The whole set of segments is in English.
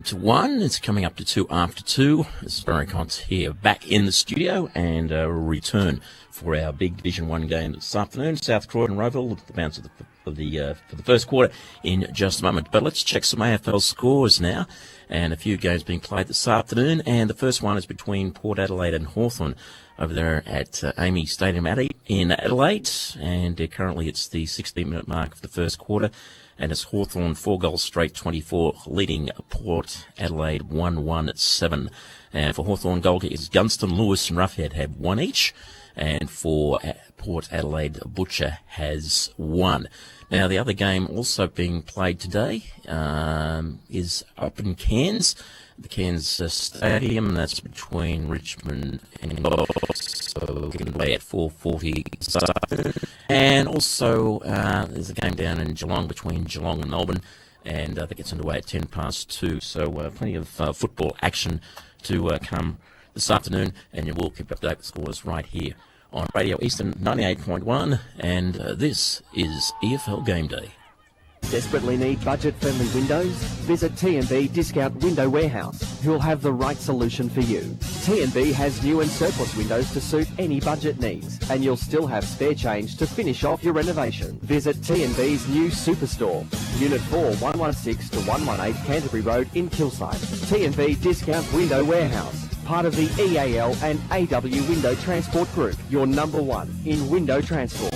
to 1. It's coming up to 2 after 2. This is Barry Contz here, back in the studio, and we'll return for our big Division 1 game this afternoon. South Croydon and Rowville, the bounce for the first quarter in just a moment. But let's check some AFL scores now, and a few games being played this afternoon. And the first one is between Port Adelaide and Hawthorn over there at Amy Stadium in Adelaide, and currently it's the 16-minute mark of the first quarter. And it's Hawthorn 4 goals straight, 24, leading Port Adelaide 1-1 at 7. And for Hawthorn, goalkeepers Gunston, Lewis and Roughhead have 1 each. And for Port Adelaide, Butcher has 1. Now, the other game also being played today is up in Cairns, the Cairns Stadium. That's between Richmond and Loft, so at 4:40. And also, there's a game down in Geelong between Geelong and Melbourne, and that gets underway at 2:10. So plenty of football action to come this afternoon, and you will keep up to date with scores right here on Radio Eastern 98.1, and this is EFL Gameday. Desperately need budget-friendly windows? Visit T&B Discount Window Warehouse, who will have the right solution for you. T&B has new and surplus windows to suit any budget needs, and you'll still have spare change to finish off your renovation. Visit T&B's new Superstore, Unit 4, 116 to 118 Canterbury Road in Kilsyth. T&B Discount Window Warehouse, part of the EAL and AW Window Transport Group, your number one in window transport.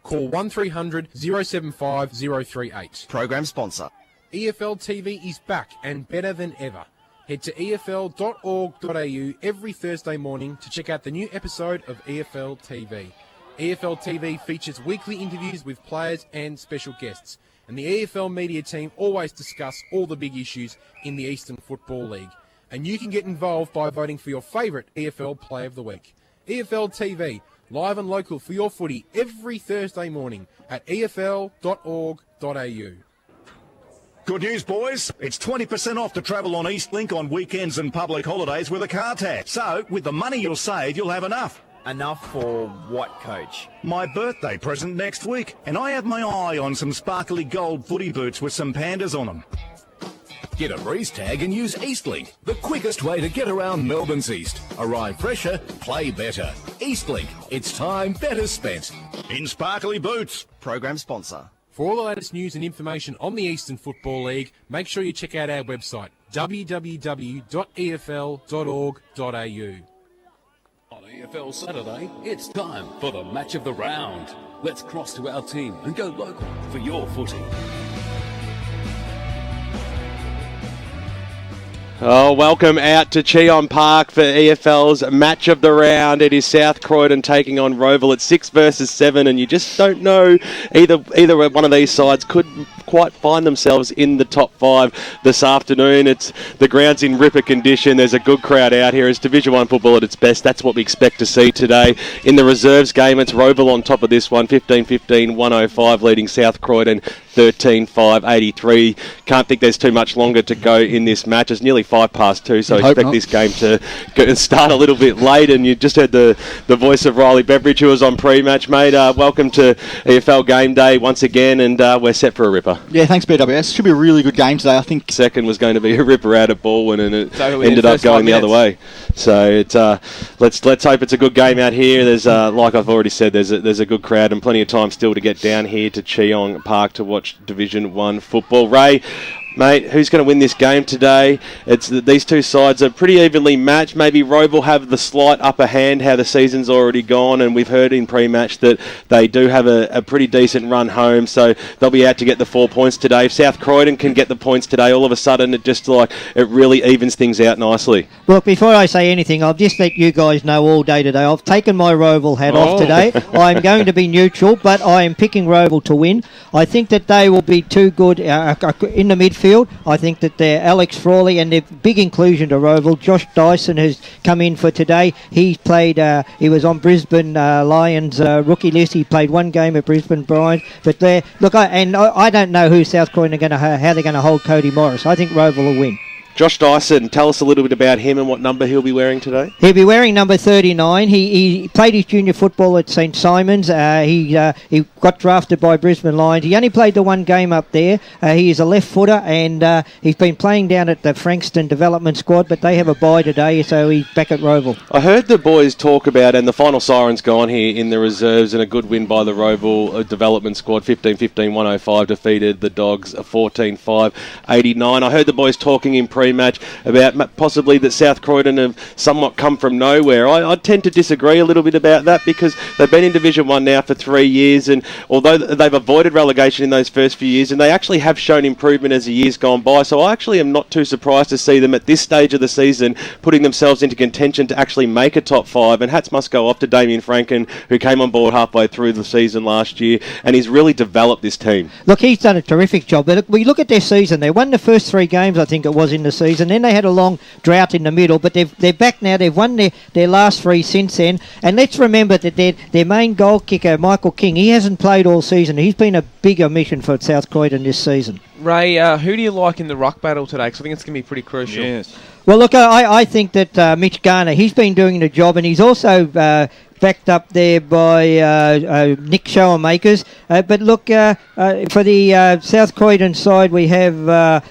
Call 1300 075 038. Program sponsor. EFL TV is back and better than ever. Head to efl.org.au every Thursday morning to check out the new episode of EFL TV. EFL TV features weekly interviews with players and special guests, and the EFL Media Team always discuss all the big issues in the Eastern Football League. And you can get involved by voting for your favourite EFL Player of the Week. EFL TV, live and local for your footy every Thursday morning at efl.org.au. Good news, boys. It's 20% off to travel on Eastlink on weekends and public holidays with a car tax. So, with the money you'll save, you'll have enough. Enough for what, Coach? My birthday present next week, and I have my eye on some sparkly gold footy boots with some pandas on them. Get a breeze tag and use Eastlink, the quickest way to get around Melbourne's East. Arrive fresher, play better. Eastlink, it's time better spent. In sparkly boots. Program sponsor. For all the latest news and information on the Eastern Football League, make sure you check out our website, www.efl.org.au. On EFL Saturday, it's time for the match of the round. Let's cross to our team and go local for your footy. Oh, welcome out to Cheong Park for EFL's match of the round. It is South Croydon taking on Rowville at 6 versus 7, and you just don't know either one of these sides could quite find themselves in the top 5 this afternoon. It's the ground's in ripper condition. There's a good crowd out here. It's Division 1 football at its best. That's what we expect to see today. In the reserves game, it's Rowville on top of this one, 15-15, 105, leading South Croydon 13-5, 83. Can't think there's too much longer to go in this match. It's nearly 2:05, so expect this game to start a little bit late. And you just heard the voice of Riley Beveridge, who was on pre-match, mate. Welcome to EFL Game Day once again, and we're set for a ripper. Yeah, thanks, BWS. Should be a really good game today, I think. Second was going to be a ripper out of Baldwin, and it ended up going the other way. So it's let's hope it's a good game out here. There's like I've already said, there's a good crowd and plenty of time still to get down here to Cheong Park to watch Division 1 football. Ray, mate, who's going to win this game today? These two sides are pretty evenly matched. Maybe Rowville have the slight upper hand, how the season's already gone, and we've heard in pre-match that they do have a pretty decent run home, so they'll be out to get the 4 points today. If South Croydon can get the points today, all of a sudden it really evens things out nicely. Look, before I say anything, I'll just let you guys know all day today, I've taken my Rowville hat off today. I'm going to be neutral, but I am picking Rowville to win. I think that they will be too good in the midfield. I think that they're Alex Frawley and their big inclusion to Rowville. Josh Dyson has come in for today. He played. He was on Brisbane Lions rookie list. He played one game at Brisbane Bryant. But I don't know who South Croydon are going to how they're going to hold Cody Morris. I think Rowville will win. Josh Dyson, tell us a little bit about him and what number he'll be wearing today. He'll be wearing number 39. He played his junior football at St Simons. He got drafted by Brisbane Lions. He only played the one game up there. He is a left footer, and he's been playing down at the Frankston development squad, but they have a bye today, so he's back at Rowville. I heard the boys talk about, and the final siren's gone here in the reserves, and a good win by the Rowville development squad. 15-15, 105 defeated the Dogs 14-5, 89. I heard the boys talking in pre-match about possibly that South Croydon have somewhat come from nowhere. I tend to disagree a little bit about that, because they've been in Division 1 now for 3 years, and although they've avoided relegation in those first few years, and they actually have shown improvement as the years gone by, so I actually am not too surprised to see them at this stage of the season putting themselves into contention to actually make a top 5, and hats must go off to Damien Franken, who came on board halfway through the season last year, and he's really developed this team. Look, he's done a terrific job. But we look at their season. They won the first 3 games, I think it was, in the season. Then they had a long drought in the middle, but they're back now. They've won their last 3 since then. And let's remember that their main goal kicker, Michael King, he hasn't played all season. He's been a big omission for South Croydon this season. Ray, who do you like in the ruck battle today? Because I think it's going to be pretty crucial. Yes. Well, look, I think that Mitch Garner, he's been doing the job, and he's also backed up there by Nick Showermakers. But look, for the South Croydon side, we have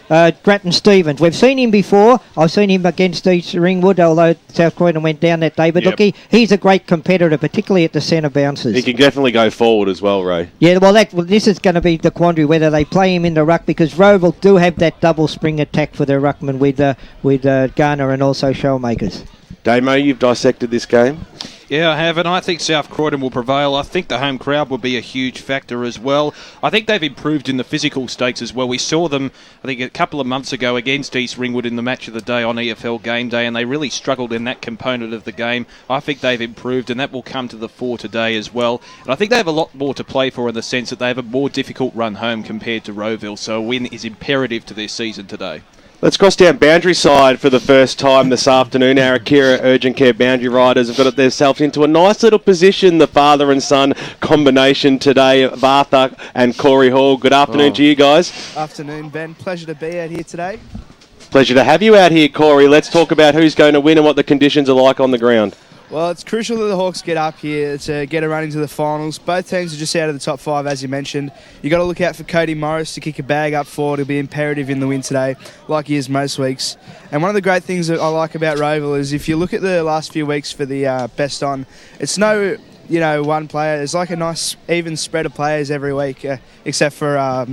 Grattan Stevens. We've seen him before. I've seen him against East Ringwood, although South Croydon went down that day. But look, he's a great competitor, particularly at the centre bounces. He can definitely go forward as well, Ray. Yeah, well, this is going to be the quandary, whether they play him in the ruck, because Rowville do have that double spring attack for their ruckman with Garner and also Showmakers. Damo, you've dissected this game. Yeah, I have, and I think South Croydon will prevail. I think the home crowd will be a huge factor as well. I think they've improved in the physical stakes as well. We saw them, I think, a couple of months ago against East Ringwood in the match of the day on EFL Gameday, and they really struggled in that component of the game. I think they've improved, and that will come to the fore today as well. And I think they have a lot more to play for in the sense that they have a more difficult run home compared to Rowville, so a win is imperative to their season today. Let's cross down boundary side for the first time this afternoon. Our Akira Urgent Care Boundary Riders have got themselves into a nice little position, the father and son combination today of Arthur and Corey Hall. Good afternoon to you guys. Afternoon, Ben. Pleasure to be out here today. Pleasure to have you out here, Corey. Let's talk about who's going to win and what the conditions are like on the ground. Well, it's crucial that the Hawks get up here to get a run into the finals. Both teams are just out of the top 5, as you mentioned. You've got to look out for Cody Morris to kick a bag up forward. He'll be imperative in the win today, like he is most weeks. And one of the great things that I like about Rowville is if you look at the last few weeks for the best on, it's no one player. It's like a nice even spread of players every week, except for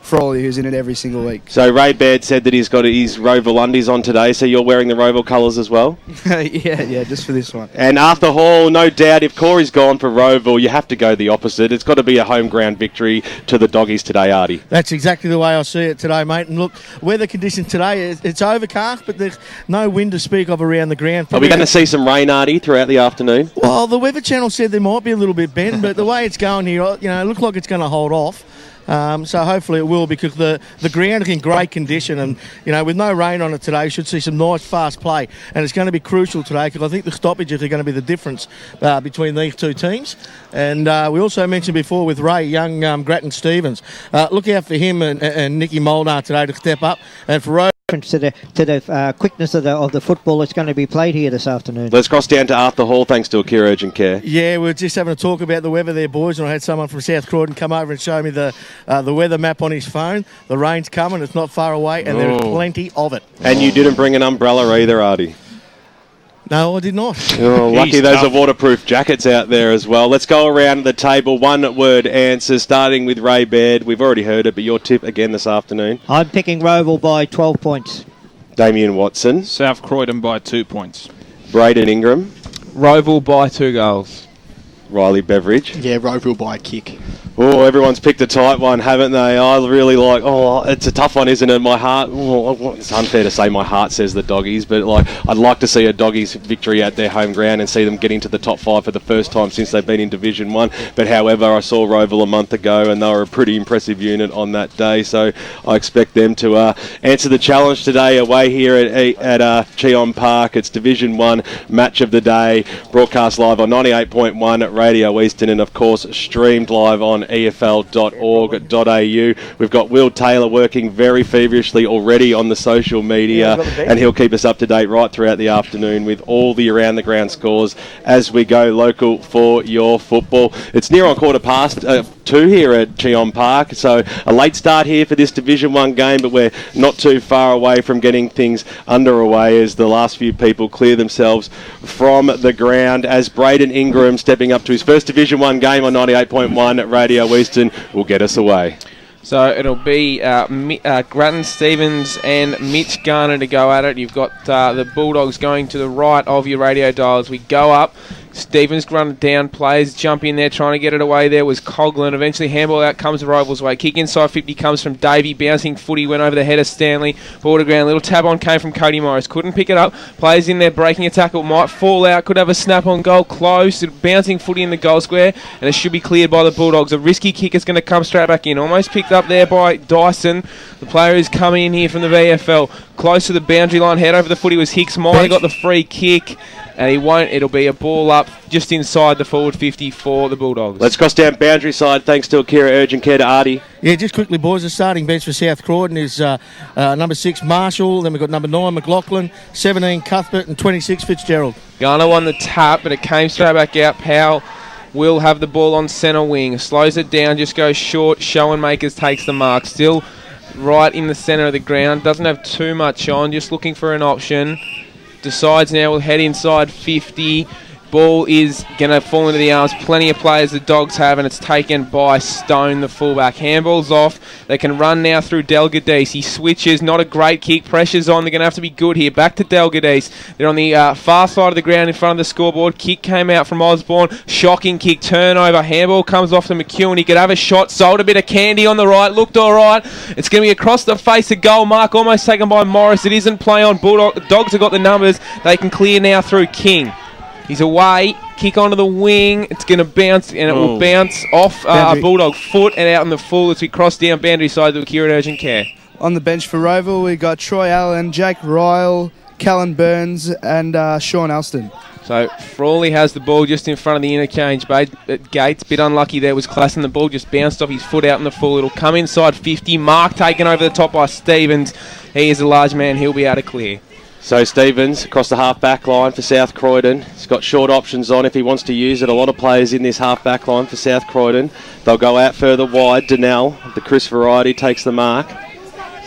Frawley, who's in it every single week. So Ray Baird said that he's got his Rowville undies on today, so you're wearing the Rowville colours as well? yeah, just for this one. And Arthur Hall, no doubt, if Corey's gone for Rowville, you have to go the opposite. It's got to be a home ground victory to the Doggies today, Artie. That's exactly the way I see it today, mate. And look, weather conditions today, it's overcast, but there's no wind to speak of around the ground. Are we going to see some rain, Artie, throughout the afternoon? Well, the Weather Channel said there might be a little bit, Ben, but the way it's going here, it looks like it's going to hold off. So hopefully it will, because the ground is in great condition, and with no rain on it today, you should see some nice fast play, and it's going to be crucial today, because I think the stoppages are going to be the difference between these two teams. And we also mentioned before with Ray, young Grattan Stevens, look out for him and Nicky Molnar today to step up, and for Rose. To the quickness of the football that's going to be played here this afternoon. Let's cross down to Arthur Hall, thanks to Akira Urgent Care. Yeah, we're just having a talk about the weather there, boys, and I had someone from South Croydon come over and show me the weather map on his phone. The rain's coming, it's not far away, and there's plenty of it. And you didn't bring an umbrella either, Artie? No, I did not. Oh, lucky those are waterproof jackets out there as well. Let's go around the table. One-word answers, starting with Ray Baird. We've already heard it, but your tip again this afternoon. I'm picking Rowville by 12 points. Damien Watson. South Croydon by 2 points. Braden Ingram. Rowville by 2 goals. Riley Beveridge. Yeah, Rowville by a kick. Oh, everyone's picked a tight one, haven't they? I really like... Oh, it's a tough one, isn't it? My heart... Well, it's unfair to say my heart says the Doggies, but I'd like to see a Doggies victory at their home ground and see them get into the top 5 for the first time since they've been in Division 1. But however, I saw Rowville a month ago and they were a pretty impressive unit on that day, so I expect them to answer the challenge today away here at Cheong Park. It's Division 1 match of the day, broadcast live on 98.1 at Radio Eastern and, of course, streamed live on efl.org.au. We've got Will Taylor working very feverishly already on the social media, and he'll keep us up to date right throughout the afternoon with all the around the ground scores as we go local for your football. It's near on 2:15 here at Cheong Park, so a late start here for this Division 1 game, but we're not too far away from getting things underway as the last few people clear themselves from the ground, as Braden Ingram, stepping up to his first Division 1 game on 98.1 at Radio Eastern, will get us away. So it'll be Grattan Stevens and Mitch Garner to go at it. You've got the Bulldogs going to the right of your radio dial as we go up. Stevens run it down, players jump in there, trying to get it away. There was Coughlin. Eventually, handball out comes Rowville's way. Kick inside 50 comes from Davey. Bouncing footy went over the head of Stanley. Ball to ground. Little tab on came from Cody Morris. Couldn't pick it up. Players in there breaking a tackle. Might fall out. Could have a snap on goal. Close. Bouncing footy in the goal square. And it should be cleared by the Bulldogs. A risky kick is going to come straight back in. Almost picked up there by Dyson. The player who's coming in here from the VFL. Close to the boundary line. Head over the footy was Hicks. Might have got the free kick. And he won't. It'll be a ball up just inside the forward 50 for the Bulldogs. Let's cross down boundary side thanks to Akira Urgent Care to Artie. Yeah, just quickly, boys, the starting bench for South Croydon is number 6, Marshall. Then we've got number 9, McLaughlin, 17, Cuthbert, and 26, Fitzgerald. Garner on the tap, but it came straight back out. Powell will have the ball on centre wing. Slows it down, just goes short. Schoenmakers takes the mark. Still right in the centre of the ground. Doesn't have too much on, just looking for an option. Decides now we'll head inside 50. Ball is going to fall into the arms. Plenty of players the Dogs have, and it's taken by Stone, the fullback. Handball's off. They can run now through Delgadese. He switches. Not a great kick. Pressure's on. They're going to have to be good here. Back to Delgadese. They're on the far side of the ground in front of the scoreboard. Kick came out from Osborne. Shocking kick. Turnover. Handball comes off to McEwen. He could have a shot. Sold a bit of candy on the right. Looked all right. It's going to be across the face of goal. Mark almost taken by Morris. It isn't play on. Dogs have got the numbers. They can clear now through King. He's away, kick onto the wing, it's going to bounce, and it will bounce off a Bulldog foot and out on the full as we cross down boundary side to Akira Urgent Care. On the bench for Rowville, we've got Troy Allen, Jake Ryle, Callan Burns, and Sean Alston. So Frawley has the ball just in front of the interchange gates. Bit unlucky there was Klassen. The ball just bounced off his foot out in the full. It'll come inside 50. Mark taken over the top by Stevens. He is a large man. He'll be able to clear. So Stevens across the half-back line for South Croydon. He's got short options on if he wants to use it. A lot of players in this half-back line for South Croydon. They'll go out further wide. Donnell, the Chris variety, takes the mark.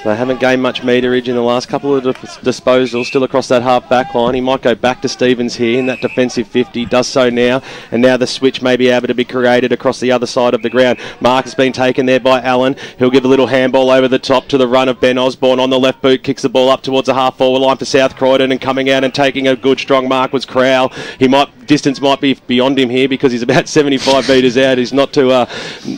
So they haven't gained much meterage in the last couple of disposals. Still across that half-back line. He might go back to Stevens here in that defensive 50. Does so now. And now the switch may be able to be created across the other side of the ground. Mark has been taken there by Allen. He'll give a little handball over the top to the run of Ben Osborne on the left boot. Kicks the ball up towards the half-forward line for South Croydon. And coming out and taking a good strong mark was Crowell. Distance might be beyond him here because he's about 75 metres out. He's not too...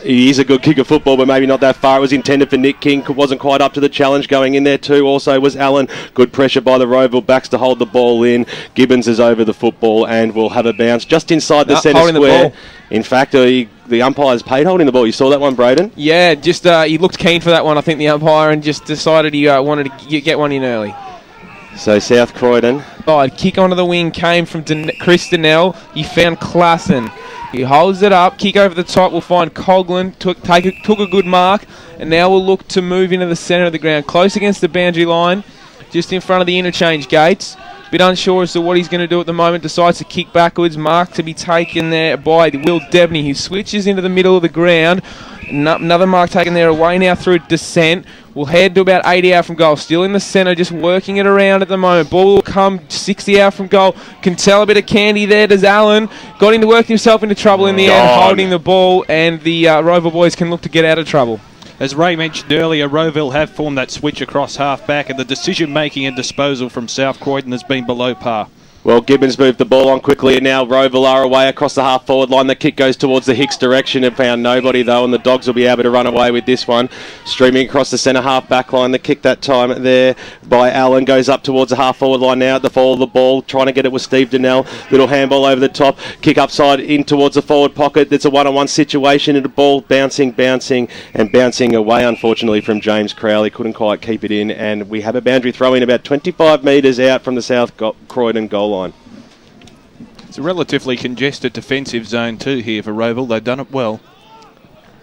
he is a good kick of football, but maybe not that far. It was intended for Nick King. Wasn't quite up to the challenge going in there too. Also was Allen. Good pressure by the Rowville backs to hold the ball in. Gibbons is over the football and will have a bounce just inside the centre square. In fact, the umpire's paid holding the ball. You saw that one, Braden? Yeah, just he looked keen for that one, I think, the umpire, and just decided he wanted to get one in early. So South Croydon. Kick onto the wing came from Chris Donnell. He found Klassen. He holds it up. Kick over the top. We'll find Coughlin. Took a good mark. And now we'll look to move into the centre of the ground. Close against the boundary line. Just in front of the interchange gates. Bit unsure as to what he's going to do at the moment. Decides to kick backwards. Mark to be taken there by Will Debney. He switches into the middle of the ground. Another mark taken there away now through descent. We'll head to about 80 out from goal. Still in the centre, just working it around at the moment. Ball will come 60 out from goal. Can tell a bit of candy there. Does Allen. Got him to work himself into trouble in the end, holding the ball, and the Rover boys can look to get out of trouble. As Ray mentioned earlier, Rowville have formed that switch across half-back, and the decision-making and disposal from South Croydon has been below par. Well, Gibbons moved the ball on quickly, and now Rowville are away across the half-forward line. The kick goes towards the Hicks direction and found nobody, though, and the Dogs will be able to run away with this one. Streaming across the centre half-back line. The kick that time there by Allen goes up towards the half-forward line now at the fall of the ball, trying to get it with Steve Donnell. Little handball over the top. Kick upside in towards the forward pocket. It's a one-on-one situation, and the ball bouncing away, unfortunately, from James Crowley. Couldn't quite keep it in, and we have a boundary throw-in about 25 metres out from the South Croydon goal line. It's a relatively congested defensive zone too here for Rowville. They've done it well.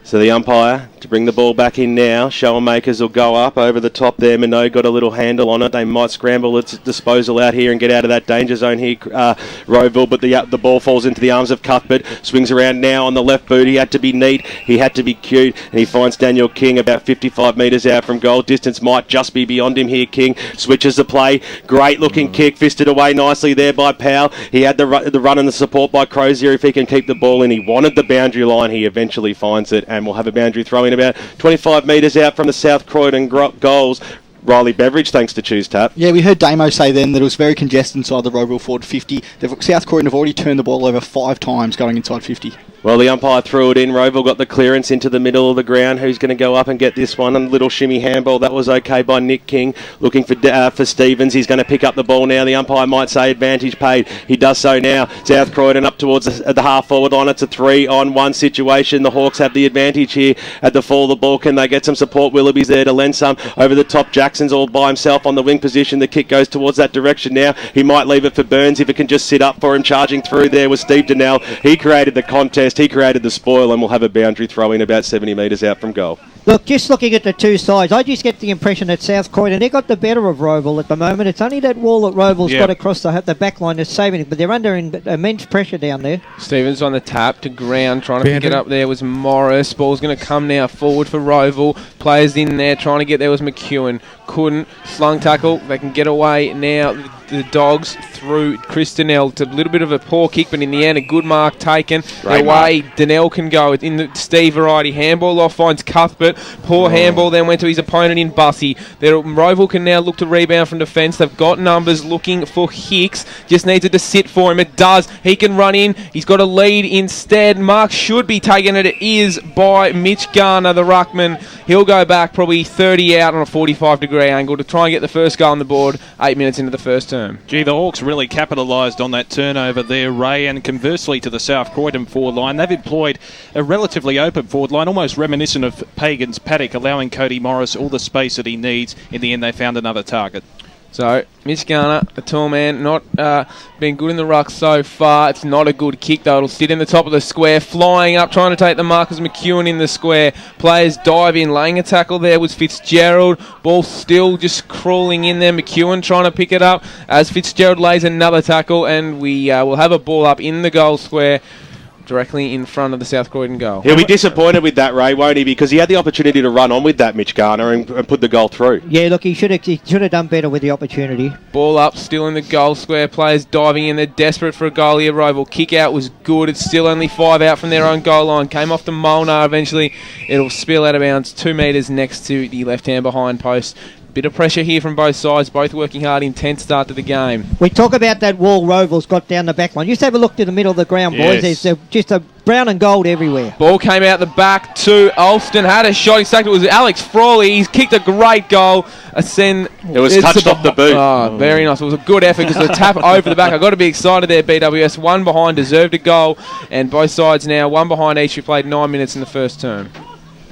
So the umpire to bring the ball back in now. Shower makers will go up over the top there. Minot got a little handle on it. They might scramble its disposal out here and get out of that danger zone here, Rowville. But the ball falls into the arms of Cuthbert. Swings around now on the left boot. He had to be neat. He had to be cute. And he finds Daniel King about 55 metres out from goal. Distance might just be beyond him here. King switches the play. Great looking kick. Fisted away nicely there by Powell. He had the run and the support by Crozier. If he can keep the ball in, he wanted the boundary line. He eventually finds it. And we'll have a boundary throw in about 25 metres out from the South Croydon goals. Riley Beveridge, thanks to Choose Tap. Yeah, we heard Damo say then that it was very congested inside the Rowville forward 50. South Croydon have already turned the ball over 5 times going inside 50. Well, the umpire threw it in. Rowville got the clearance into the middle of the ground. Who's going to go up and get this one? And little shimmy handball. That was okay by Nick King. Looking for Stevens. He's going to pick up the ball now. The umpire might say advantage paid. He does so now. South Croydon up towards the half-forward line. It's a 3-on-1 situation. The Hawks have the advantage here at the fall of the ball. Can they get some support? Willoughby's there to lend some. Over the top, Jackson's all by himself on the wing position. The kick goes towards that direction now. He might leave it for Burns if it can just sit up for him. Charging through there was Steve Donnell. He created the contest. He created the spoil, and we'll have a boundary throw in about 70 metres out from goal. Look, just looking at the two sides, I just get the impression that South Croydon, they got the better of Rowville at the moment. It's only that wall that Rowville's got across the back line that's saving it, but they're under immense pressure down there. Stevens on the tap to ground, trying to pick it up there was Morris. Ball's going to come now forward for Rowville. Players in there trying to get there was McEwen. Couldn't. Slung tackle. They can get away now. The Dogs through Chris Donnell. It's a little bit of a poor kick, but in the end, a good mark taken. Away, Donnell can go in the Steve variety. Handball off, finds Cuthbert. Poor handball, then went to his opponent in Bussey. Rowville can now look to rebound from defence. They've got numbers looking for Hicks. Just needs it to sit for him. It does. He can run in. He's got a lead instead. Mark should be taken. It is by Mitch Garner, the ruckman. He'll go back probably 30 out on a 45-degree angle to try and get the first goal on the board 8 minutes into the first term. Gee, the Hawks really capitalised on that turnover there, Ray, and conversely to the South Croydon forward line, they've employed a relatively open forward line, almost reminiscent of Pagan's paddock, allowing Cody Morris all the space that he needs. In the end, they found another target. So, Mitch Garner, a tall man, not been good in the ruck so far. It's not a good kick, though. It'll sit in the top of the square, flying up, trying to take the mark as McEwen in the square. Players dive in, laying a tackle there was Fitzgerald. Ball still just crawling in there. McEwen trying to pick it up as Fitzgerald lays another tackle, and we will have a ball up in the goal square, directly in front of the South Croydon goal. He'll be disappointed with that, Ray, won't he? Because he had the opportunity to run on with that, Mitch Garner, and put the goal through. Yeah, look, he should have done better with the opportunity. Ball up, still in the goal square. Players diving in. They're desperate for a goal here. Rowville kick out was good. It's still only 5 out from their own goal line. Came off to Molnar eventually. It'll spill out of bounds 2 metres next to the left-hand behind post. Bit of pressure here from both sides, both working hard, intense start to the game. We talk about that wall Rowville's got down the back line. Just have a look to the middle of the ground, boys. There's just a brown and gold everywhere. Ball came out the back to Alston, had a shot. In fact, it was Alex Frawley. He's kicked a great goal. It was touched off the boot. Oh, very nice. It was a good effort because the tap over the back. I've got to be excited there, BWS. One behind, deserved a goal. And both sides now, one behind each, who played 9 minutes in the first term.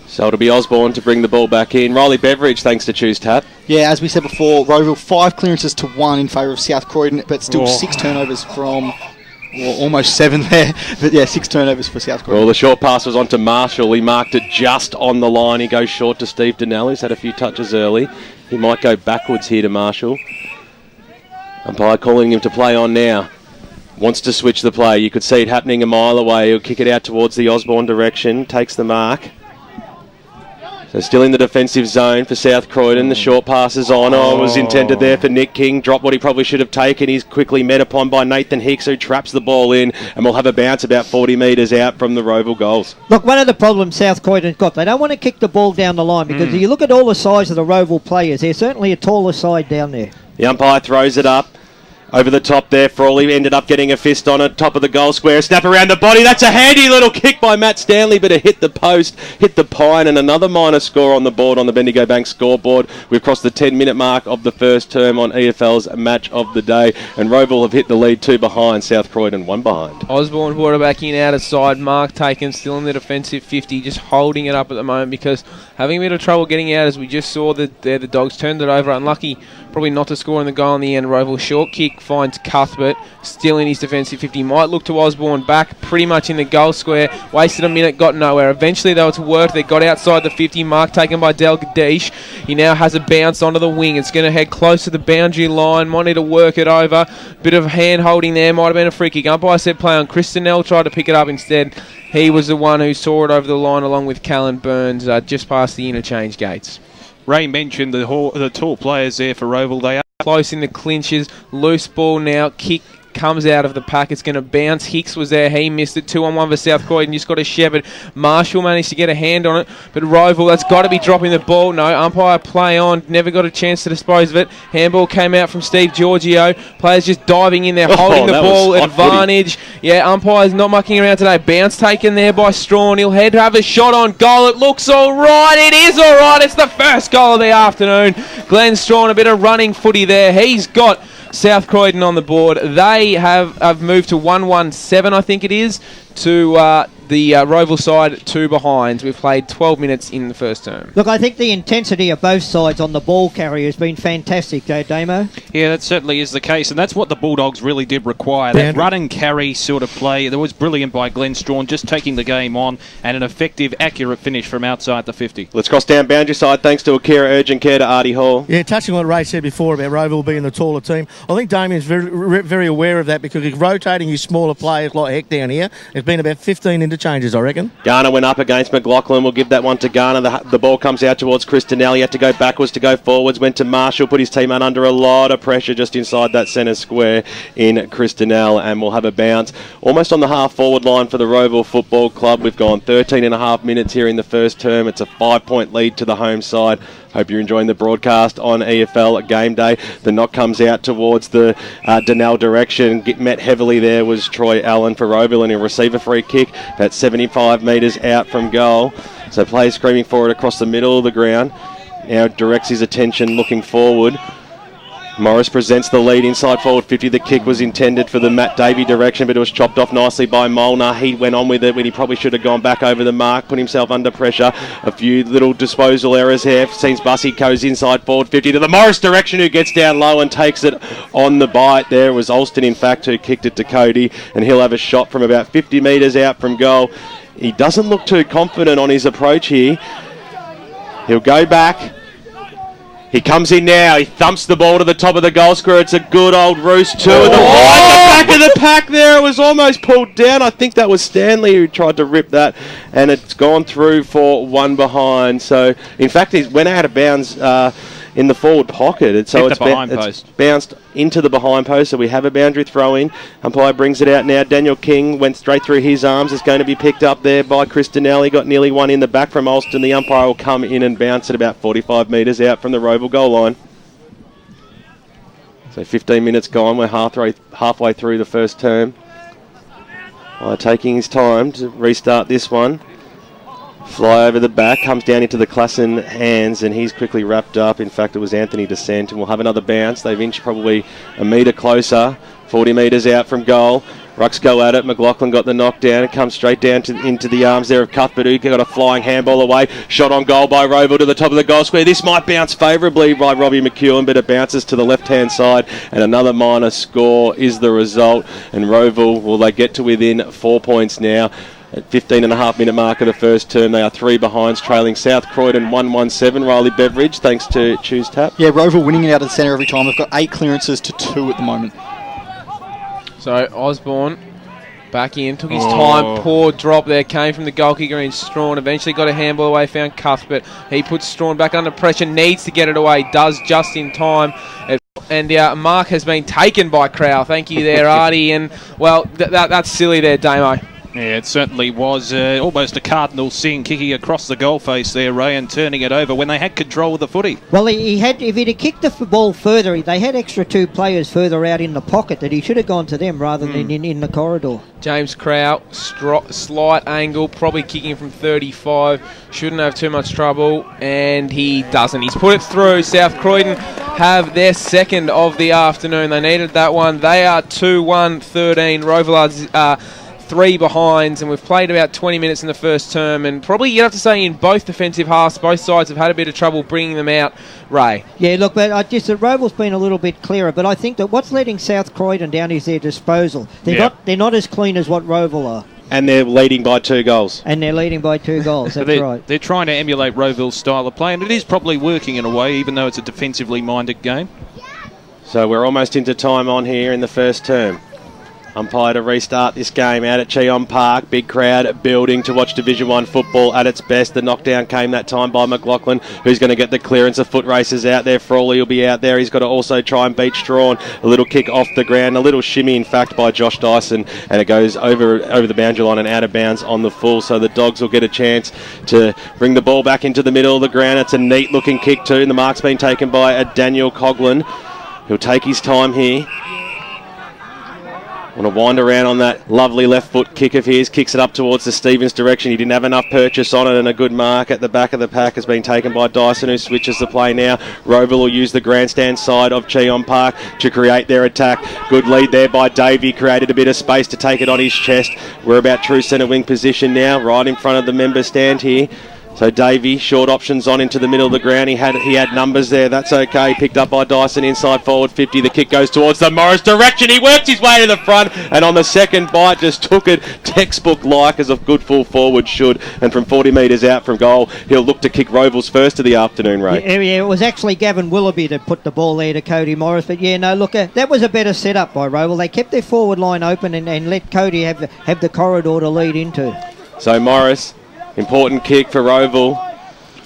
So it'll be Osborne to bring the ball back in. Riley Beveridge, thanks to Choose Tap. Yeah, as we said before, Rowville 5 clearances to 1 in favour of South Croydon, but still 6 turnovers from... Well, almost 7 there, but yeah, 6 turnovers for South Croydon. Well, the short pass was on to Marshall. He marked it just on the line. He goes short to Steve Donnell. He's had a few touches early. He might go backwards here to Marshall. Umpire calling him to play on now. Wants to switch the play. You could see it happening a mile away. He'll kick it out towards the Osborne direction. Takes the mark. So still in the defensive zone for South Croydon. The short pass is on. Oh, it was intended there for Nick King. Dropped what he probably should have taken. He's quickly met upon by Nathan Hicks, who traps the ball in, and we'll have a bounce about 40 metres out from the Rowville goals. Look, one of the problems South Croydon's got, they don't want to kick the ball down the line because if you look at all the size of the Rowville players, they're certainly a taller side down there. The umpire throws it up. Over the top there, Frawley ended up getting a fist on it, top of the goal square, snap around the body. That's a handy little kick by Matt Stanley, but it hit the post, hit the pine, and another minor score on the board on the Bendigo Bank scoreboard. We've crossed the 10-minute mark of the first term on EFL's Match of the Day, and Rowville have hit the lead 2 behind, South Croydon 1 behind. Osborne quarterback in, out of side, mark taken, still in the defensive 50, just holding it up at the moment because having a bit of trouble getting out, as we just saw that the Dogs turned it over. Unlucky probably not to score in the goal in the end. Rowville short kick finds Cuthbert, still in his defensive 50. Might look to Osborne, back pretty much in the goal square. Wasted a minute, got nowhere. Eventually they were to work. They got outside the 50 mark, taken by Del Gadish. He now has a bounce onto the wing. It's going to head close to the boundary line. Might need to work it over. Bit of hand holding there. Might have been a free kick. Umpire said play on. Chris Stanaway tried to pick it up instead. He was the one who saw it over the line along with Callan Burns just past the interchange gates. Ray mentioned the tall players there for Rowville. They are close in the clinches. Loose ball now. Kick comes out of the pack. It's going to bounce. Hicks was there. He missed it. 2-on-1 for South Croydon. Just got a Shepherd. Marshall managed to get a hand on it. But Rowville, that's got to be dropping the ball. No, umpire play on. Never got a chance to dispose of it. Handball came out from Steve Giorgio. Players just diving in there, holding the ball. Advantage. Yeah, umpire's not mucking around today. Bounce taken there by Strawn. He'll head to have a shot on goal. It looks all right. It is all right. It's the first goal of the afternoon. Glenn Strawn, a bit of running footy there. He's got South Croydon on the board. They have moved to 1-1-7, I think it is, to the Rowville side, 2 behinds. We've played 12 minutes in the first term. Look, I think the intensity of both sides on the ball carrier has been fantastic, Damo. Yeah, that certainly is the case, and that's what the Bulldogs really did require. That run and carry sort of play. That was brilliant by Glenn Strawn, just taking the game on, and an effective, accurate finish from outside the 50. Let's cross down boundary side, thanks to Akira Urgent Care to Artie Hall. Yeah, touching on what Ray said before about Rowville being the taller team, I think Damien's very aware of that because he's rotating his smaller players like heck down here. There's been about 15 interchanges, I reckon. Garner went up against McLaughlin. We'll give that one to Garner. The ball comes out towards Chris Stanaway. He had to go backwards to go forwards. Went to Marshall. Put his team under a lot of pressure just inside that centre square in Chris Stanaway. And we'll have a bounce almost on the half-forward line for the Rowville Football Club. We've gone 13 and a half minutes here in the first term. It's a 5-point lead to the home side. Hope you're enjoying the broadcast on EFL Gameday. The knock comes out towards the Dunell direction. Met heavily there was Troy Allen for Rowville, and he'll receive a free kick about 75 metres out from goal. So plays screaming forward across the middle of the ground. Now directs his attention looking forward. Morris presents the lead inside forward 50. The kick was intended for the Matt Davey direction, but it was chopped off nicely by Molnar. He went on with it when he probably should have gone back over the mark, put himself under pressure. A few little disposal errors here. Seems Bussy goes inside forward 50 to the Morris direction, who gets down low and takes it on the bite. There was Alston, in fact, who kicked it to Cody, and he'll have a shot from about 50 metres out from goal. He doesn't look too confident on his approach here. He'll go back. He comes in now. He thumps the ball to the top of the goal square. It's a good old roost too. The back of the pack there. It was almost pulled down. I think that was Stanley who tried to rip that, and it's gone through for 1 behind. So, in fact, he went out of bounds in the forward pocket. So it's bounced into the behind post. So we have a boundary throw in. Umpire brings it out now. Daniel King went straight through his arms. It's going to be picked up there by Chris Stanaway. Got nearly one in the back from Alston. The umpire will come in and bounce it about 45 metres out from the Rowville goal line. So 15 minutes gone. We're halfway through the first term. Taking his time to restart this one. Fly over the back, comes down into the Klassen hands, and he's quickly wrapped up. In fact, it was Anthony Descent, and we'll have another bounce. They've inched probably a metre closer, 40 metres out from goal. Rucks go at it. McLaughlin got the knockdown. It comes straight down into the arms there of Cuthbert, who got a flying handball away. Shot on goal by Rowville to the top of the goal square. This might bounce favourably by Robbie McEwen, but it bounces to the left-hand side, and another minor score is the result. And Rowville, will they get to within 4 points now? At 15 and a half minute mark of the first term, they are 3 behinds, trailing South Croydon 1-1-7. Riley Beveridge, thanks to Choose Tap. Yeah, Rowville winning it out of the centre every time. They've got 8 clearances to 2 at the moment. So Osborne back in, took his time, poor drop there, came from the goal kicker in Strawn, eventually got a handball away, found Cuthbert. He puts Strawn back under pressure, needs to get it away, does just in time. And mark has been taken by Crow. Thank you there, Artie. And, well, that's silly there, Damo. Yeah, it certainly was almost a cardinal sin, kicking across the goal face there, Ray, and turning it over when they had control of the footy. Well, he had, if he'd have kicked the ball further, they had extra 2 players further out in the pocket that he should have gone to them rather than in the corridor. James Crow, slight angle, probably kicking from 35, shouldn't have too much trouble, and he doesn't. He's put it through. South Croydon have their second of the afternoon. They needed that one. They are 2-1-13. Rowville are 3 behinds, and we've played about 20 minutes in the first term, and probably you'd have to say in both defensive halves, both sides have had a bit of trouble bringing them out, Ray. Yeah, look, but Rowville's been a little bit clearer, but I think that what's letting South Croydon down is their disposal. They're not as clean as what Rowville are. And they're leading by 2 goals. That's right. They're trying to emulate Rowville's style of play, and it is probably working in a way, even though it's a defensively minded game. So we're almost into time on here in the first term. Umpire to restart this game out at Cheong Park. Big crowd building to watch Division 1 football at its best. The knockdown came that time by McLaughlin, who's going to get the clearance. The foot races out there. Frawley will be out there. He's got to also try and beat Strawn. A little kick off the ground. A little shimmy, in fact, by Josh Dyson. And it goes over the boundary line and out of bounds on the full. So the Dogs will get a chance to bring the ball back into the middle of the ground. It's a neat looking kick too. And the mark's been taken by Daniel Coughlin. He'll take his time here. Want to wind around on that lovely left foot kick of his. Kicks it up towards the Stevens direction. He didn't have enough purchase on it, and a good mark at the back of the pack has been taken by Dyson, who switches the play now. Rowville will use the grandstand side of Cheong Park to create their attack. Good lead there by Davey. Created a bit of space to take it on his chest. We're about true centre wing position now, right in front of the member stand here. So Davey, short options on into the middle of the ground. He had numbers there. That's okay. Picked up by Dyson inside forward 50. The kick goes towards the Morris direction. He worked his way to the front, and on the second bite just took it textbook-like, as a good full forward should. And from 40 metres out from goal, he'll look to kick Rowville's first of the afternoon, Ray. Yeah, it was actually Gavin Willoughby that put the ball there to Cody Morris. But that was a better setup by Rowville. They kept their forward line open and let Cody have the corridor to lead into. So Morris, important kick for Rowville.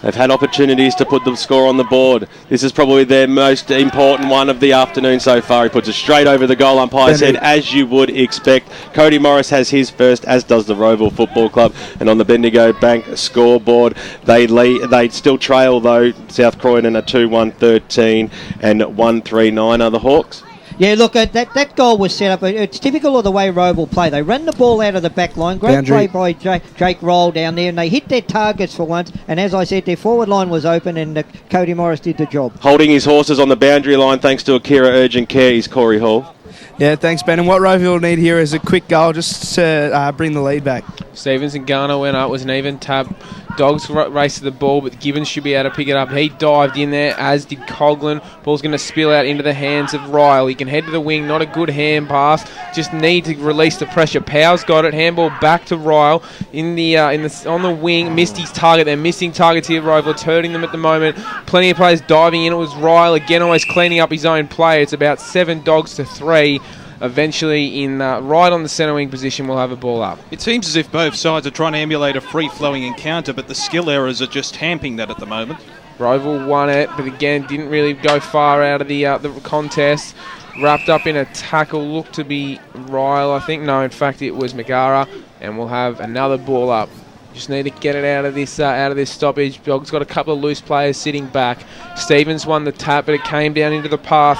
They've had opportunities to put the score on the board. This is probably their most important one of the afternoon so far. He puts it straight over the goal umpire's head, as you would expect. Cody Morris has his first, as does the Rowville Football Club. And on the Bendigo Bank scoreboard, they still trail, though. South Croydon are 2-1-13 and 1-3-9 are the Hawks. Yeah, look, that goal was set up. It's typical of the way Rowville play. They ran the ball out of the back line. Great play by Jake Roll down there, and they hit their targets for once. And as I said, their forward line was open, and Cody Morris did the job. Holding his horses on the boundary line thanks to Akira Urgent Care is Corey Hall. Yeah, thanks, Ben. And what Rowville need here is a quick goal just to bring the lead back. Stevens and Garner went up. It was an even tap. Dogs race to the ball, but Gibbons should be able to pick it up. He dived in there, as did Coughlin. Ball's going to spill out into the hands of Ryle. He can head to the wing. Not a good hand pass. Just need to release the pressure. Powell's got it. Handball back to Ryle on the wing. Missed his target. They're missing targets here. Rowville. It's hurting them at the moment. Plenty of players diving in. It was Ryle again, always cleaning up his own play. It's about 7 Dogs to 3. Eventually, right on the centre wing position, we'll have a ball up. It seems as if both sides are trying to emulate a free-flowing encounter, but the skill errors are just hampering that at the moment. Rowville won it, but again, didn't really go far out of the contest. Wrapped up in a tackle, looked to be Ryle, I think. No, in fact, it was Megara, and we'll have another ball up. Just need to get it out of this stoppage. Dogs got a couple of loose players sitting back. Stevens won the tap, but it came down into the path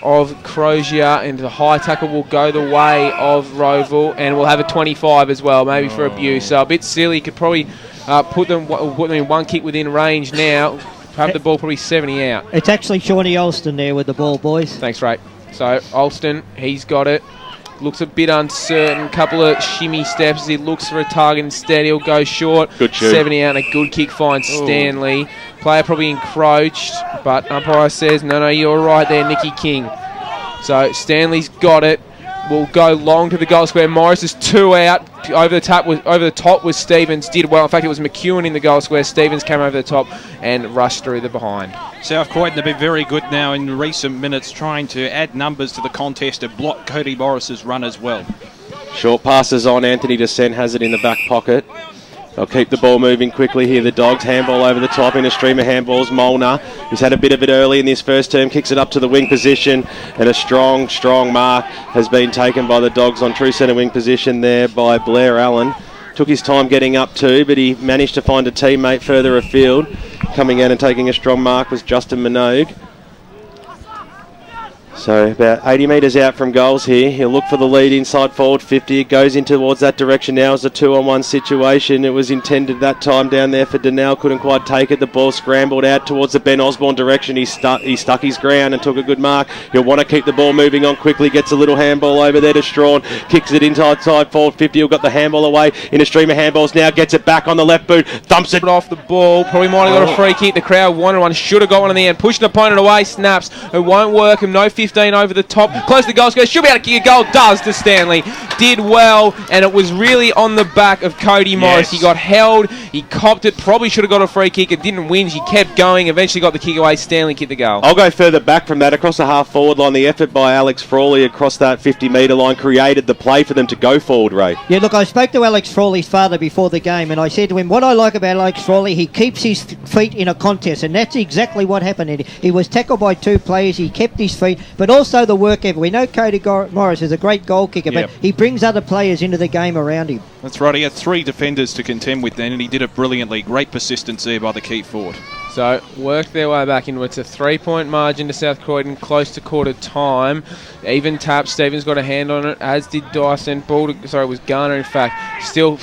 of Crozier, and the high tackle will go the way of Rowville, and we'll have a 25 as well, maybe for abuse. So a bit silly. Could probably put them in one kick within range now. Have the ball probably 70 out. It's actually Shawnee Alston there with the ball, boys. Thanks, Ray. So Alston, he's got it. Looks a bit uncertain. Couple of shimmy steps as he looks for a target. Instead, he'll go short. Good shoot. 70 out and a good kick finds Stanley. Player probably encroached, but umpire says, no, you're right there, Nicky King. So Stanley's got it. Will go long to the goal square. Morris is 2 out. Over the top was Stevens. Did well. In fact, it was McEwen in the goal square. Stevens came over the top and rushed through the behind. South Croydon have been very good now in recent minutes, trying to add numbers to the contest and block Cody Morris's run as well. Short passes on. Anthony Descent has it in the back pocket. They'll keep the ball moving quickly here. The Dogs, handball over the top in a stream of handballs. Molnar, who's had a bit of it early in this first term, kicks it up to the wing position, and a strong mark has been taken by the Dogs on true centre wing position there by Blair Allen. Took his time getting up too, but he managed to find a teammate further afield. Coming out and taking a strong mark was Justin Minogue. So about 80 metres out from goals here. He'll look for the lead inside forward 50. It goes in towards that direction now as a 2-on-1 situation. It was intended that time down there for Donnell. Couldn't quite take it. The ball scrambled out towards the Ben Osborne direction. He stuck his ground and took a good mark. He'll want to keep the ball moving on quickly. Gets a little handball over there to Strawn. Kicks it inside forward 50. He'll got the handball away in a stream of handballs now. Gets it back on the left boot. Thumps it off the ball. Probably might have got a free kick. The crowd wanted one. Should have got one in the end. Pushed an opponent away. Snaps. It won't work. Him no 15 over the top. Close to the goal scorer. Should be able to kick a goal. Does to Stanley. Did well. And it was really on the back of Cody Morris. He got held. He copped it. Probably should have got a free kick. It didn't win. He kept going. Eventually got the kick away. Stanley kicked the goal. I'll go further back from that. Across the half-forward line, the effort by Alex Frawley across that 50-metre line created the play for them to go forward, Ray. Yeah, look, I spoke to Alex Frawley's father before the game, and I said to him, what I like about Alex Frawley, he keeps his feet in a contest, and that's exactly what happened. He was tackled by two players, he kept his feet, but also the work effort. We know Cody Morris is a great goal kicker, but he brings other players into the game around him. That's right, he had 3 defenders to contend with then, and he did it brilliantly. Great persistence there by the key forward. So, worked their way back into it. It's a 3-point margin to South Croydon, close to quarter time. Even tap, Stevens got a hand on it, as did Dyson. It was Garner, in fact. Still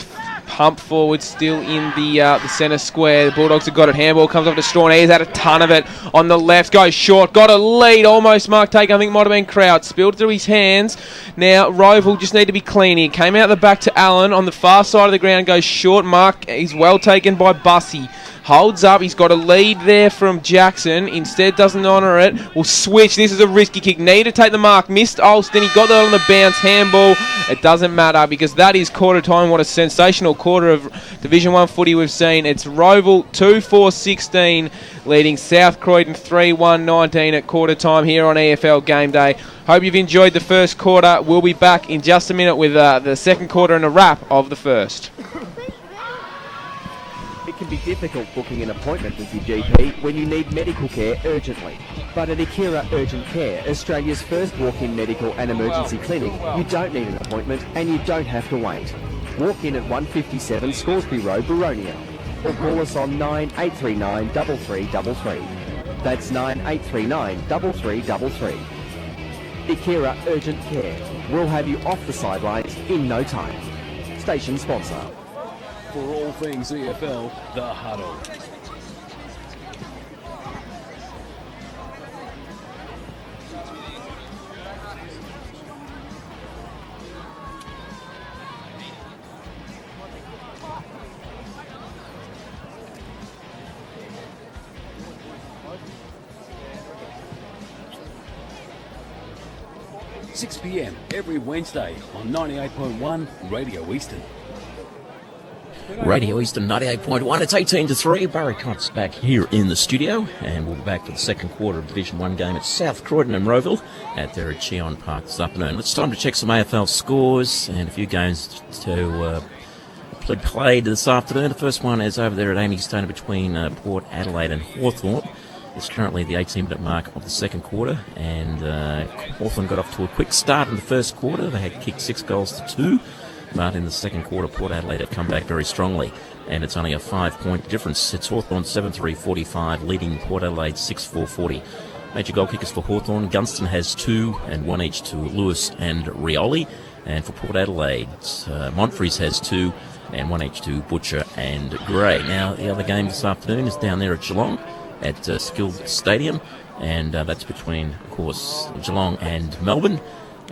pump forward, still in the centre square. The Bulldogs have got it. Handball comes off to Strawn. He's had a ton of it on the left. Goes short. Got a lead. Almost mark taken. I think it might have been Kraut. Spilled through his hands. Now, Rowville just need to be clean here. Came out the back to Allen on the far side of the ground. Goes short. Mark. He's well taken by Bussey. Holds up. He's got a lead there from Jackson. Instead doesn't honour it. Will switch. This is a risky kick. Need to take the mark. Missed Alston. He got that on the bounce. Handball. It doesn't matter because that is quarter time. What a sensational quarter of Division 1 footy we've seen. It's Rowville 2-4-16 leading South Croydon 3-1-19 at quarter time here on EFL Game Day. Hope you've enjoyed the first quarter. We'll be back in just a minute with the second quarter and a wrap of the first. It can be difficult booking an appointment with your GP when you need medical care urgently. But at Akira Urgent Care, Australia's first walk-in medical and emergency clinic, you don't need an appointment and you don't have to wait. Walk in at 157 Scoresby Road, Baronia, or call us on 9839 3333. That's 9839 3333. Akira Urgent Care. We'll have you off the sidelines in no time. Station sponsor. For all things EFL, The Huddle. (6 p.m) every Wednesday on 98.1 Radio Eastern. Radio Eastern 98.1. It's 18-3. Barry Cott's back here in the studio, and we'll be back for the second quarter of Division 1 game at South Croydon and Rowville out there at Cheong Park this afternoon. It's time to check some AFL scores and a few games to played this afternoon. The first one is over there at Amy Stone between Port Adelaide and Hawthorn. It's currently the 18-minute mark of the second quarter, and Hawthorn got off to a quick start in the first quarter. They had kicked 6 goals to 2. But in the second quarter, Port Adelaide have come back very strongly, and it's only a 5-point difference. It's Hawthorn 7-3-45, leading Port Adelaide 6-4-40. Major goal kickers for Hawthorn, Gunston has 2, and 1 each to Lewis and Rioli. And for Port Adelaide, Montfries has 2, and 1 each to Butcher and Gray. Now, the other game this afternoon is down there at Geelong, at Skilled Stadium, and that's between, of course, Geelong and Melbourne,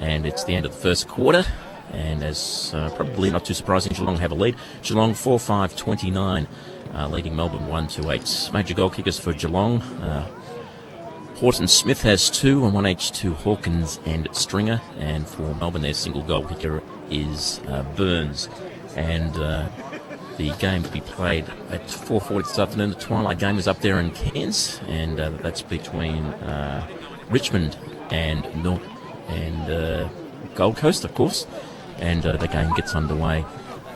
and it's the end of the first quarter. And as probably not too surprising, Geelong have a lead. Geelong 4-5-29, leading Melbourne 1-8. Major goal kickers for Geelong. Horton Smith has 2 and 1 each to Hawkins and Stringer. And for Melbourne, their single goal kicker is Burns. And the game will be played at 4:40 this afternoon. The twilight game is up there in Cairns, and that's between Richmond and Gold Coast, of course. And the game gets underway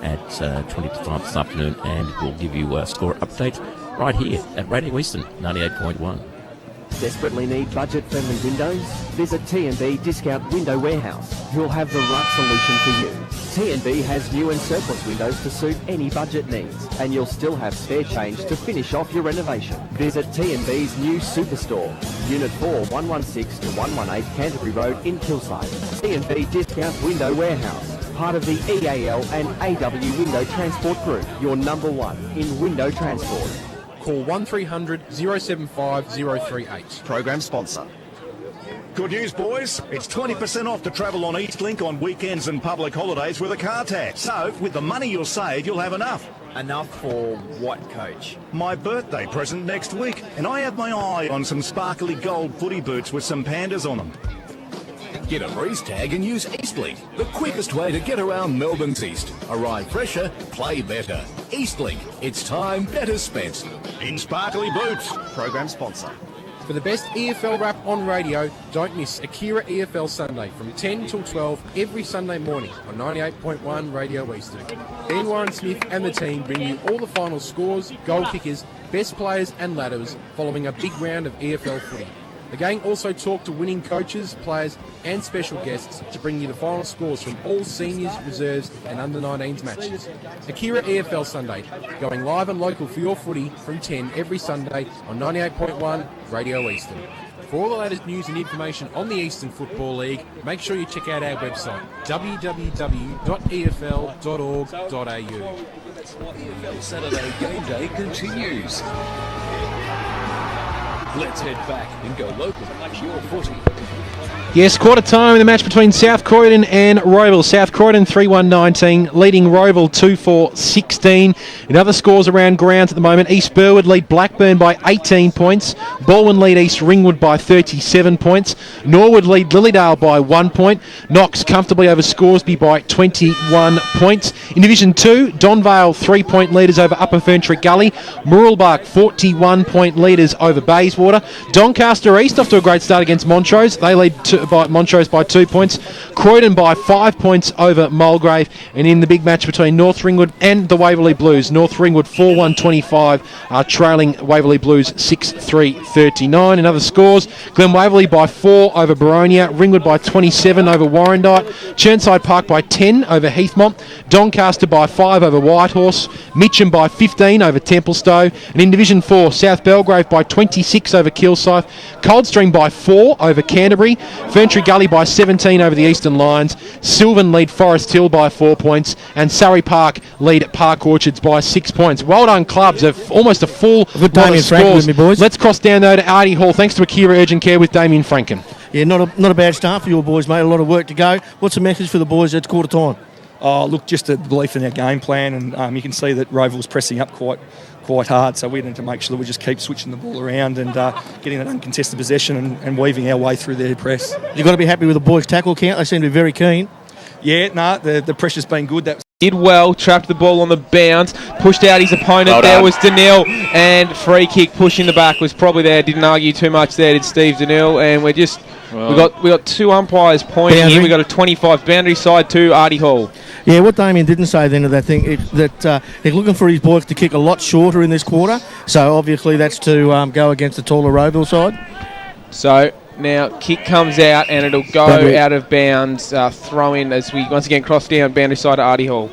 at 20-5 this afternoon, and we'll give you a score update right here at Radio Eastern 98.1. Desperately need budget-friendly windows? Visit T&B Discount Window Warehouse, who'll have the right solution for you. T&B has new and surplus windows to suit any budget needs, and you'll still have spare change to finish off your renovation. Visit T&B's new Superstore, Unit 4, 116 to 118 Canterbury Road in Kilsyth. T&B Discount Window Warehouse, part of the EAL and AW Window Transport Group, your number one in window transport. Call 1300 075 038. Program sponsor. Good news, boys. It's 20% off to travel on Eastlink on weekends and public holidays with a car tax. So, with the money you'll save, you'll have enough. Enough for what, Coach? My birthday present next week, and I have my eye on some sparkly gold footy boots with some pandas on them. Get a race tag and use Eastlink, the quickest way to get around Melbourne's East. Arrive fresher, play better. Eastlink, it's time better spent. In sparkly boots. Program sponsor. For the best EFL rap on radio, don't miss Akira EFL Sunday from 10 till 12 every Sunday morning on 98.1 Radio Eastern. Dean Warren Smith and the team bring you all the final scores, goal kickers, best players and ladders following a big round of EFL footy. The gang also talk to winning coaches, players and special guests to bring you the final scores from all seniors, reserves and under-19s matches. Akira EFL Sunday, going live and local for your footy from 10 every Sunday on 98.1 Radio Eastern. For all the latest news and information on the Eastern Football League, make sure you check out our website, www.efl.org.au. EFL Saturday Game Day continues. Let's head back and go local for your footy. Yes, quarter time in the match between South Croydon and Rowville. South Croydon 3-1-19, leading Rowville 2-4-16. In other scores around grounds at the moment, East Burwood lead Blackburn by 18 points. Baldwin lead East Ringwood by 37 points. Norwood lead Lilydale by 1 point. Knox comfortably over Scoresby by 21 points. In Division 2, Donvale 3-point leaders over Upper Ferntree Gully. Mooralbark 41-point leaders over Bayswater. Doncaster East off to a great start against Montrose. They lead by Montrose by 2 points. Croydon by 5 points over Mulgrave. And in the big match between North Ringwood and the Waverley Blues, North Ringwood 4-1-25 are trailing Waverley Blues 6-3-39. In other scores, Glen Waverley by 4 over Baronia, Ringwood by 27 over Warrandyte, Chirnside Park by 10 over Heathmont, Doncaster by 5 over Whitehorse, Mitcham by 15 over Templestowe, and in Division 4, South Belgrave by 26 over Kilsyth, Coldstream by 4 over Canterbury, Ferntree Gully by 17 over the Eastern Lions, Sylvan lead Forest Hill by 4 points, and Surrey Park lead Park Orchards by 6 points. Well done, clubs. Almost a full lot of scores. With me, boys. Let's cross down though to Artie Hall. Thanks to Akira Urgent Care with Damien Franken. Yeah, not a bad start for your boys, mate. A lot of work to go. What's the message for the boys at quarter time? Oh, look, just a belief in our game plan, and you can see that Rowville's pressing up quite hard, so we need to make sure that we just keep switching the ball around and getting that uncontested possession and weaving our way through their press. You've got to be happy with the boys' tackle count. They seem to be very keen. Yeah, the pressure's been good. Did well, trapped the ball on the bounce, pushed out his opponent. There was Daniel, and free kick pushing the back was probably there. Didn't argue too much there, did Steve Daniel, and we got two umpires pointing in. We got a 25 boundary side to Artie Hall. Yeah, what Damien didn't say then of that thing that he's looking for his boys to kick a lot shorter in this quarter. So obviously that's to go against the taller Rowville side. So now kick comes out and it'll go out of bounds. Throw in as we once again cross down boundary side to Artie Hall.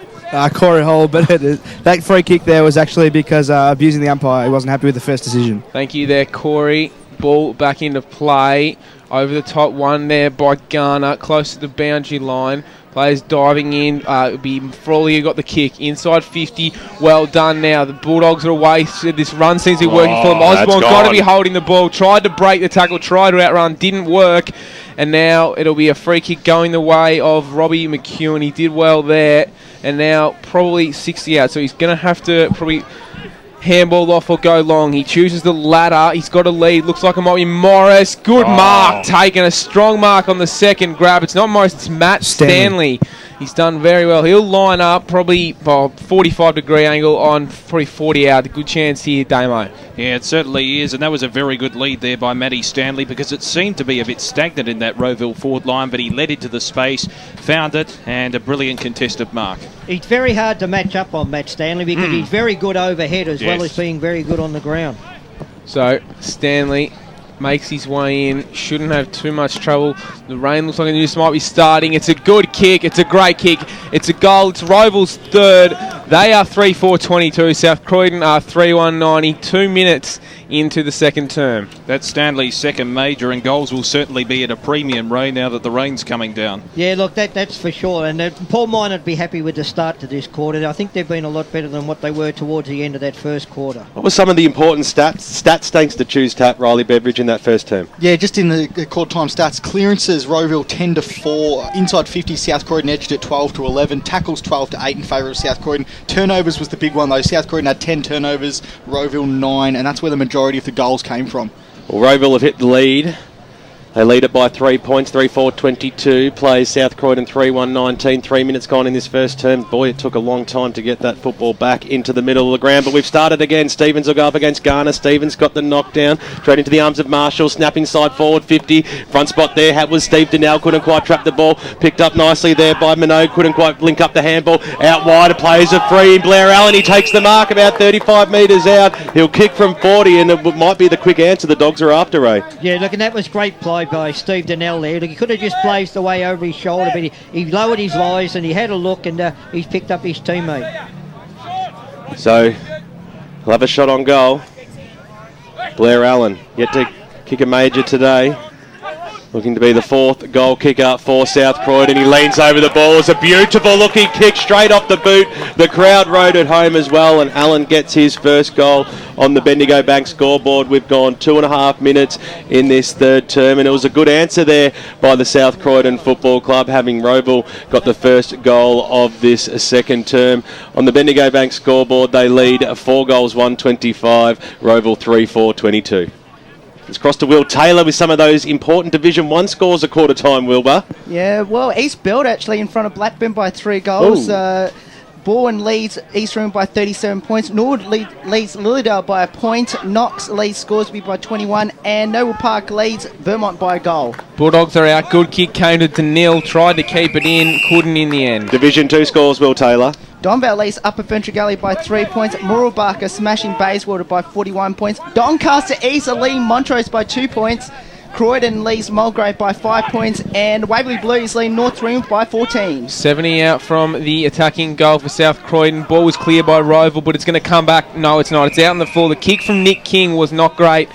Corey Hall, but that free kick there was actually because abusing the umpire. He wasn't happy with the first decision. Thank you there, Corey. Ball back into play. Over the top one there by Garner, close to the boundary line. Players diving in. It'll be Frawley who got the kick. Inside 50. Well done now. The Bulldogs are away. This run seems to be working for them. Osborne got to be holding the ball. Tried to break the tackle. Tried to outrun. Didn't work. And now it'll be a free kick going the way of Robbie McEwen. He did well there. And now probably 60 out. So he's going to have to probably handball off or go long. He chooses the ladder. He's got a lead. Looks like it might be Morris. Good mark. Taken a strong mark on the second grab. It's not Morris. It's Matt Stanley. He's done very well. He'll line up probably 45-degree angle on probably 40 out. A good chance here, Damo. Yeah, it certainly is. And that was a very good lead there by Matty Stanley because it seemed to be a bit stagnant in that Rowville forward line, but he led into the space, found it, and a brilliant contested mark. It's very hard to match up on Matt Stanley because he's very good overhead as well as being very good on the ground. So Stanley makes his way in. Shouldn't have too much trouble. The rain looks like it just might be starting. It's a good kick. It's a great kick. It's a goal. It's Rowville's third. They are 3-4-22. South Croydon are 3-1-90. 2 minutes into the second term. That's Stanley's second major, and goals will certainly be at a premium, Ray, now that the rain's coming down. Yeah, look, that's for sure. And Paul Mine would be happy with the start to this quarter. I think they've been a lot better than what they were towards the end of that first quarter. What were some of the important stats thanks to Choose Tap, Riley Beveridge, in that first term? Yeah, just in the quarter time stats, clearances, Rowville 10-4, inside 50, South Croydon edged at 12-11, tackles 12-8 in favour of South Croydon. Turnovers was the big one though. South Croydon had 10 turnovers, Rowville 9, and that's where the majority of the goals came from. Well, Rowville have hit the lead. They lead it by 3 points, 3-4-22. Plays South Croydon 3-1-19. 3 minutes gone in this first term. Boy, it took a long time to get that football back into the middle of the ground, but we've started again. Stevens will go up against Garner. Stevens got the knockdown. Straight into the arms of Marshall. Snap inside forward 50. Front spot there was Steve Donnell. Couldn't quite trap the ball. Picked up nicely there by Minogue. Couldn't quite link up the handball. Out wide, a players are free. Blair Allen, he takes the mark about 35 metres out. He'll kick from 40, and it might be the quick answer the Dogs are after, Ray. Yeah, look, and that was great play by Steve Donnell there. Look, he could have just blazed away over his shoulder, but he lowered his eyes and he had a look, and he's picked up his teammate. So, he'll have a shot on goal. Blair Allen, yet to kick a major today. Looking to be the fourth goal kicker for South Croydon. He leans over the ball. It's a beautiful looking kick straight off the boot. The crowd rode it home as well, and Allen gets his first goal on the Bendigo Bank scoreboard. We've gone 2.5 minutes in this third term, and it was a good answer there by the South Croydon Football Club, having Rowville got the first goal of this second term. On the Bendigo Bank scoreboard, they lead 4 goals, 125. Rowville 3-4-22. It's crossed to Will Taylor with some of those important Division 1 scores a quarter time, Wilbur. Yeah, well, East Build actually in front of Blackburn by 3 goals. Bourne leads East Room by 37 points. Nord leads Lilydale by a point. Knox leads Scoresby by 21. And Noble Park leads Vermont by a goal. Bulldogs are out. Good kick came to Nil. Tried to keep it in. Couldn't in the end. Division 2 scores, Will Taylor. Donvale leads Upper Fentress Gully by 3 points. Moorabaka smashing Bayswater by 41 points. Doncaster East are leading Montrose by 2 points. Croydon leads Mulgrave by 5 points, and Waverley Blues lead North Room by 14. 70 out from the attacking goal for South Croydon. Ball was cleared by Rowville, but it's going to come back. No, it's not. It's out in the full. The kick from Nick King was not great.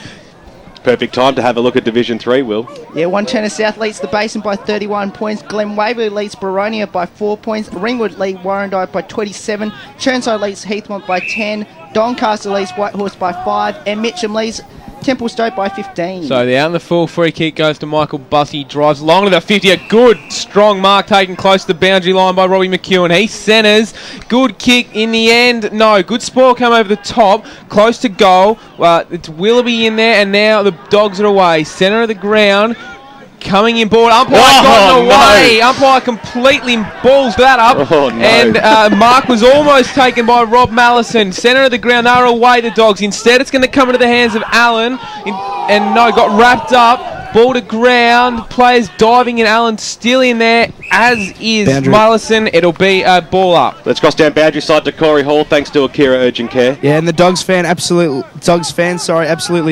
Perfect time to have a look at Division 3, Will. Yeah, 1 Turner South leads the Basin by 31 points. Glen Waverley leads Baronia by 4 points. Ringwood lead Warrandyte by 27. Churnside leads Heathmont by 10. Doncaster leads Whitehorse by 5. And Mitcham leads Templestowe by 15. So the out in the full free kick goes to Michael Bussey. Drives long to the 50. A good, strong mark taken close to the boundary line by Robbie McEwen. He centres. Good kick in the end. No, good spoil come over the top. Close to goal. It's Willoughby in there, and now the Dogs are away. Centre of the ground. Coming in board. Umpire got away. No. Umpire completely balls that up. Oh, no. And mark was almost taken by Rob Mallison. Centre of the ground. They're away, the Dogs. Instead, it's going to come into the hands of Allen. And no, got wrapped up. Ball to ground. Players diving, and Allen still in there, as is boundary. Mallison. It'll be a ball up. Let's cross down boundary side to Corey Hall, thanks to Akira Urgent Care. Yeah, and the Dogs fan absolutely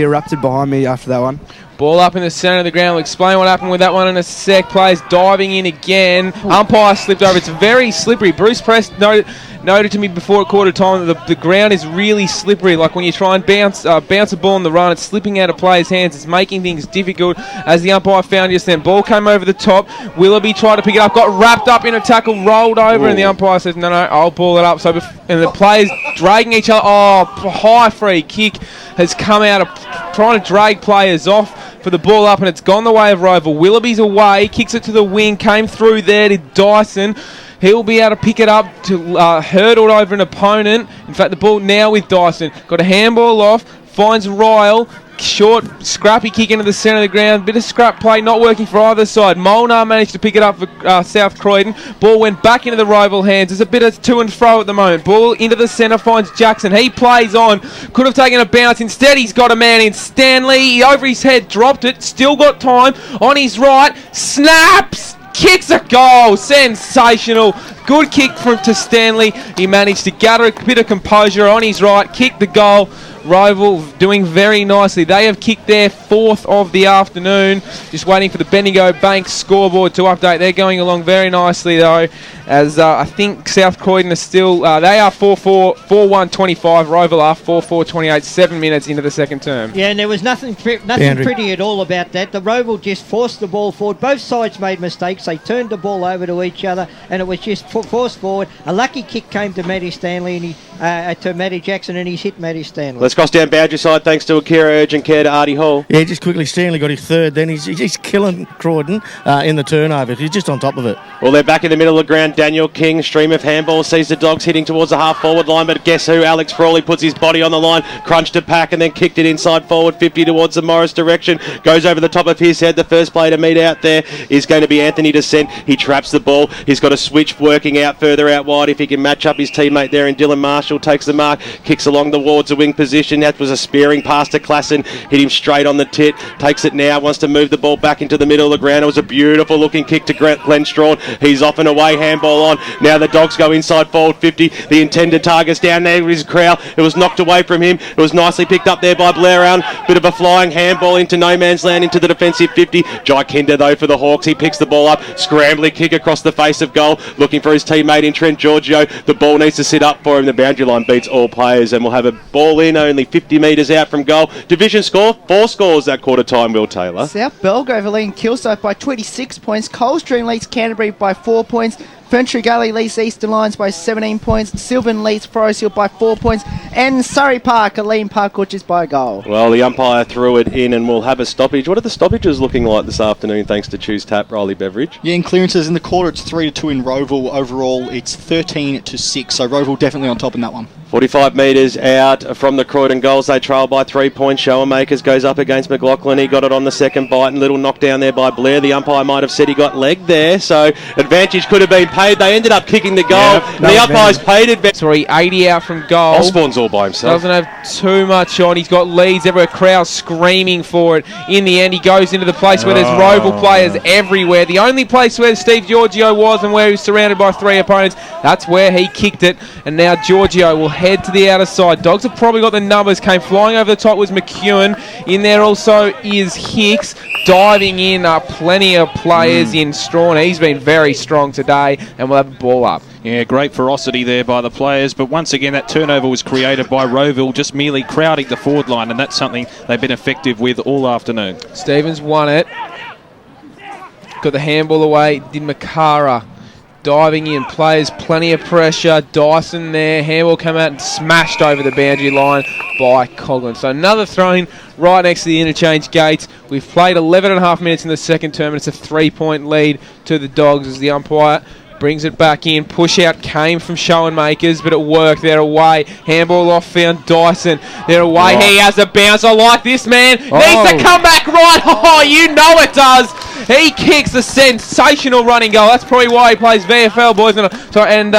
erupted behind me after that one. Ball up in the centre of the ground. We'll explain what happened with that one in a sec. Players diving in again. Umpire slipped over. It's very slippery. Bruce Press noted to me before at quarter time that the ground is really slippery. Like when you try and bounce a ball on the run, it's slipping out of players' hands. It's making things difficult, as the umpire found just then. Ball came over the top. Willoughby tried to pick it up, got wrapped up in a tackle, rolled over, and the umpire says, no, I'll ball it up. So, and the players dragging each other. Oh, high free kick has come out of trying to drag players off for the ball up, and it's gone the way of Rowville. Willoughby's away, kicks it to the wing, came through there to Dyson. He'll be able to pick it up to hurdle over an opponent. In fact, the ball now with Dyson. Got a handball off, finds Ryle. Short, scrappy kick into the centre of the ground. Bit of scrap play, not working for either side. Molnar managed to pick it up for South Croydon. Ball went back into the Rowville hands. There's a bit of to and fro at the moment. Ball into the centre, finds Jackson. He plays on. Could have taken a bounce. Instead, he's got a man in. Stanley, over his head, dropped it. Still got time. On his right, snaps! Kicks a goal. Sensational. Good kick to Stanley. He managed to gather a bit of composure on his right, kick the goal. Rowville doing very nicely. They have kicked their 4th of the afternoon. Just waiting for the Bendigo Bank scoreboard to update. They're going along very nicely though, as I think South Croydon are still, they are 4-1-25. Rowville are 4-4-28, 7 minutes into the second term. Yeah, and there was nothing pretty at all about that. The Rowville just forced the ball forward. Both sides made mistakes. They turned the ball over to each other, and it was just forced forward. A lucky kick came to Matty Stanley, and to Matty Jackson, and he's hit Matty Stanley. Let's cross down boundary side thanks to Akira Urgent Care to Artie Hall. Yeah, just quickly, Stanley got his 3rd. Then he's killing Croydon in the turnover. He's just on top of it. Well, they're back in the middle of the ground. Daniel King, stream of handball, sees the Dogs hitting towards the half-forward line, but guess who? Alex Frawley puts his body on the line, crunched a pack, and then kicked it inside forward 50 towards the Morris direction. Goes over the top of his head. The first player to meet out there is going to be Anthony Descent. He traps the ball. He's got a switch working out further out wide. If he can match up his teammate there, and Dylan Marshall takes the mark, kicks along towards the wing position. That was a spearing pass to Klassen. Hit him straight on the tit. Takes it now. Wants to move the ball back into the middle of the ground. It was a beautiful looking kick to Glenn Strawn. He's off and away. Handball on. Now the Dogs go inside forward 50. The intended target's down there with his Crowell. It was knocked away from him. It was nicely picked up there by Blair Allen. Bit of a flying handball into no man's land into the defensive 50. Jai Kinder though for the Hawks. He picks the ball up. Scrambling kick across the face of goal. Looking for his teammate in Trent Giorgio. The ball needs to sit up for him. The boundary line beats all players, and we'll have a ball in only 50 metres out from goal. Division score, 4 scores that quarter time, Will Taylor. South Belgrave are leading Kilsyth by 26 points. Coldstream leads Canterbury by 4 points. Ferntree Gully leads Eastern Lions by 17 points. Sylvan leads Forest Hill by 4 points. And Surrey Park are leading Park Orchards by a goal. Well, the umpire threw it in, and we'll have a stoppage. What are the stoppages looking like this afternoon, thanks to Choose Tap, Riley Beveridge? Yeah, in clearances in the quarter, it's 3-2 in Rowville. Overall, it's 13-6. So Rowville definitely on top in that one. 45 metres out from the Croydon goals. They trail by 3 points. Showermakers goes up against McLaughlin. He got it on the second bite, and little knockdown there by Blair. The umpire might have said he got legged there, so advantage could have been paid. They ended up kicking the goal. The umpire's paid advantage. 380 out from goal. Osborne's all by himself. Doesn't have too much on. He's got leads everywhere. Crowd screaming for it. In the end, he goes into the place where there's Rowville players everywhere. The only place where Steve Giorgio was and where he was surrounded by 3 opponents, that's where he kicked it. And now Giorgio will head to the outer side. Dogs have probably got the numbers. Came flying over the top was McEwen. In there also is Hicks. Diving in plenty of players in Strawn. He's been very strong today, and we'll have a ball up. Yeah, great ferocity there by the players, but once again that turnover was created by Rowville, just merely crowding the forward line, and that's something they've been effective with all afternoon. Stevens won it. Got the handball away. Did Makara. Diving in, players, plenty of pressure. Dyson there, handball came out and smashed over the boundary line by Coughlin. So another throw-in right next to the interchange gates. We've played 11.5 minutes in the second term, and it's a 3-point lead to the Dogs as the umpire brings it back in. Push out came from Showenmakers, but it worked. They're away. Handball off found Dyson. They're away. He has a bounce. I like this man. Needs to come back right. Oh, you know it does. He kicks a sensational running goal. That's probably why he plays VFL, boys. And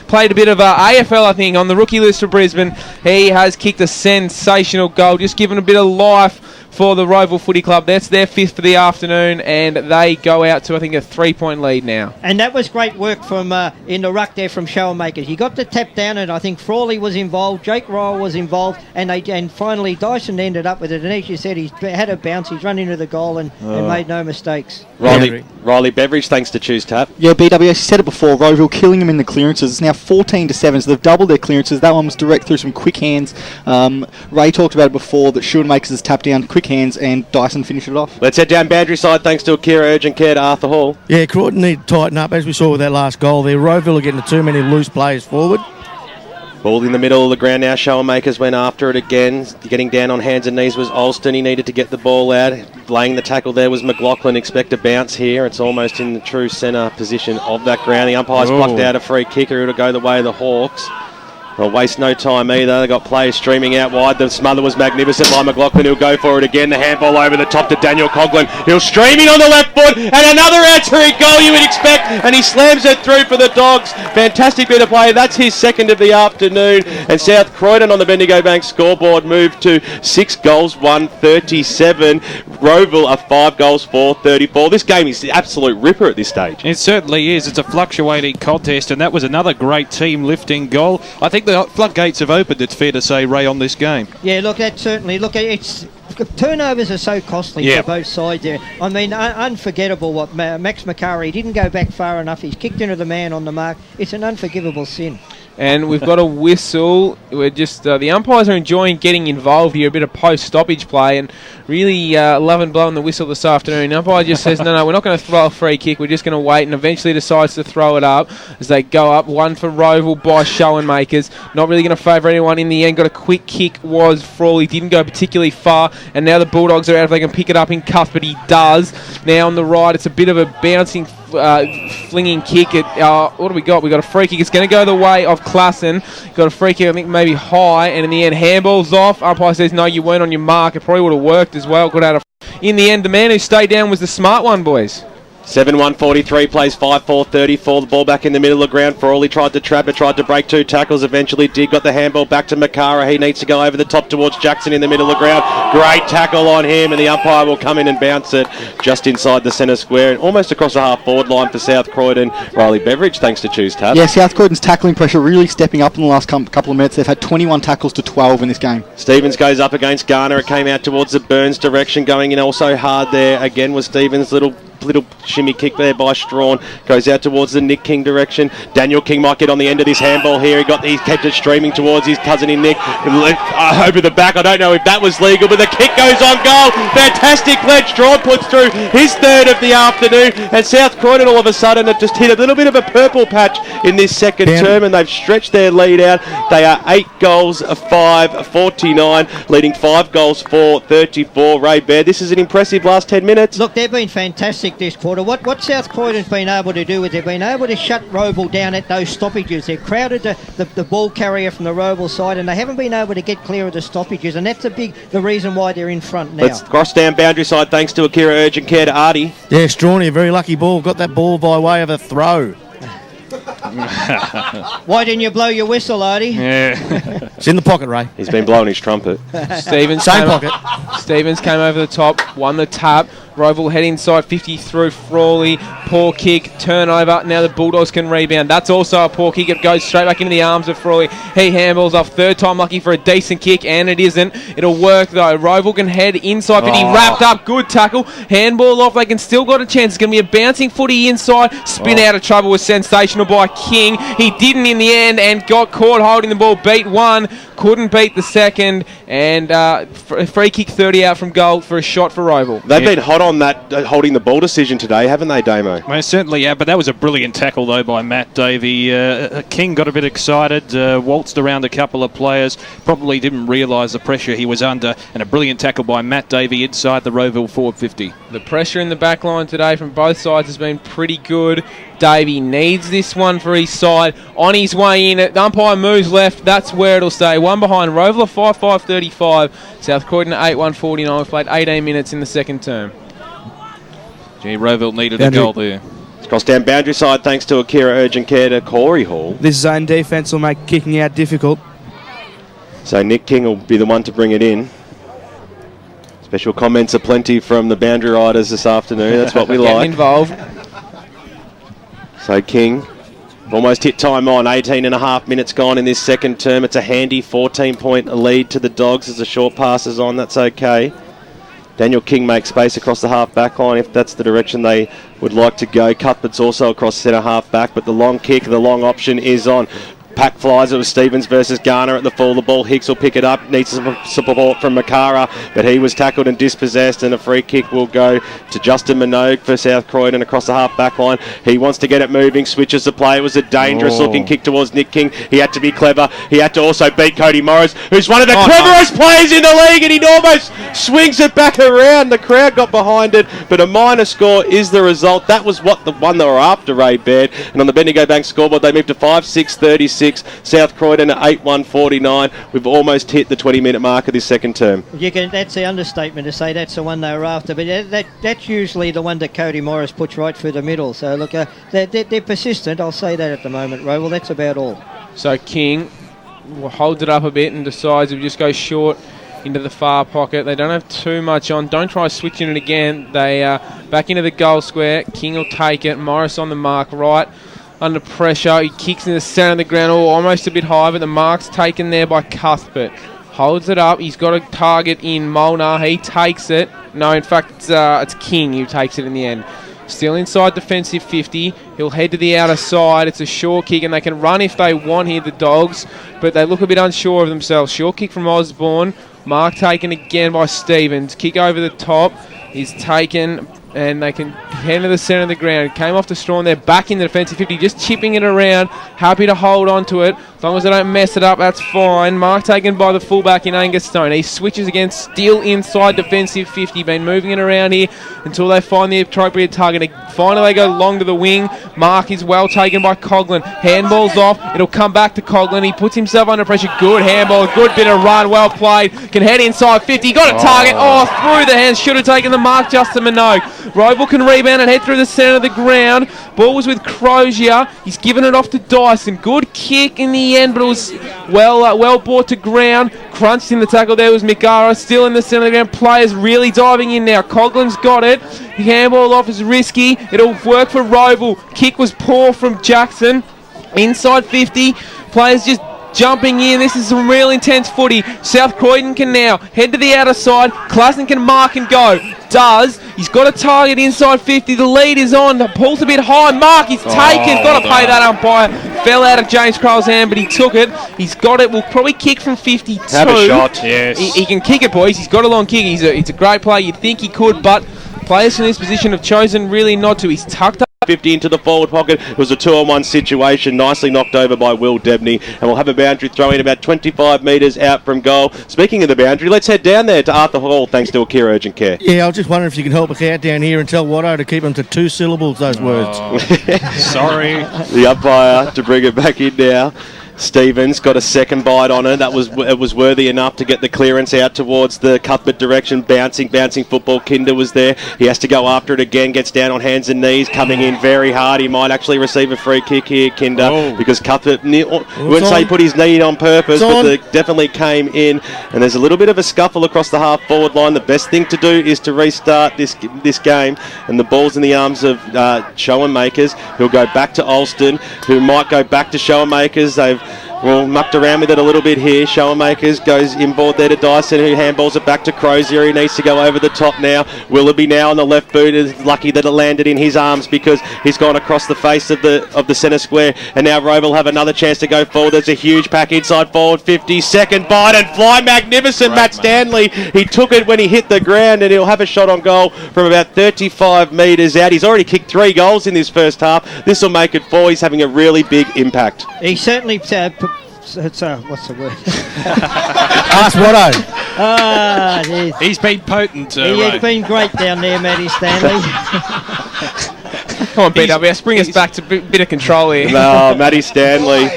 played a bit of AFL, I think, on the rookie list for Brisbane. He has kicked a sensational goal. Just given a bit of life for the Rowville Footy Club. That's their 5th for the afternoon, and they go out to, I think, a 3-point lead now. And that was great work from in the ruck there from Showermakers. He got the tap down, and I think Frawley was involved, Jake Ryle was involved, and finally Dyson ended up with it. And as you said, he's had a bounce, he's run into the goal and made no mistakes. Riley Beveridge, thanks to Choose Tap. Yeah, BWS, you said it before, Rowville killing them in the clearances. It's now 14-7, so they've doubled their clearances. That one was direct through some quick hands. Ray talked about it before, that Shoemakers tap down, quick hands, and Dyson finished it off. Let's head down boundary side thanks to Akira Urgent Care to Arthur Hall. Yeah, Croydon need to tighten up, as we saw with that last goal there. Rowville are getting too many loose players forward. Ball in the middle of the ground now. Showermakers went after it again. Getting down on hands and knees was Alston. He needed to get the ball out. Laying the tackle there was McLaughlin. Expect a bounce here. It's almost in the true centre position of that ground. The umpire's plucked out a free kicker. It'll go the way of the Hawks. They'll waste no time either. They've got players streaming out wide. The smother was magnificent by McLaughlin. He'll go for it again. The handball over the top to Daniel Coughlin. He'll stream in on the left foot. And another out-to-it goal you would expect. And he slams it through for the Dogs. Fantastic bit of play. That's his 2nd of the afternoon. And South Croydon on the Bendigo Bank scoreboard moved to 6 goals, 137. Rowville are 5 goals, 434. This game is the absolute ripper at this stage. It certainly is. It's a fluctuating contest. And that was another great team lifting goal. I think the floodgates have opened, it's fair to say, Ray, on this game. Yeah, look, that certainly. Look, it's turnovers are so costly for both sides there. I mean, unforgettable what Max Macari didn't go back far enough. He's kicked into the man on the mark. It's an unforgivable sin. And we've got a whistle. We're just the umpires are enjoying getting involved here, a bit of post-stoppage play, and really loving blowing the whistle this afternoon. The umpire just says, no, we're not going to throw a free kick. We're just going to wait, and eventually decides to throw it up as they go up. One for Rowville by Schoenmakers. Not really going to favour anyone in the end. Got a quick kick was Frawley. Didn't go particularly far, and now the Bulldogs are out if they can pick it up in cuff, but he does. Now on the right, it's a bit of a bouncing flinging kick at what do we got? We got a free kick. It's going to go the way of Klassen. Got a free kick, I think maybe high, and in the end handball's off. Umpire says no, you weren't on your mark. It probably would have worked as well. Got out of. In the end, the man who stayed down was the smart one, boys. 7-1-43 plays 5-4-34. The ball back in the middle of the ground. Frawley tried to trap it, tried to break 2 tackles, eventually did. Got the handball back to Makara. He needs to go over the top towards Jackson in the middle of the ground. Great tackle on him, and the umpire will come in and bounce it just inside the centre square and almost across the half-forward line for South Croydon. Riley Beveridge, thanks to Choose Tab. Yeah, South Croydon's tackling pressure really stepping up in the last couple of minutes. They've had 21 tackles to 12 in this game. Stevens goes up against Garner. It came out towards the Burns direction. Going in also hard there again was Stevens. Little shimmy kick there by Strawn. Goes out towards the Nick King direction. Daniel King might get on the end of this handball here. He's kept it streaming towards his cousin in Nick. Over the back. I don't know if that was legal, but the kick goes on goal. Fantastic pledge. Strawn puts through his third of the afternoon, and South Croydon all of a sudden have just hit a little bit of a purple patch in this second term, and they've stretched their lead out. They are 8 goals, 49, leading 5 goals, 34. Ray Baird, this is an impressive last 10 minutes. Look, they've been fantastic this quarter. What South Croydon's been able to do is they've been able to shut Rowville down at those stoppages. They've crowded the ball carrier from the Rowville side, and they haven't been able to get clear of the stoppages, and that's the reason why they're in front now. Let's cross down boundary side thanks to Akira Urgent Care to Artie. Yeah, Strawny, a very lucky ball. Got that ball by way of a throw. Why didn't you blow your whistle, Artie? Yeah. It's in the pocket, Ray. He's been blowing his trumpet. Stevens came over the top, won the tap. Rowville head inside 50 through Frawley. Poor kick, turnover. Now the Bulldogs can rebound. That's also a poor kick. It goes straight back into the arms of Frawley. He handballs off. Third time lucky for a decent kick, and it isn't. It'll work though. Rowville can head inside 50. Wrapped up. Good tackle. Handball off. They can still got a chance. It's going to be a bouncing footy inside. Spin out of trouble was sensational by King. He didn't in the end and got caught holding the ball. Beat one. Couldn't beat the second. And free kick 30 out from goal for a shot for Rowville. They've been hot on that holding the ball decision today, haven't they, Damo? Well, certainly, yeah, but that was a brilliant tackle, though, by Matt Davey. King got a bit excited, waltzed around a couple of players, probably didn't realise the pressure he was under, and a brilliant tackle by Matt Davey inside the Rowville forward 50. The pressure in the back line today from both sides has been pretty good. Davey needs this one for his side. On his way in, the umpire moves left. That's where it'll stay. One behind Rowville, 5-5-35. South Croydon 8-1-49. We've played 18 minutes in the second term. Gee, Rowville needed a goal there. It's crossed down boundary side thanks to Akira Urgent Care to Corey Hall. This zone defence will make kicking out difficult. So Nick King will be the one to bring it in. Special comments aplenty from the boundary riders this afternoon. That's what we like. Getting involved. So King almost hit time on. 18 and a half minutes gone in this second term. It's a handy 14-point lead to the Dogs as the short pass is on. That's okay. Daniel King makes space across the half-back line if that's the direction they would like to go. Cuthbert's also across centre half-back, but the long kick, the long option is on. Pack flies. It was Stevens versus Garner at the full. The ball. Hicks will pick it up. Needs some support from Makara, but he was tackled and dispossessed, and a free kick will go to Justin Minogue for South Croydon across the half-back line. He wants to get it moving, switches the play. It was a dangerous-looking kick towards Nick King. He had to be clever. He had to also beat Cody Morris, who's one of the cleverest players in the league, and he almost swings it back around. The crowd got behind it, but a minor score is the result. That was what the one they were after, Ray Baird. And on the Bendigo Bank scoreboard, they moved to 5-6-36. South Croydon at 8-1-49. We've almost hit the 20-minute mark of this second term. That's the understatement to say that's the one they were after, but that's usually the one that Cody Morris puts right through the middle. So look, they're persistent. I'll say that at the moment, Ray. Well, that's about all. So King holds it up a bit and decides to just go short into the far pocket. They don't have too much on. Don't try switching it again. They back into the goal square. King will take it. Morris on the mark right. under pressure. He kicks in the centre of the ground, almost a bit high, but the mark's taken there by Cuthbert. Holds it up. He's got a target in Molnar. He takes it. No, in fact, it's King who takes it in the end. Still inside defensive 50. He'll head to the outer side. It's a short kick, and they can run if they want here, the Dogs, but they look a bit unsure of themselves. Short kick from Osborne. Mark taken again by Stevens. Kick over the top. He's taken, and they can head to the centre of the ground. Came off to Strawn. They're back in the defensive 50, just chipping it around. Happy to hold on to it. As long as they don't mess it up, that's fine. Mark taken by the fullback in Angus Stone. He switches again, still inside defensive 50. Been moving it around here until they find the appropriate target. Finally, they go long to the wing. Mark is well taken by Coughlin. Handball's off. It'll come back to Coughlin. He puts himself under pressure. Good handball. Good bit of run. Well played. Can head inside 50. Got a target. Through the hands. Should have taken the mark. Justin Minogue. Rowville can rebound and head through the centre of the ground. Ball was with Crozier. He's given it off to Dyson. Good kick in the end, but it was well brought to ground. Crunched in the tackle there was Migara. Still in the centre of the ground. Players really diving in now. Coughlin's got it. The handball off is risky. It'll work for Rowville. Kick was poor from Jackson. Inside 50. Players just jumping in. This is some real intense footy. South Croydon can now head to the outer side. Klassen can mark and go. Does. He's got a target inside 50. The lead is on. The pull's a bit high. Mark is taken. Got to pay that umpire. Fell out of James Crowell's hand, but he took it. He's got it. Will probably kick from 52. Have a shot. Yes. He can kick it, boys. He's got a long kick. It's a great play. You'd think he could, but players in this position have chosen really not to. He's tucked up 50 into the forward pocket. It was a 2-on-1 situation, nicely knocked over by Will Debney, and we'll have a boundary throw in about 25 metres out from goal. Speaking of the boundary, let's head down there to Arthur Hall, thanks to Akira Urgent Care. Yeah, I was just wondering if you can help us out down here and tell Watto to keep them to 2 syllables, those words. Sorry. The umpire to bring it back in now. Stevens got a second bite on it. It was worthy enough to get the clearance out towards the Cuthbert direction. Bouncing football. Kinder was there. He has to go after it again. Gets down on hands and knees. Coming in very hard. He might actually receive a free kick here, Kinder, because Cuthbert, we wouldn't say he put his knee in on purpose, but they definitely came in. And there's a little bit of a scuffle across the half forward line. The best thing to do is to restart this game. And the ball's in the arms of Schoenmakers, who'll go back to Alston, who might go back to Schoenmakers. They've mucked around with it a little bit here. Schoenmakers goes inboard there to Dyson, who handballs it back to Crozier. He needs to go over the top now. Willoughby now on the left boot is lucky that it landed in his arms because he's gone across the face of the centre square. And now Rowville have another chance to go forward. There's a huge pack inside forward 50. Second bite and fly magnificent. Matt Stanley. He took it when he hit the ground, and he'll have a shot on goal from about 35 metres out. He's already kicked 3 goals in this first half. This will make it 4. He's having a really big impact. He certainly what's the word? Ask Watto. He's been potent. He's been great down there, Matty Stanley. Come on, BWS, bring us back to a bit of control here. No, Matty Stanley.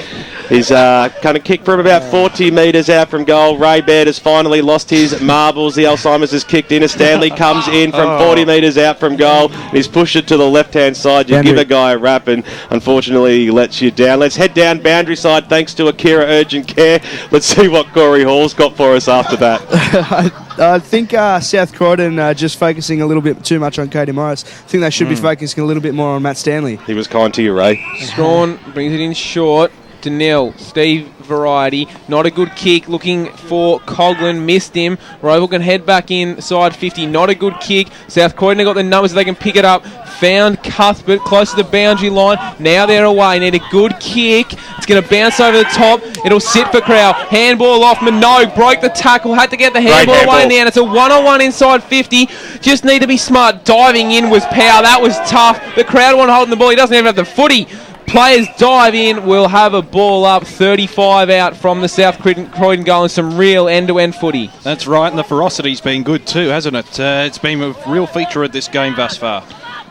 He's kind of kicked from about 40 metres out from goal. Ray Baird has finally lost his marbles. The Alzheimer's has kicked in. As Stanley comes in from 40 metres out from goal. He's pushed it to the left-hand side. You give a guy a rap, and unfortunately he lets you down. Let's head down boundary side thanks to Akira Urgent Care. Let's see what Corey Hall's got for us after that. I think South Croydon just focusing a little bit too much on Cody Morris. I think they should be focusing a little bit more on Matt Stanley. He was kind to you, Ray. Strawn brings it in short. Danil, Steve Variety, not a good kick, looking for Coughlin, missed him. Rowville can head back inside 50, not a good kick. South Croydon have got the numbers so they can pick it up. Found Cuthbert close to the boundary line. Now they're away. Need a good kick. It's going to bounce over the top. It'll sit for Crowell. Handball off. Minogue broke the tackle. Had to get the handball away in the end. It's a 1-on-1 inside 50. Just need to be smart. Diving in was power. That was tough. The crowd one holding the ball. He doesn't even have the footy. Players dive in. We'll have a ball up. 35 out from the South Croydon goal and some real end-to-end footy. That's right, and the ferocity's been good too, hasn't it? It's been a real feature of this game thus far.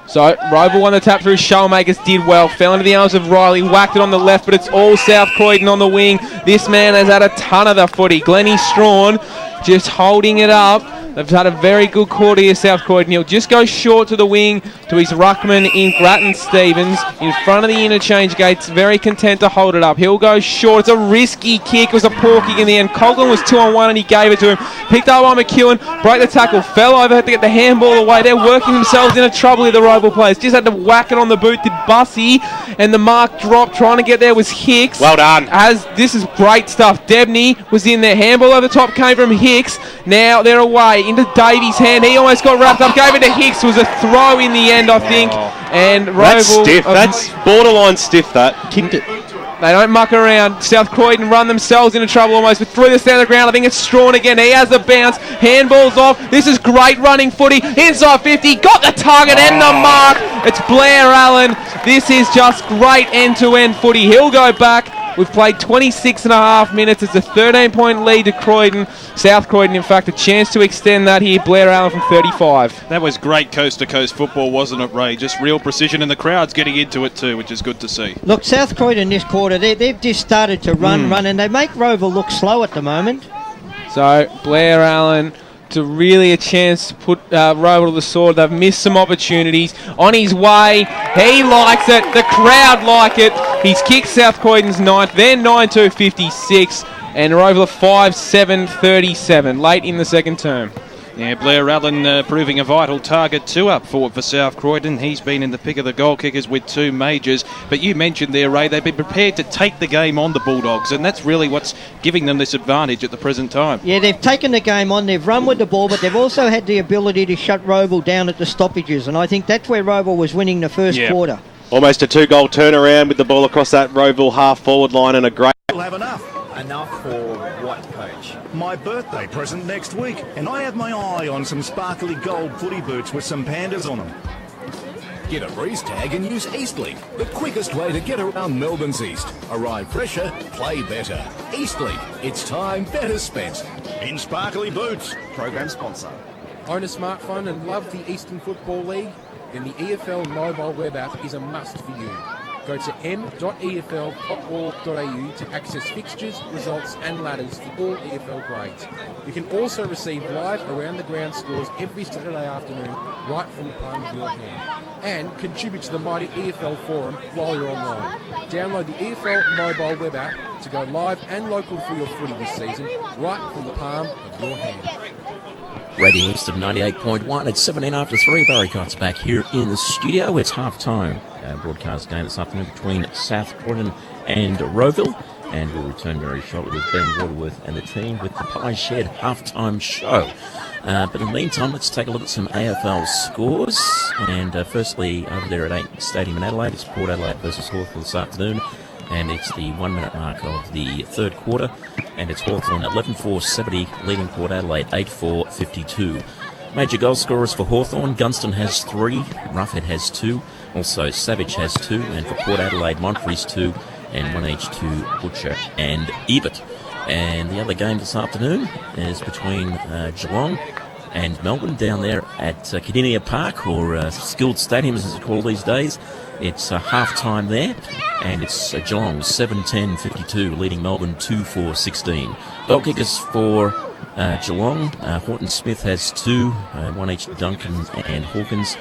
So, Rowville won the tap through. Showmakers did well. Fell into the arms of Riley. Whacked it on the left, but it's all South Croydon on the wing. This man has had a ton of the footy. Glennie Strawn just holding it up. They've had a very good quarter here, South Croydon. He'll just go short to the wing to his ruckman in Grattan Stevens in front of the interchange gates. Very content to hold it up. He'll go short. It's a risky kick. It was a poor kick in the end. Coghlan was 2-on-1 and he gave it to him. Picked up by McEwen. Broke the tackle. Fell over. Had to get the handball away. They're working themselves into trouble here, the Rowville players. Just had to whack it on the boot. Did Bussy. And the mark dropped. Trying to get there was Hicks. Well done. This is great stuff. Debney was in there. Handball over the top came from Hicks. Now they're away into Davies' hand. He almost got wrapped up. Gave it to Hicks. It was a throw in the end, I think. And Rowville... That's stiff. That's borderline stiff, that. Kicked it. They don't muck around. South Croydon run themselves into trouble almost. But through the centre of the ground, I think it's Strawn again. He has the bounce. Handball's off. This is great running footy. Inside 50. Got the target and the mark. It's Blair Allen. This is just great end-to-end footy. He'll go back. We've played 26 and a half minutes. It's a 13-point lead to Croydon. South Croydon, in fact, a chance to extend that here. Blair Allen from 35. That was great coast-to-coast football, wasn't it, Ray? Just real precision, and the crowd's getting into it too, which is good to see. Look, South Croydon this quarter, they've just started to run, and they make Rowville look slow at the moment. So, Blair Allen to really a chance to put Rowville to the sword. They've missed some opportunities. On his way, he likes it. The crowd like it. He's kicked South Croydon's ninth. They're 9-2-56. And Rowville 5-7-37 late in the second term. Yeah, Blair Allen proving a vital target too up forward for South Croydon. He's been in the pick of the goal kickers with 2 majors. But you mentioned there, Ray, they've been prepared to take the game on the Bulldogs, and that's really what's giving them this advantage at the present time. Yeah, they've taken the game on, they've run with the ball, but they've also had the ability to shut Rowville down at the stoppages, and I think that's where Rowville was winning the first quarter. Almost a 2-goal turnaround with the ball across that Rowville half-forward line, and a great... We'll have enough. Enough for what, Coach? My birthday present next week, and I have my eye on some sparkly gold footy boots with some pandas on them. Get a race tag and use Eastlink, the quickest way to get around Melbourne's East. Arrive fresher, play better. Eastlink, it's time better spent. In sparkly boots. Program sponsor. Own a smartphone and love the Eastern Football League? Then the EFL mobile web app is a must for you. Go to m.efl.org.au to access fixtures, results and ladders for all EFL grades. You can also receive live around-the-ground scores every Saturday afternoon right from the palm of your hand. And contribute to the mighty EFL forum while you're online. Download the EFL mobile web app to go live and local for your footy this season right from the palm of your hand. Radio East of 98.1. It's 17 after 3. Barry Cott's back here in the studio. It's half-time. Broadcast game this afternoon between South Croydon and Rowville. And we'll return very shortly with Ben Waterworth and the team with the Pie Shed half-time show. But in the meantime, let's take a look at some AFL scores. And firstly, over there at 8 Stadium in Adelaide, it's Port Adelaide versus Hawthorn this afternoon. And it's the 1 minute mark of the third quarter. And it's Hawthorn 11-4-70, leading Port Adelaide 8-4-52. Major goal scorers for Hawthorn, Gunston has 3, Roughhead has 2, also Savage has 2, and for Port Adelaide, Monfries 2, and 1 each to Butcher and Ebert. And the other game this afternoon is between Geelong and Melbourne down there at Cardinia Park, or Skilled Stadium as it's called these days. It's half-time there, and it's Geelong 7-10-52, leading Melbourne 2-4-16. Goal kickers for Geelong, Horton Smith has 2, 1 each to Duncan and Hawkins.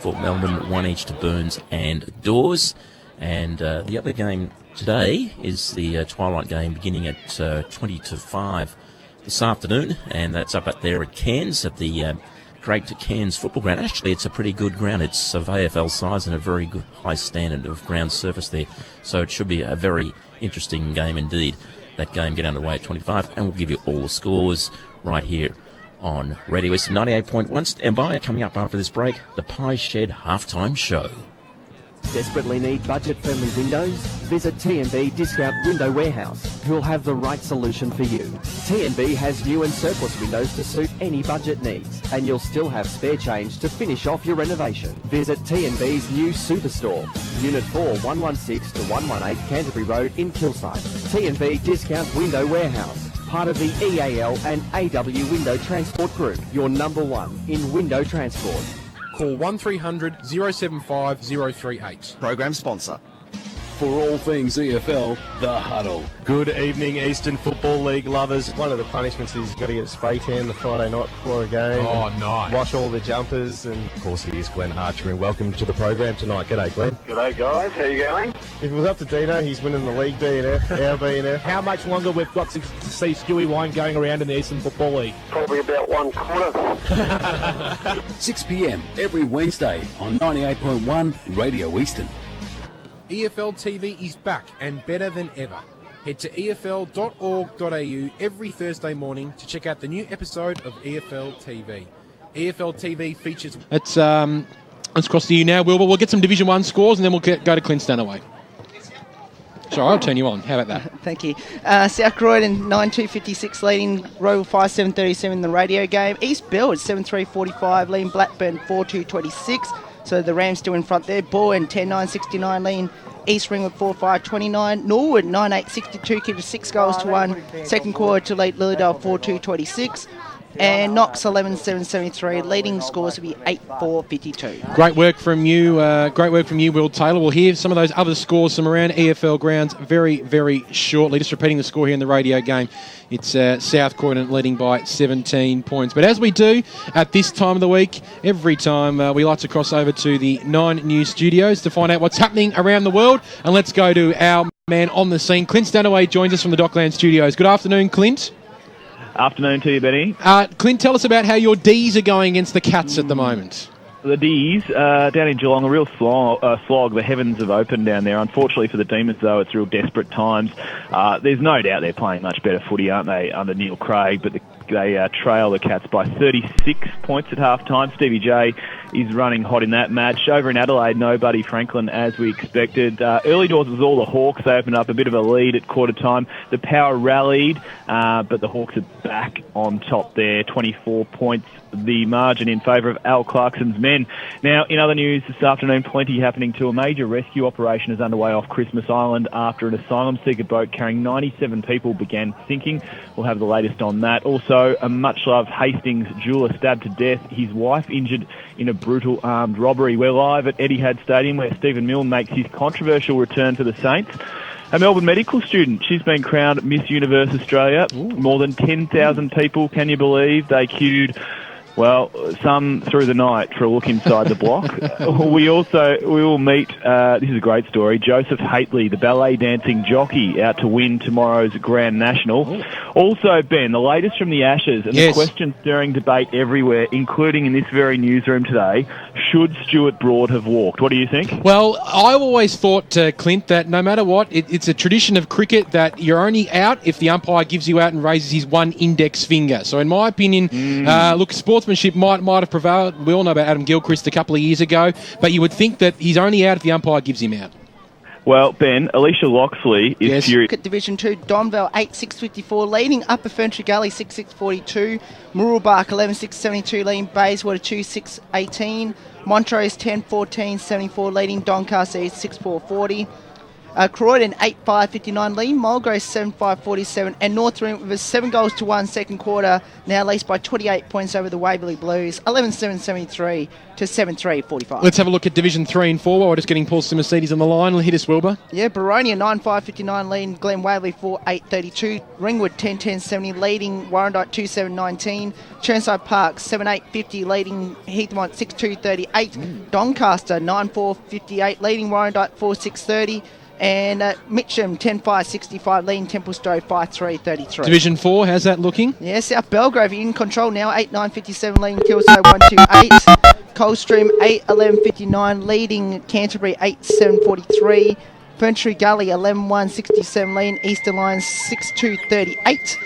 For Melbourne, 1 each to Burns and Dawes. And the other game today is the twilight game beginning at 20-5 this afternoon, and that's up there at Cairns at the Great Cairns football ground. Actually, it's a pretty good ground. It's of AFL size and a very good high standard of ground surface there, so it should be a very interesting game indeed. That game get underway at 25, and we'll give you all the scores right here on Radio East 98.1. Stand by. Coming up after this break, the Pie Shed halftime show. Desperately need budget-friendly windows? Visit T&B Discount Window Warehouse, who'll have the right solution for you. T&B has new and surplus windows to suit any budget needs, and you'll still have spare change to finish off your renovation. Visit T&B's new Superstore, Unit 4, 116 to 118 Canterbury Road in Kilsyth. T&B Discount Window Warehouse, part of the EAL and AW Window Transport Group, your number 1 in window transport. Call 1300 075 038. Program sponsor. For all things EFL, The Huddle. Good evening, Eastern Football League lovers. One of the punishments is you've got to get a spray tan the Friday night before a game. Oh, nice. Wash all the jumpers. And, of course, he is Glenn Archer, and welcome to the program tonight. G'day, Glenn. G'day, guys. How you going? If it was up to Dino, he's winning the league BNF, our BNF. How much longer we've got to see Stewie Wine going around in the Eastern Football League? Probably about 1/4. 6 p.m. every Wednesday on 98.1 Radio Eastern. EFL TV is back and better than ever. Head to efl.org.au every Thursday morning to check out the new episode of EFL TV. EFL TV features... Let's cross to you now, Wilbur. We'll get some Division 1 scores and then we'll go to Clint Stanaway. Sorry, I'll turn you on. How about that? Thank you. South Croydon 9-2-56 leading Rowville 5-7-37 in the radio game. East Belwood 7-3-45 leading Blackburn 4-2-26. So the Rams still in front there. Bowen 10-9-69 leading East Ringwood 4-5-29. Norwood 9-8-62 keep 6 goals to 1. Second quarter to lead Lilydale 4-2-26. And Knox 11-7-73 leading scores to be 8-4-52. Great work from you. Will Taylor. We'll hear some of those other scores from around EFL grounds very, very shortly. Just repeating the score here in the radio game. It's South Croydon leading by 17 points. But as we do at this time of the week, every time we like to cross over to the 9 News studios to find out what's happening around the world. And let's go to our man on the scene. Clint Stanaway joins us from the Dockland studios. Good afternoon, Clint. Afternoon to you, Benny. Clint, tell us about how your D's are going against the Cats at the moment. The D's down in Geelong, a real slog. The heavens have opened down there. Unfortunately for the Demons, though, it's real desperate times. There's no doubt they're playing much better footy, aren't they, under Neil Craig? But they trail the Cats by 36 points at half-time. Stevie J is running hot in that match. Over in Adelaide, no Buddy Franklin, as we expected. Early doors was all the Hawks. They opened up a bit of a lead at quarter time. The Power rallied, but the Hawks are back on top there. 24 points, the margin in favour of Al Clarkson's men. Now, in other news this afternoon, plenty happening too. A major rescue operation is underway off Christmas Island after an asylum seeker boat carrying 97 people began sinking. We'll have the latest on that. Also, a much-loved Hastings jeweller stabbed to death. His wife injured in a brutal armed robbery. We're live at Etihad Stadium where Stephen Milne makes his controversial return to the Saints. A Melbourne medical student, she's been crowned Miss Universe Australia. Ooh. More than 10,000 people, can you believe? They queued, well, some through the night for a look inside the block. We will meet, this is a great story, Joseph Haitley, the ballet dancing jockey, out to win tomorrow's Grand National. Ooh. Also, Ben, the latest from the Ashes, and yes, the question stirring debate everywhere, including in this very newsroom today, should Stuart Broad have walked? What do you think? Well, I've always thought, Clint, that no matter what, it's a tradition of cricket that you're only out if the umpire gives you out and raises his one index finger. So in my opinion, look, sportsmanship might have prevailed. We all know about Adam Gilchrist a couple of years ago, but you would think that he's only out if the umpire gives him out. Well, Ben, Alicia Loxley is furious. At Division 2, Donvale 8-6-54 leading Upper Ferntree Gully 6-6-42, Muralbark 11-6-72 leading Bayswater 2-6-18, Montrose 10-14-74 leading Doncaster 6-4-40. Croydon 8-5-59 leading Mulgrave 7-5-47 and North Ring with 7 goals to 1 second quarter now leads by 28 points over the Waverley Blues 11-7-73 to 7-3-45. Let's have a look at Division 3 and 4 while we're just getting Paul Simmercedes on the line. Hit us, Wilbur. Yeah, Baronia 9-5-59 leading Glen Waverley 4-8-32, Ringwood 10-10-70 leading Warrandyte 2-7-19, Chermside Park 7-8-50 leading Heathmont 6-2-38, Doncaster 9-4-58 leading Warrandyte 4-6-30, and Mitcham 10-5-65 leading Templestowe 5-3-33. Division 4, how's that looking? Yeah, South Belgrave in control now 8-9-57 leading Kilso 1-2-8, Coldstream 8-11-59 leading Canterbury 8-7-43, Ferntree Gully 11-1-67 leading Eastern Lions 6-2-38.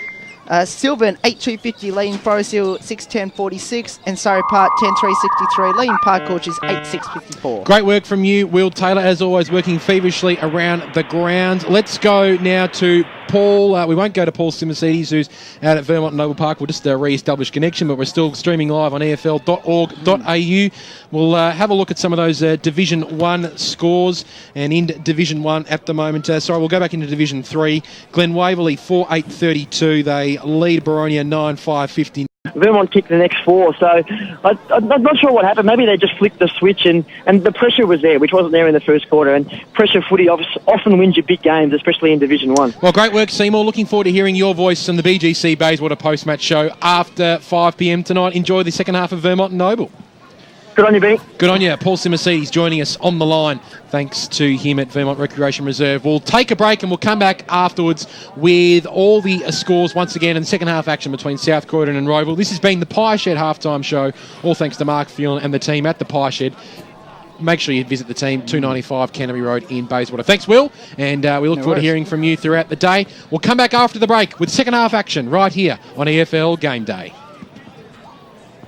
Sylvan 8-2-50 leading Forest Hill 6-10-46 and Surrey Park 10-3-63 leading Park Orchards 8-6-54. Great work from you, Will Taylor, as always working feverishly around the grounds. Let's go now to Paul. We won't go to Paul Simmercedes, who's out at Vermont Noble Park. We'll just re-establish connection, but we're still streaming live on efl.org.au. We'll have a look at some of those Division 1 scores, and in Division 1 at the moment, we'll go back into Division 3. Glen Waverley 4-8-32. They lead Baronia 9-5-59. Vermont kicked the next 4. So I'm not sure what happened. Maybe they just flicked the switch and the pressure was there, which wasn't there in the first quarter. And pressure footy often wins you big games, especially in Division 1. Well, great work, Seymour. Looking forward to hearing your voice on the BGC Bayswater Post Match show after 5 p.m. tonight. Enjoy the second half of Vermont and Noble. Good on you, Benny. Good on you. Paul Simmersees joining us on the line. Thanks to him at Vermont Recreation Reserve. We'll take a break and we'll come back afterwards with all the scores once again in the second half action between South Croydon and Rowville. This has been the Pie Shed halftime show. All thanks to Mark Phelan and the team at the Pie Shed. Make sure you visit the team, 295 Canterbury Road in Bayswater. Thanks, Will, and we look forward to hearing from you throughout the day. We'll come back after the break with second half action right here on EFL Game Day.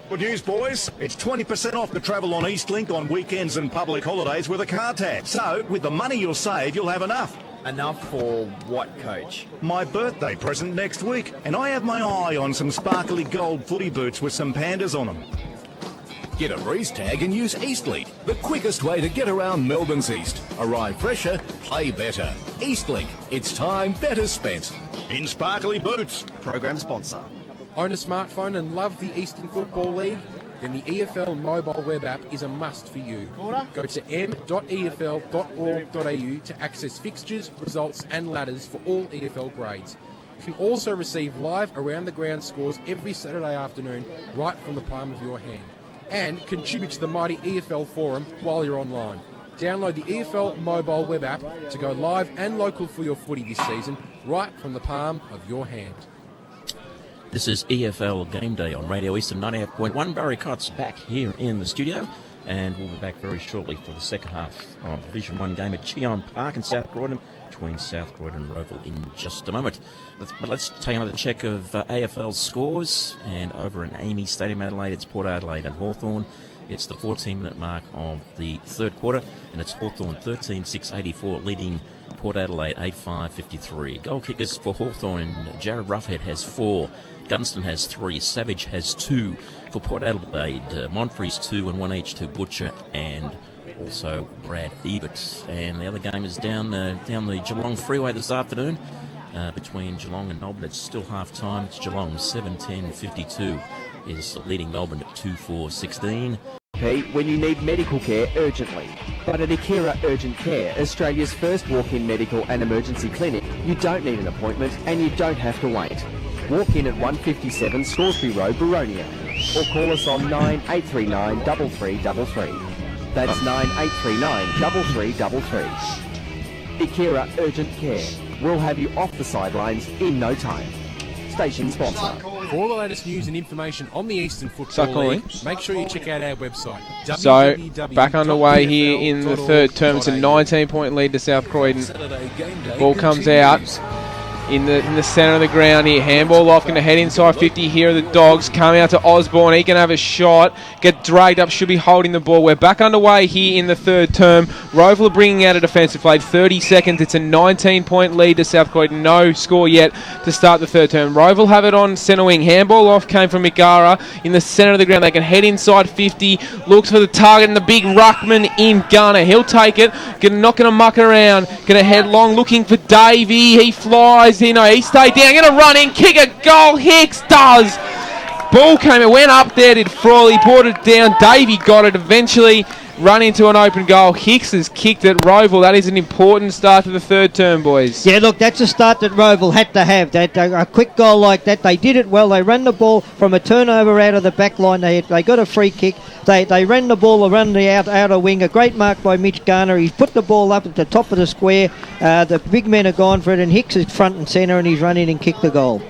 Good news, boys. It's 20% off to travel on Eastlink on weekends and public holidays with a car tax. So, with the money you'll save, you'll have enough. Enough for what, Coach? My birthday present next week, and I have my eye on some sparkly gold footy boots with some pandas on them. Get a race tag and use Eastlink, the quickest way to get around Melbourne's East. Arrive fresher, play better. Eastlink, it's time better spent. In sparkly boots. Program sponsor. Own a smartphone and love the Eastern Football League? Then the EFL mobile web app is a must for you. Go to m.efl.org.au to access fixtures, results and ladders for all EFL grades. You can also receive live around-the-ground scores every Saturday afternoon right from the palm of your hand. And contribute to the mighty EFL forum while you're online. Download the EFL mobile web app to go live and local for your footy this season right from the palm of your hand. This is EFL Game Day on Radio Eastern 98.1. Barry Cott's back here in the studio, and we'll be back very shortly for the second half of Division 1 game at Cheong Park in South Croydon between South Croydon and Rowville in just a moment. But let's take another check of AFL scores, and over in Amy Stadium, Adelaide, it's Port Adelaide and Hawthorn. It's the 14-minute mark of the third quarter, and it's Hawthorn 13-6-84 leading Port Adelaide 8-5-53. Goal kickers for Hawthorn, Jared Roughhead has 4. Gunston has 3, Savage has 2 for Port Adelaide, Monfries 2 and 1 each to Butcher and also Brad Ebert. And the other game is down the Geelong Freeway this afternoon between Geelong and Melbourne. It's still half time. It's Geelong 7-10-52 is leading Melbourne at 2-4-16. When you need medical care urgently. But at Akira Urgent Care, Australia's first walk-in medical and emergency clinic, you don't need an appointment and you don't have to wait. Walk in at 157 Scoresby Road, Baronia, or call us on 9839 3333. That's 9839 3333. Akira Urgent Care. We'll have you off the sidelines in no time. Station sponsor. For all the latest news and information on the Eastern Football League, make sure you check out our website. So, back underway here in the third term. It's a 19-point lead to South Croydon. Ball comes out in the centre of the ground here. Handball off, going to head inside 50. Here are the Dogs. Coming out to Osborne. He can have a shot. Get dragged up. Should be holding the ball. We're back underway here in the third term. Rowville are bringing out a defensive play. 30 seconds. It's a 19-point lead to South Croydon. No score yet to start the third term. Rowville have it on centre wing. Handball off came from Migara in the centre of the ground. They can head inside 50. Looks for the target and the big ruckman in Gunner. He'll take it. Not going to muck around. Going to head long looking for Davey. He flies. He stayed down. Going to run in. Kick a goal. Hicks does. Ball came. It went up there. Did Frawley. Brought it down. Davey got it eventually. Run into an open goal. Hicks has kicked at Rowville. That is an important start to the third term, boys. Yeah, look, that's a start that Rowville had to have. That a quick goal like that. They did it well. They ran the ball from a turnover out of the back line. They got a free kick. They ran the ball around the outer wing. A great mark by Mitch Garner. He's put the ball up at the top of the square. The big men are gone for it, and Hicks is front and centre, and he's run in and kicked the goal.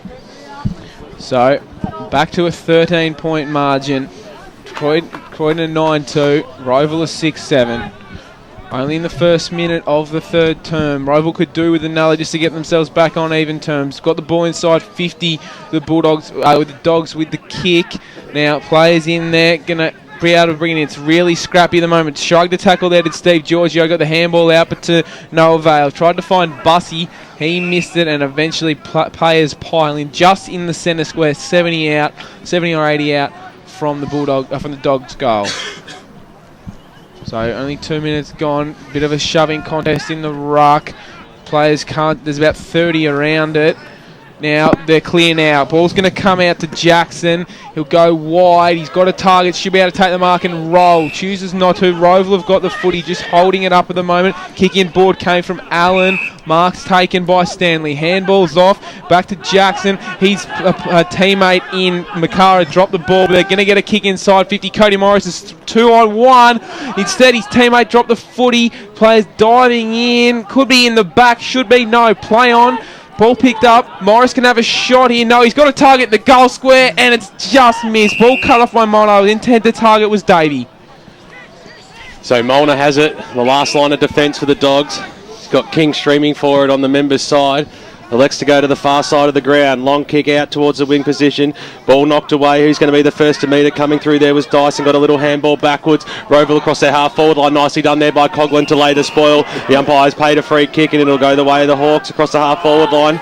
So, back to a 13-point margin. Croydon a 9-2, Rowville a 6-7. Only in the first minute of the third term. Rowville could do with another just to get themselves back on even terms. Got the ball inside 50. The Bulldogs with the Dogs with the kick. Now players in there gonna be able to bring it in. It's really scrappy at the moment. Shrugged the tackle there did Steve Giorgio. Got the handball out but to no avail. Tried to find Bussy. He missed it and eventually players pile in just in the centre square. 70 or 80 out from the Dogs' goal. So only 2 minutes gone. Bit of a shoving contest in the ruck. Players can't. There's about 30 around it. Now they're clear now. Ball's going to come out to Jackson. He'll go wide. He's got a target. Should be able to take the mark and roll. Chooses not to. Rowville have got the footy, just holding it up at the moment. Kick in board came from Allen. Marks taken by Stanley. Handball's off. Back to Jackson. He's a teammate in Makara. Dropped the ball, but they're going to get a kick inside 50. Cody Morris is 2-on-1. Instead, his teammate dropped the footy. Players diving in. Could be in the back. Should be. No. Play on. Ball picked up. Morris can have a shot here. No, he's got to target the goal square, and it's just missed. Ball cut off by Mono. Intent to target was Davey. So Molnar has it. The last line of defence for the Dogs. He's got King streaming for it on the members' side. Elects to go to the far side of the ground. Long kick out towards the wing position. Ball knocked away. Who's going to be the first to meet it? Coming through there was Dyson. Got a little handball backwards. Rowville across their half-forward line. Nicely done there by Coughlin to lay the spoil. The umpire's paid a free kick and it'll go the way of the Hawks across the half-forward line.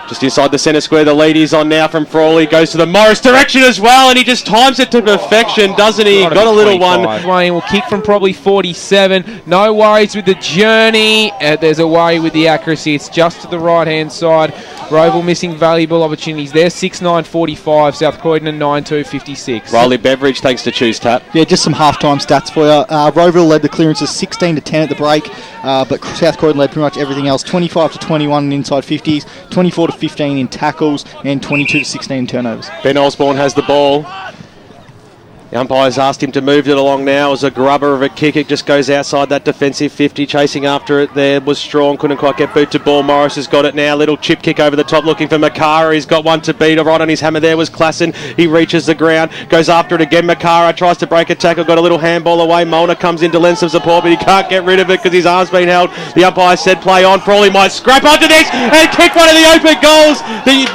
Just inside the centre square, the lead is on now from Frawley. Goes to the Morris direction as well, and he just times it to perfection, doesn't he? Got a little one. Wayne will kick from probably 47. No worries with the journey. There's a worry with the accuracy. It's just to the right-hand side. Rowville missing valuable opportunities there. 6-9-45. South Croydon and 9-2-56. Riley Beveridge, thanks to Choose Tap. Yeah, just some half-time stats for you. Rowville led the clearances 16-10 at the break, but South Croydon led pretty much everything else. 25-21 in inside 50s, 24-15 in tackles, and 22-16 in turnovers. Ben Osborne has the ball. The umpire's asked him to move it along now as a grubber of a kick. It just goes outside that defensive 50. Chasing after it there was Strong. Couldn't quite get boot to ball. Morris has got it now. Little chip kick over the top looking for Makara. He's got one to beat. Right on his hammer there was Klassen. He reaches the ground. Goes after it again. Makara tries to break a tackle. Got a little handball away. Molnar comes in to lend some support, but he can't get rid of it because his arm's been held. The umpire said play on. Frawley might scrap onto this and kick one of the open goals.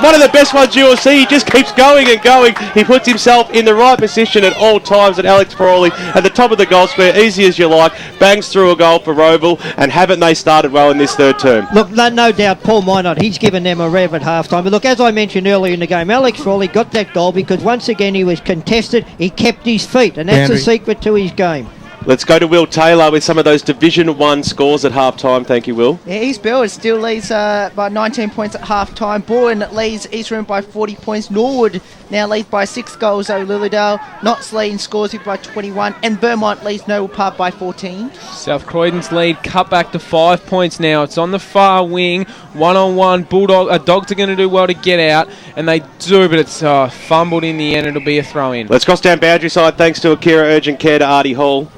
One of the best ones you will see. He just keeps going and going. He puts himself in the right position at all times, and Alex Frawley at the top of the goal square, easy as you like, bangs through a goal for Rowville, and haven't they started well in this third term? Look, no doubt Paul Minot, he's given them a rev at half-time, but look, as I mentioned earlier in the game, Alex Frawley got that goal because once again he was contested, he kept his feet, and that's the secret to his game. Let's go to Will Taylor with some of those Division 1 scores at half-time. Thank you, Will. Yeah, East Belwood still leads by 19 points at half-time. Bourne leads East Room by 40 points. Norwood now leads by 6 goals over Lilydale. Notts leads Scoresby by 21. And Vermont leads Noble Park by 14. South Croydon's lead cut back to 5 points now. It's on the far wing. One-on-one. Dogs are going to do well to get out. And they do, but it's fumbled in the end. It'll be a throw-in. Let's cross down boundary side thanks to Akira Urgent Care to Artie Hall.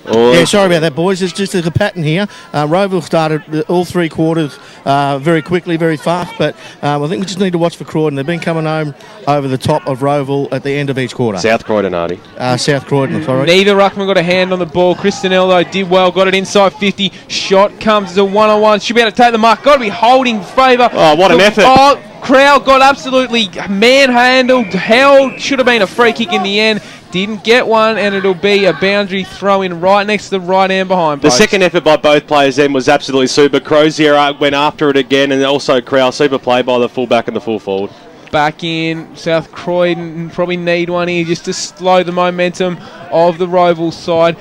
Yeah, sorry about that, boys. It's just a pattern here. Rowville started all 3 quarters very quickly, very fast, but I think we just need to watch for Croydon. They've been coming home over the top of Rowville at the end of each quarter. South Croydon, Artie. South Croydon, sorry. Neither ruckman got a hand on the ball. Cristanel, though, did well. Got it inside 50. Shot comes as a one-on-one. Should be able to take the mark. Got to be holding favour. Oh, what an effort. Oh, Crowd got absolutely manhandled, held. Should have been a free kick in the end. Didn't get one, and it'll be a boundary throw-in right next to the right hand behind post. The second effort by both players then was absolutely super. Crozier went after it again, and also Crowell. Super play by the full-back and the full-forward. Back in, South Croydon probably need one here just to slow the momentum of the Rowville side.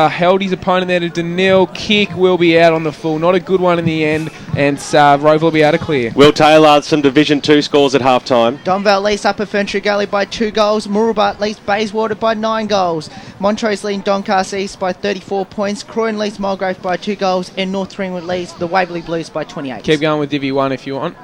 Held his opponent there to Daniil. Kick will be out on the full. Not a good one in the end, and Rowville will be able to clear. Will Taylor, some Division 2 scores at half-time. Donvale leads Upper Ferntree Gully by 2 goals. Mooroolbark leads Bayswater by 9 goals. Montrose leads Doncaster East by 34 points. Croydon leads Mulgrave by 2 goals. And North Ringwood leads the Waverley Blues by 28. Keep going with Divi 1 if you want.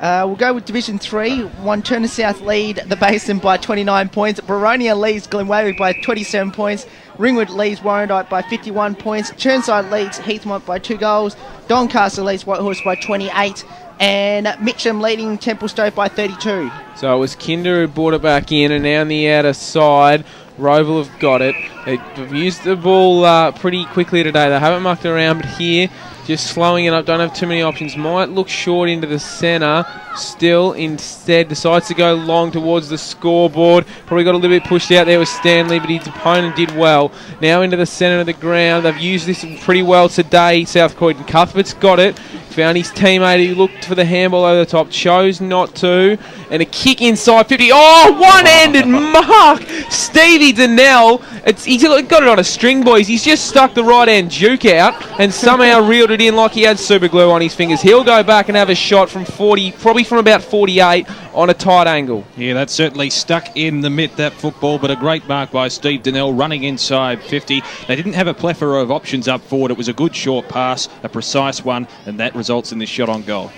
We'll go with Division 3. Turner South lead the Basin by 29 points. Baronia leads Glenwaverley by 27 points. Ringwood leads Warrandyte by 51 points. Churnside leads Heathmont by 2 goals. Doncaster leads Whitehorse by 28. And Mitcham leading Templestowe by 32. So it was Kinder who brought it back in, and now on the outer side, Rowville have got it. They've used the ball pretty quickly today. They haven't mucked around, but here, just slowing it up, don't have too many options. Might look short into the centre. Still, instead, decides to go long towards the scoreboard. Probably got a little bit pushed out there with Stanley, but his opponent did well. Now into the centre of the ground. They've used this pretty well today. South Croydon. Cuthbert's got it. Found his teammate who looked for the handball over the top, chose not to, and a kick inside 50. Oh, one-handed mark! Stevie Donnell, he's got it on a string, boys. He's just stuck the right-hand juke out and somehow reeled it in like he had super glue on his fingers. He'll go back and have a shot from 40, probably from about 48 on a tight angle. Yeah, that certainly stuck in the mid, that football, but a great mark by Steve Donnell running inside 50. They didn't have a plethora of options up forward. It was a good short pass, a precise one, and that results in this shot on goal.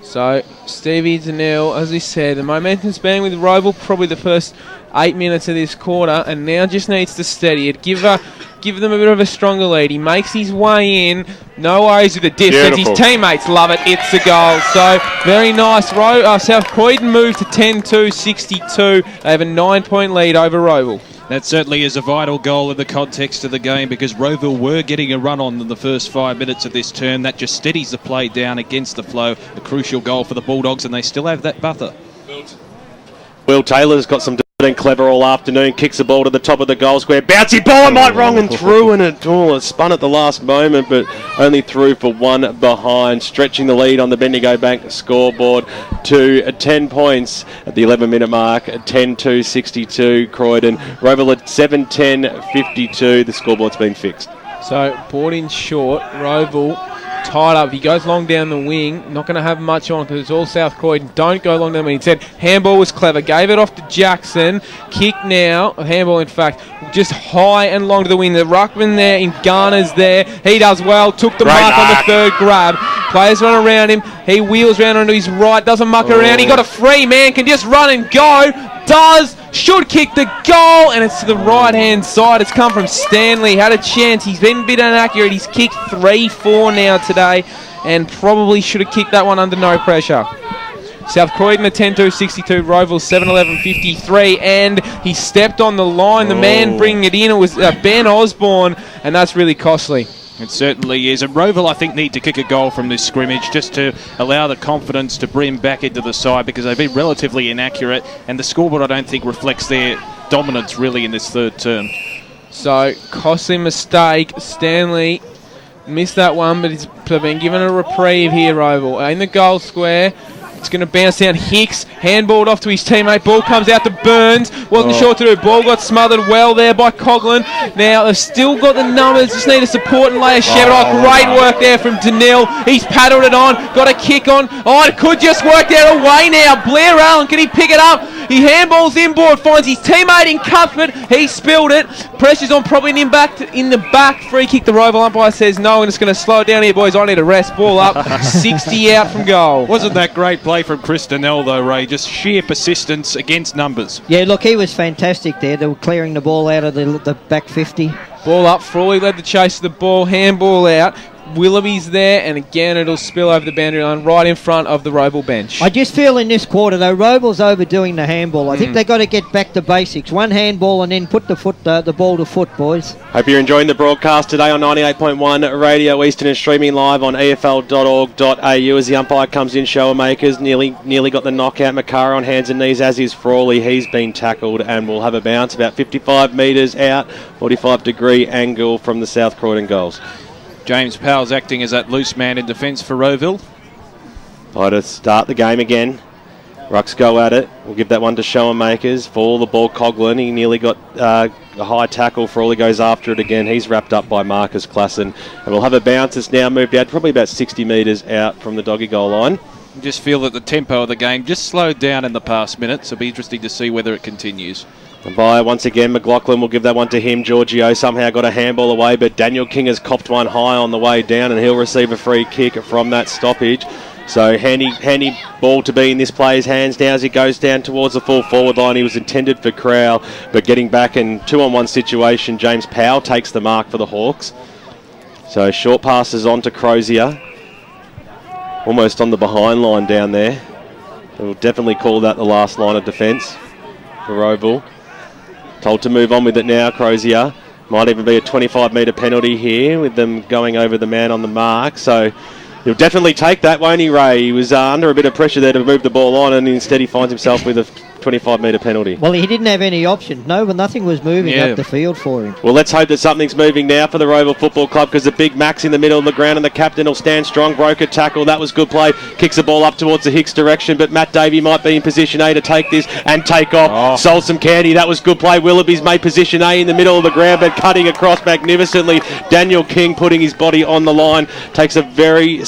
So, Stevie Donnell, as we said, the momentum's been with Rowville probably the first 8 minutes of this quarter, and now just needs to steady it. Give them a bit of a stronger lead. He makes his way in. No worries with the distance. Beautiful. His teammates love it. It's a goal. So, very nice. South Croydon moved to 10-2-62. They have a 9-point lead over Rowville. That certainly is a vital goal in the context of the game because Rowville were getting a run on in the first 5 minutes of this term. That just steadies the play down against the flow. A crucial goal for the Bulldogs, and they still have that buffer. Will Taylor's got some been clever all afternoon, kicks the ball to the top of the goal square, bouncy ball, might wrong and through, and it spun at the last moment, but only through for one behind, stretching the lead on the Bendigo Bank scoreboard to 10 points at the 11-minute mark, 10-2-62 Croydon. Rowville at 7-10-52, the scoreboard's been fixed. So, brought in short, Rowville tied up. He goes long down the wing. Not going to have much on because it's all South Croydon. Don't go long down the wing. He said handball was clever. Gave it off to Jackson. Kick now. Handball, in fact, just high and long to the wing. The ruckman there in Garner's there. He does well. Took the mark on the third grab. Players run around him. He wheels around onto his right. Doesn't muck around. He got a free man. Can just run and go. Does. Should kick the goal. And it's to the right-hand side. It's come from Stanley. Had a chance. He's been a bit inaccurate. He's kicked 3-4 now today. And probably should have kicked that one under no pressure. South Croydon at 10-2-62. Rowville 7-11-53. And he stepped on the line. The man bringing it in, it was Ben Osborne. And that's really costly. It certainly is. And Rowville, I think, need to kick a goal from this scrimmage just to allow the confidence to bring back into the side because they've been relatively inaccurate and the scoreboard, I don't think, reflects their dominance really in this third term. So, costly mistake. Stanley missed that one, but he's been given a reprieve here, Rowville. In the goal square. It's going to bounce down. Hicks, handballed off to his teammate. Ball comes out to Burns. Wasn't sure what to do. Ball got smothered well there by Coughlin. Now, they've still got the numbers. Just need a support and lay a Shevard. Great work there from Donnell. He's paddled it on. Got a kick on. Oh, it could just work there away now. Blair Allen, can he pick it up? He handballs inboard. Finds his teammate in Cuthbert. He spilled it. Pressure's on probably in the back. Free kick. The Rowville umpire says no, and it's going to slow it down here, boys. I need a rest. Ball up. 60 out from goal. Wasn't that great play from Chris Donnell though, Ray? Just sheer persistence against numbers. Yeah, look, he was fantastic there. They were clearing the ball out of the back 50. Ball up. Frawley led the chase of the ball. Handball out. Willoughby's there, and again it'll spill over the boundary line right in front of the Rowville bench. I just feel in this quarter, though, Rowville's overdoing the handball. I think they've got to get back to basics. One handball and then put the ball to foot, boys. Hope you're enjoying the broadcast today on 98.1 Radio Eastern and streaming live on EFL.org.au as the umpire comes in. Shower makers nearly got the knockout. Makara on hands and knees, as is Frawley. He's been tackled and will have a bounce about 55 metres out, 45-degree angle from the South Croydon goals. James Powell's acting as that loose man in defence for Rowville. To start the game again. Rucks go at it. We'll give that one to Shower Makers. For the ball, Coughlin. He nearly got a high tackle. Frawley goes after it again. He's wrapped up by Marcus Klassen. And we'll have a bounce. It's now moved out probably about 60 metres out from the doggy goal line. I just feel that the tempo of the game just slowed down in the past minutes. It'll be interesting to see whether it continues. And by once again, McLaughlin will give that one to him. Giorgio somehow got a handball away, but Daniel King has copped one high on the way down, and he'll receive a free kick from that stoppage. So handy ball to be in this player's hands now as he goes down towards the full forward line. He was intended for Crowell, but getting back in 2-on-1 situation, James Powell takes the mark for the Hawks. So short passes on to Crozier. Almost on the behind line down there. We'll definitely call that the last line of defence for Rowville. Told to move on with it now, Crozier. Might even be a 25-metre penalty here with them going over the man on the mark. So he'll definitely take that, won't he, Ray? He was under a bit of pressure there to move the ball on, and instead he finds himself with a 25-metre penalty. Well, he didn't have any options. Nothing was moving up the field for him. Well, let's hope that something's moving now for the Rowville Football Club, because the big Max in the middle of the ground and the captain will stand strong. Broke a tackle. That was good play. Kicks the ball up towards the Hicks direction, but Matt Davey might be in position A to take this and take off. Sold some candy. That was good play. Willoughby's made position A in the middle of the ground, but cutting across magnificently. Daniel King putting his body on the line. Takes a very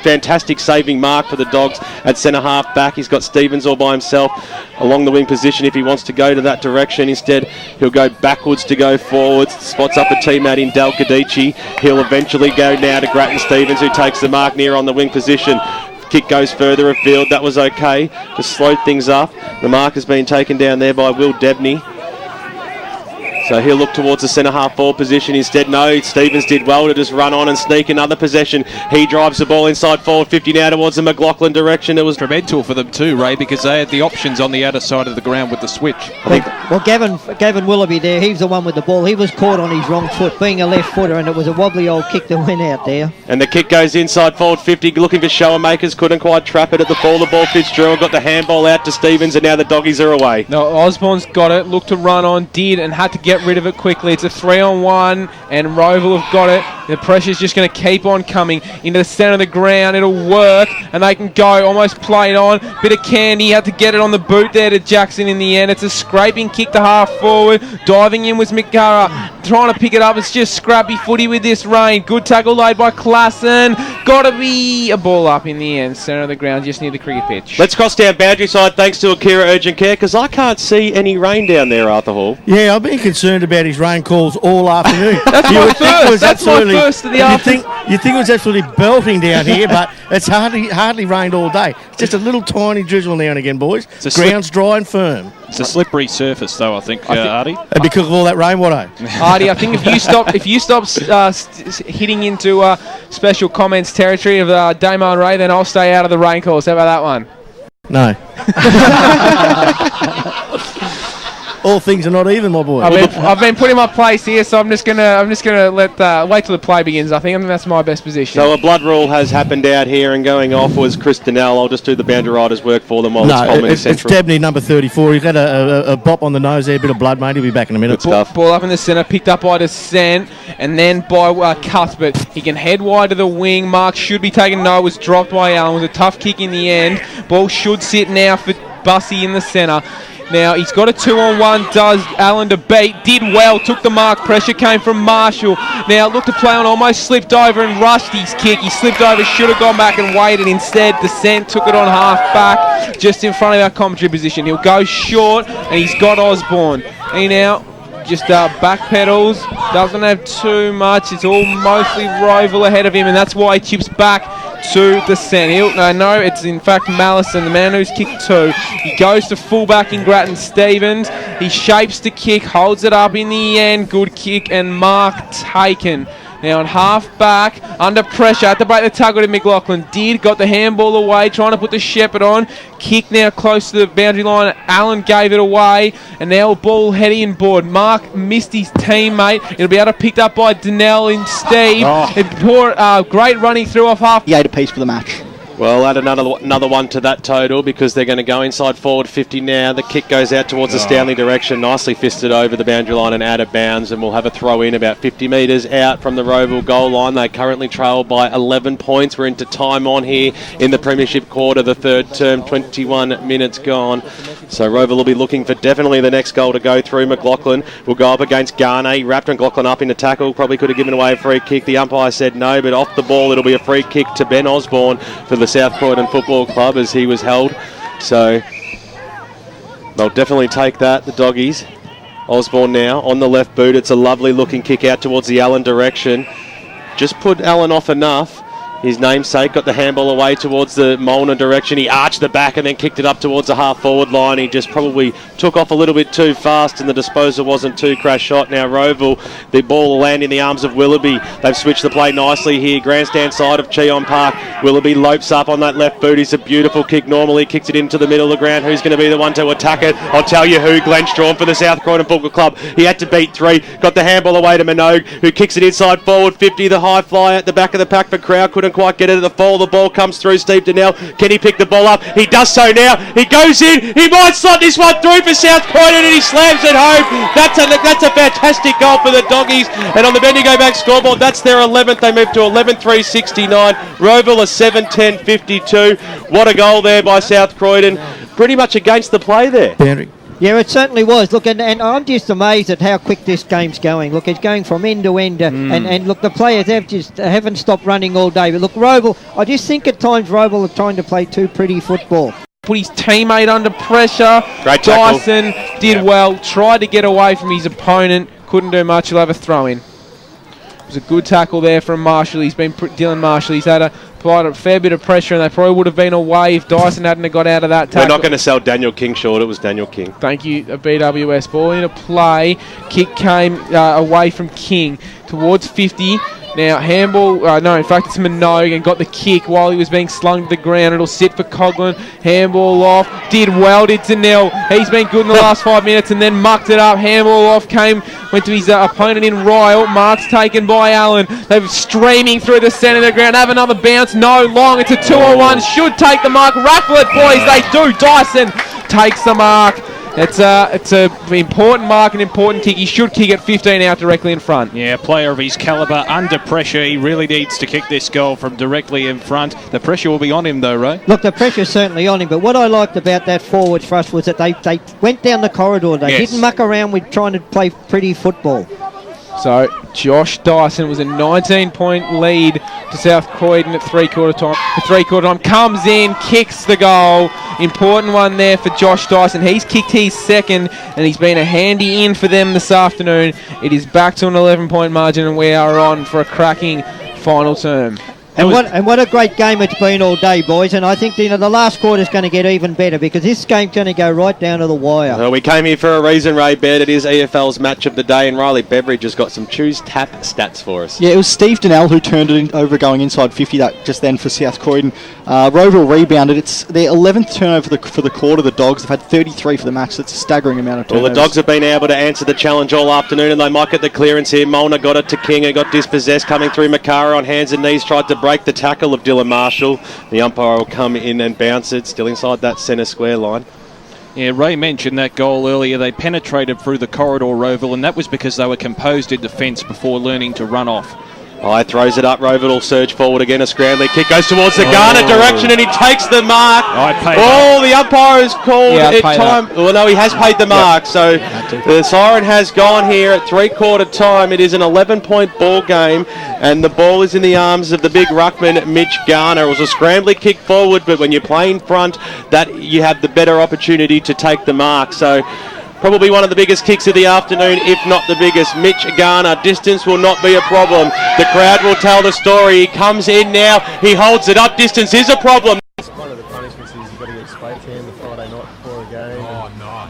fantastic saving mark for the Dogs at centre half back. He's got Stevens all by himself along the wing position if he wants to go to that direction. Instead, he'll go backwards to go forwards. Spots up a teammate in Del Cadici. He'll eventually go now to Grattan Stevens, who takes the mark near on the wing position. Kick goes further afield. That was okay to slow things up. The mark has been taken down there by Will Debney. So he'll look towards the centre half forward position instead. No, Stevens did well to just run on and sneak another possession. He drives the ball inside forward 50 now towards the McLaughlin direction. It was instrumental for them too, Ray, because they had the options on the outer side of the ground with the switch. Well, Gavin Willoughby there, he was the one with the ball. He was caught on his wrong foot, being a left footer, and it was a wobbly old kick that went out there. And the kick goes inside forward 50, looking for Showermakers. Couldn't quite trap it at the ball. The ball Fitzgerald got the handball out to Stevens, and now the Doggies are away. No, Osborne's got it, looked to run on, did, and had to get rid of it quickly. It's a 3-on-1, and Rowville have got it. The pressure's just going to keep on coming into the centre of the ground. It'll work, and they can go, almost played on. Bit of candy, had to get it on the boot there to Jackson in the end. It's a scraping kick to half forward. Diving in was McGarra, trying to pick it up. It's just scrappy footy with this rain. Good tackle laid by Klassen. Got to be a ball up in the end. Centre of the ground, just near the cricket pitch. Let's cross down boundary side thanks to Akira Urgent Care, because I can't see any rain down there, Arthur Hall. Yeah, I've been concerned about his rain calls all afternoon. That's my first of the afternoon. You think it was absolutely belting down here, but it's hardly rained all day. It's just a little tiny drizzle now and again, boys. Ground's dry and firm. It's a slippery surface, though, I think, Artie. Because of all that rain, what? Artie, I think if you stop hitting into special comments territory of Damo and Ray, then I'll stay out of the rain calls. How about that one? No. All things are not even, my boy. I've been put in my place here, so I'm just gonna let wait till the play begins. I think that's my best position. So a blood rule has happened out here, and going off was Chris Donnell. I'll just do the boundary riders' work for them while it's it's Debney, number 34. He's had a bop on the nose there, a bit of blood, mate. He'll be back in a minute. Ball up in the centre, picked up by Descent, and then by Cuthbert. He can head wide to the wing. Mark should be taken. No, it was dropped by Allen. It was a tough kick in the end. Ball should sit now for Bussy in the centre. Now, he's got a 2-on-1, does Allen to beat, did well, took the mark, pressure came from Marshall. Now, looked to play on, almost slipped over and rushed his kick. He slipped over, should have gone back and waited. Instead, Descent took it on half back, just in front of our commentary position. He'll go short, and he's got Osborne. He now just backpedals, doesn't have too much. It's all mostly Rowville ahead of him, and that's why he chips back to Descent. No, it's in fact Mallison, the man who's kicked two. He goes to fullback in Grattan Stevens. He shapes the kick, holds it up in the end. Good kick, and mark taken. Now on half back, under pressure, had to break the tackle to McLaughlin. Got the handball away, trying to put the Shepherd on. Kick now close to the boundary line. Allen gave it away, and now ball heading board. Mark missed his teammate. It'll be able to picked up by Donnell instead. Great running through off half. 8 apiece for the match. Well, add another one to that total, because they're going to go inside forward 50 now. The kick goes out towards the Stanley direction, nicely fisted over the boundary line and out of bounds, and we'll have a throw in about 50 metres out from the Rowville goal line. They currently trail by 11 points. We're into time on here in the Premiership quarter, the third term, 21 minutes gone. So Rowville will be looking for definitely the next goal to go through. McLaughlin will go up against Garner. He wrapped McLaughlin up in a tackle, probably could have given away a free kick. The umpire said no, but off the ball it'll be a free kick to Ben Osborne for the South Croydon Football Club as he was held. So they'll definitely take that, the Doggies. Osborne now on the left boot. It's a lovely looking kick out towards the Allen direction. Just put Allen off enough. His namesake got the handball away towards the Molnar direction. He arched the back and then kicked it up towards the half-forward line. He just probably took off a little bit too fast, and the disposal wasn't too crash shot. Now Rowville, the ball will land in the arms of Willoughby. They've switched the play nicely here. Grandstand side of Cheong Park. Willoughby lopes up on that left boot. It's a beautiful kick. Normally kicks it into the middle of the ground. Who's going to be the one to attack it? I'll tell you who. Glenn Strawn for the South Croydon Football Club. He had to beat three. Got the handball away to Minogue, who kicks it inside forward 50. The high fly at the back of the pack for Crow. Couldn't couldn't quite get it at the fall. The ball comes through. Steve Donnell, can he pick the ball up? He does so now. He goes in. He might slot this one through for South Croydon, and he slams it home. That's a fantastic goal for the Doggies. And on the Bendigo Bank scoreboard, that's their 11th. They moved to 11-3-69. Rowville a 7-10-52. What a goal there by South Croydon. Pretty much against the play there. Yeah, it certainly was. Look, and I'm just amazed at how quick this game's going. Look, it's going from end to end, and look, the players haven't stopped running all day. But look, Rowville, I just think at times Rowville are trying to play too pretty football. Put his teammate under pressure. Great tackle. Dyson did well, tried to get away from his opponent, couldn't do much. He'll have a throw in. It was a good tackle there from Marshall. Dylan Marshall. He's had applied a fair bit of pressure, and they probably would have been away if Dyson hadn't got out of that tackle. We're not going to sell Daniel King short. It was Daniel King. Thank you, BWS. Ball into play. Kick came away from King towards 50. Now, handball, no, in fact, it's Minogue, and got the kick while he was being slung to the ground. It'll sit for Coughlin. Handball off. Did well, did Donnell. He's been good in the last 5 minutes and then mucked it up. Handball off, went to his opponent in Ryle. Marks taken by Allen. They're streaming through the centre of the ground. Have another bounce. No, long. It's a 2-on-1. Should take the mark. Raffle it, boys. They do. Dyson takes the mark. It's a important mark, an important kick. He should kick it 15 out directly in front. Yeah, player of his calibre, under pressure. He really needs to kick this goal from directly in front. The pressure will be on him though, Ray. Look, the pressure's certainly on him, but what I liked about that forward thrust was that they went down the corridor. They didn't muck around with trying to play pretty football. So Josh Dyson was a 19-point lead to South Croydon at three-quarter time. Comes in, kicks the goal. Important one there for Josh Dyson. He's kicked his second, and he's been a handy in for them this afternoon. It is back to an 11-point margin, and we are on for a cracking final term. And what a great game it's been all day, boys. And I think the last quarter's going to get even better because this game's going to go right down to the wire. Well, we came here for a reason, Ray Baird. It is EFL's match of the day, and Riley Beveridge has got some choose tap stats for us. Yeah, it was Steve Donnell who turned it over going inside 50 that just then for South Croydon. Rowville rebounded. It's their 11th turnover for the quarter. The Dogs have had 33 for the match. That's a staggering amount of turnovers. Well, the Dogs have been able to answer the challenge all afternoon, and they might get the clearance here. Molnar got it to King and got dispossessed, coming through Makara on hands and knees, tried to break the tackle of Dylan Marshall. The umpire will come in and bounce it, still inside that centre square line. Yeah, Ray mentioned that goal earlier. They penetrated through the corridor, Rowville, and that was because they were composed in defence before learning to run off. Throws it up. Rowville will surge forward again. A scrambling kick goes towards the Garner direction, and he takes the mark. The umpire has called it time. Well, no, he has paid the mark. So the siren has gone here at three-quarter time. It is an 11-point ball game, and the ball is in the arms of the big ruckman, Mitch Garner. It was a scrambling kick forward, but when you play in front, that you have the better opportunity to take the mark. So probably one of the biggest kicks of the afternoon, if not the biggest. Mitch Garner, distance will not be a problem. The crowd will tell the story. He comes in now, he holds it up. Distance is a problem. One of the punishments is you've got to get spray tan the Friday night before a game.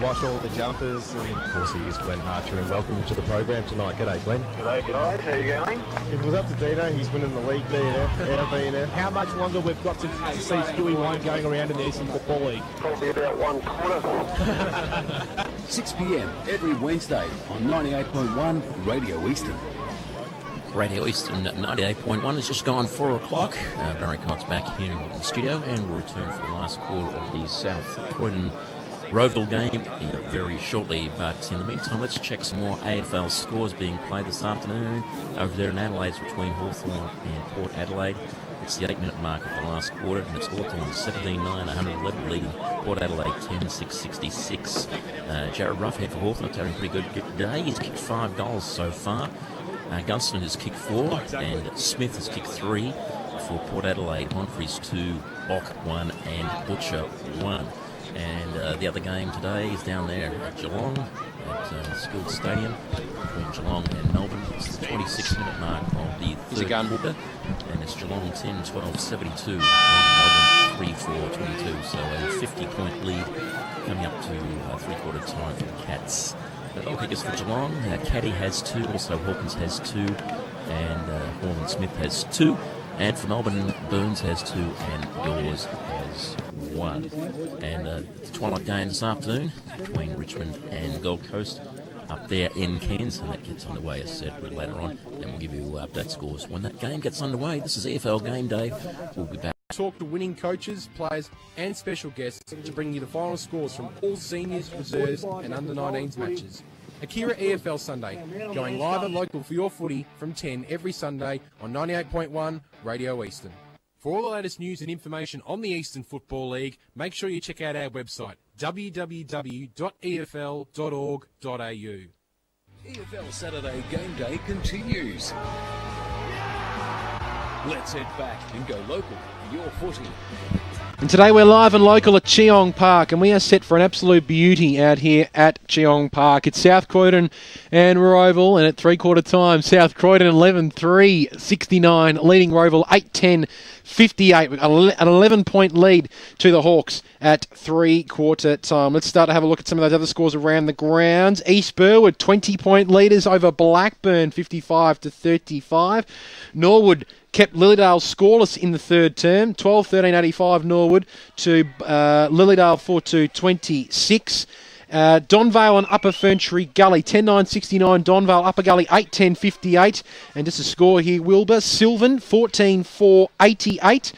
Wash all the jumpers. And of course, he is Glenn Archer, and welcome to the program tonight. G'day, Glenn. G'day, guys. How you going? If it was up to Dino, he's winning the league there, out. How much longer we've got to see Stewie Wine going around in the Eastern Football League? Probably about 1 quarter. 6 p.m. every Wednesday on 98.1 Radio Eastern. Radio Eastern 98.1 has just gone 4 o'clock. Barry Cott's back here in the studio, and we'll return for the last quarter of the South Croydon Rowville game very shortly. But in the meantime, let's check some more AFL scores being played this afternoon over there in Adelaide between Hawthorn and Port Adelaide. It's the 8-minute mark of the last quarter, and it's Hawthorn 17-9, 111 leading Port Adelaide 10-6, 66. Jared Ruffhead for Hawthorn having a pretty good day. He's kicked 5 goals so far. Gunston has kicked 4, and Smith has kicked 3 for Port Adelaide. Humphries 2, Bock 1, and Butcher 1. And the other game today is down there at Geelong at Skilled Stadium between Geelong and Melbourne. It's the 26-minute mark of the third quarter, and it's Geelong 10-12, 72, Melbourne 3-4, 22. So a 50-point lead coming up to three-quarter time for the Cats. They'll kick us for Geelong. Caddy has 2, also Hawkins has 2, and Norman Smith has 2. And for Melbourne, Burns has 2, and Dawes has 1. And the twilight game this afternoon between Richmond and Gold Coast up there in Cairns, and that gets underway, as said, later on. And we'll give you update scores when that game gets underway. This is EFL Game Day. We'll be back. Talk to winning coaches, players and special guests to bring you the final scores from all seniors, reserves and under-19s matches. Akira EFL Sunday, going live and local for your footy from 10 every Sunday on 98.1 Radio Eastern. For all the latest news and information on the Eastern Football League, make sure you check out our website, www.efl.org.au. EFL Saturday Game Day continues. Let's head back and go local for your footy. And today we're live and local at Cheong Park, and we are set for an absolute beauty out here at Cheong Park. It's South Croydon and Rowville, and at three-quarter time, South Croydon 11-3-69, leading Rowville 8-10-58, an 11-point lead to the Hawks at three-quarter time. Let's start to have a look at some of those other scores around the grounds. East Burwood 20-point leaders over Blackburn 55-35. Norwood kept Lilydale scoreless in the third term, 12-13-85 Norwood to Lilydale 4-2-26. Donvale and Upper Ferntree Gully, 10-9-69. Donvale, Upper Gully, 8-10-58. And just a score here, Wilbur. Sylvan, 14-4-88.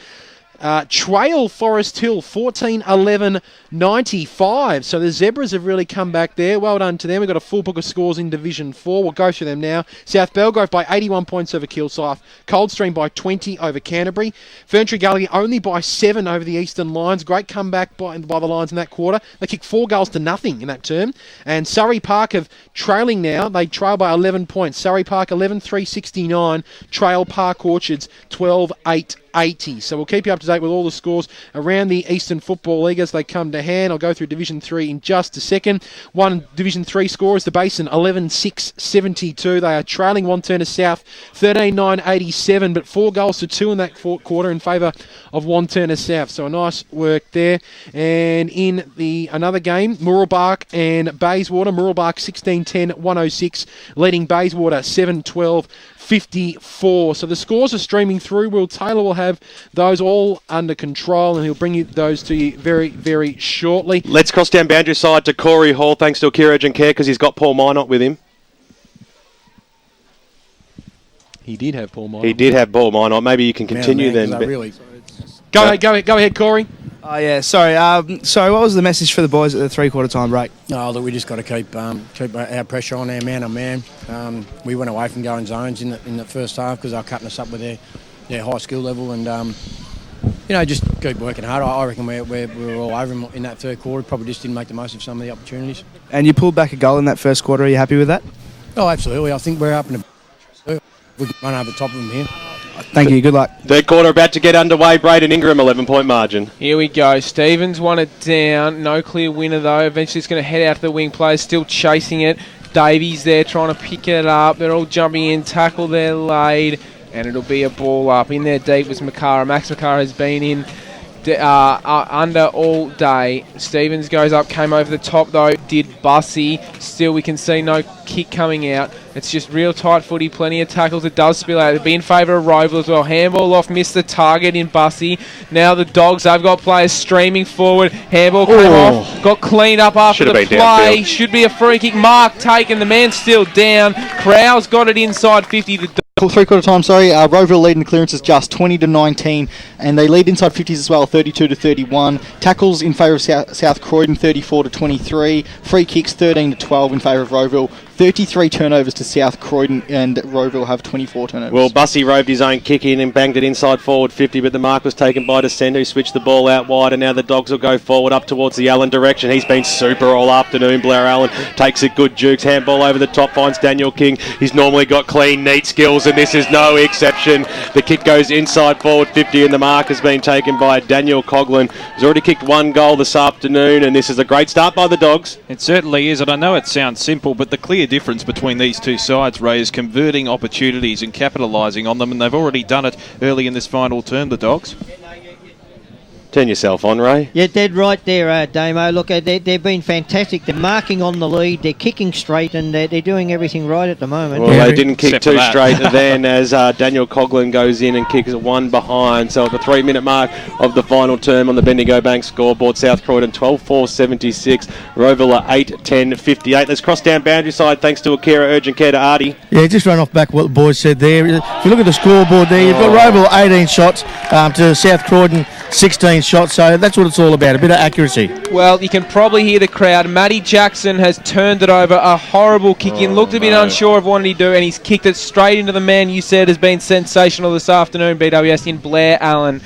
Trail Forest Hill 14-11-95. So the Zebras have really come back there. Well done to them. We've got a full book of scores in Division 4. We'll go through them now. South Belgrove by 81 points over Kilsyth. Coldstream by 20 over Canterbury. Ferntree Gully only by 7 over the Eastern Lions. Great comeback by the Lions in that quarter. They kicked 4 goals to nothing in that term. And Surrey Park have trailing now. They trail by 11 points. Surrey Park 11-3-69. Trail Park Orchards 12-8-80. So we'll keep you up to date with all the scores around the Eastern Football League as they come to hand. I'll go through Division 3 in just a second. One Division 3 score is the Basin 11-6-72. They are trailing Wantirna South 13-9-87, but 4 goals to 2 in that quarter in favour of Wantirna South. So a nice work there. And in the another game, Murrelbark and Bayswater. Murrelbark 16-10-106, leading Bayswater 7-12-54. So the scores are streaming through. Will Taylor will have those all under control, and he'll bring you those to you very, very shortly. Let's cross down boundary side to Corey Hall, thanks to Akira Urgent Care, because he's got Paul Minot with him. He did have Paul Minot. He did have Paul Minot. Maybe you can continue then. Go ahead, Corey. Oh, yeah, sorry. What was the message for the boys at the three-quarter time break? Oh, look, we just got to keep our pressure on our man. We went away from going zones in the first half because they were cutting us up with their high skill level, and just keep working hard. I reckon we were all over them in that third quarter. Probably just didn't make the most of some of the opportunities. And you pulled back a goal in that first quarter. Are you happy with that? Oh, absolutely. I think we're up in we can run over the top of them here. Thank you. Good luck. Third quarter about to get underway. Braden Ingram, 11-point margin. Here we go. Stevens won it down. No clear winner, though. Eventually it's going to head out to the wing players. Still chasing it. Davies there trying to pick it up. They're all jumping in. Tackle there laid. And it'll be a ball up. In there deep was Makara. Max Makara has been in under all day. Stevens goes up. Came over the top, though. Did Bussy. Still, we can see no kick coming out. It's just real tight footy, plenty of tackles. It does spill out. It'll be in favour of Rowville as well. Handball off, missed the target in Bussy. Now the Dogs, they've got players streaming forward. Handball came off, got cleaned up after the play. Downfield. Should be a free kick. Mark taken, the man's still down. Crowell's got it inside 50. Three-quarter time, Rowville leading the clearances just 20-19, and they lead inside 50s as well, 32-31. Tackles in favour of South Croydon, 34-23. Free kicks, 13-12 in favour of Rowville. 33 turnovers to South Croydon, and Rowville have 24 turnovers. Well, Bussy roved his own kick in and banged it inside forward 50, but the mark was taken by Descendo, who switched the ball out wide, and now the Dogs will go forward up towards the Allen direction. He's been super all afternoon. Blair Allen takes it good, Jukes. Handball over the top, finds Daniel King. He's normally got clean, neat skills, and this is no exception. The kick goes inside forward 50, and the mark has been taken by Daniel Coughlin, who's already kicked 1 goal this afternoon, and this is a great start by the Dogs. It certainly is, and I know it sounds simple, but the clear difference between these two sides, Ray, is converting opportunities and capitalising on them, and they've already done it early in this final term, the Dogs. Turn yourself on, Ray. You're dead right there, Damo. Look, they've been fantastic. They're marking on the lead. They're kicking straight, and they're doing everything right at the moment. Well, they didn't kick too straight then as Daniel Coughlin goes in and kicks one behind. So at the 3-minute mark of the final term on the Bendigo Bank scoreboard, South Croydon 12-4-76, Rowville 8-10-58. Let's cross down boundary side thanks to Akira Urgent Care to Artie. Yeah, just run off back what the boys said there. If you look at the scoreboard there, you've got Rowville 18 shots to South Croydon 16 shots, so that's what it's all about, a bit of accuracy. Well, you can probably hear the crowd. Matty Jackson has turned it over, a horrible kick in, looked a bit unsure of what he do, and he's kicked it straight into the man you said has been sensational this afternoon, BWS, in Blair Allen.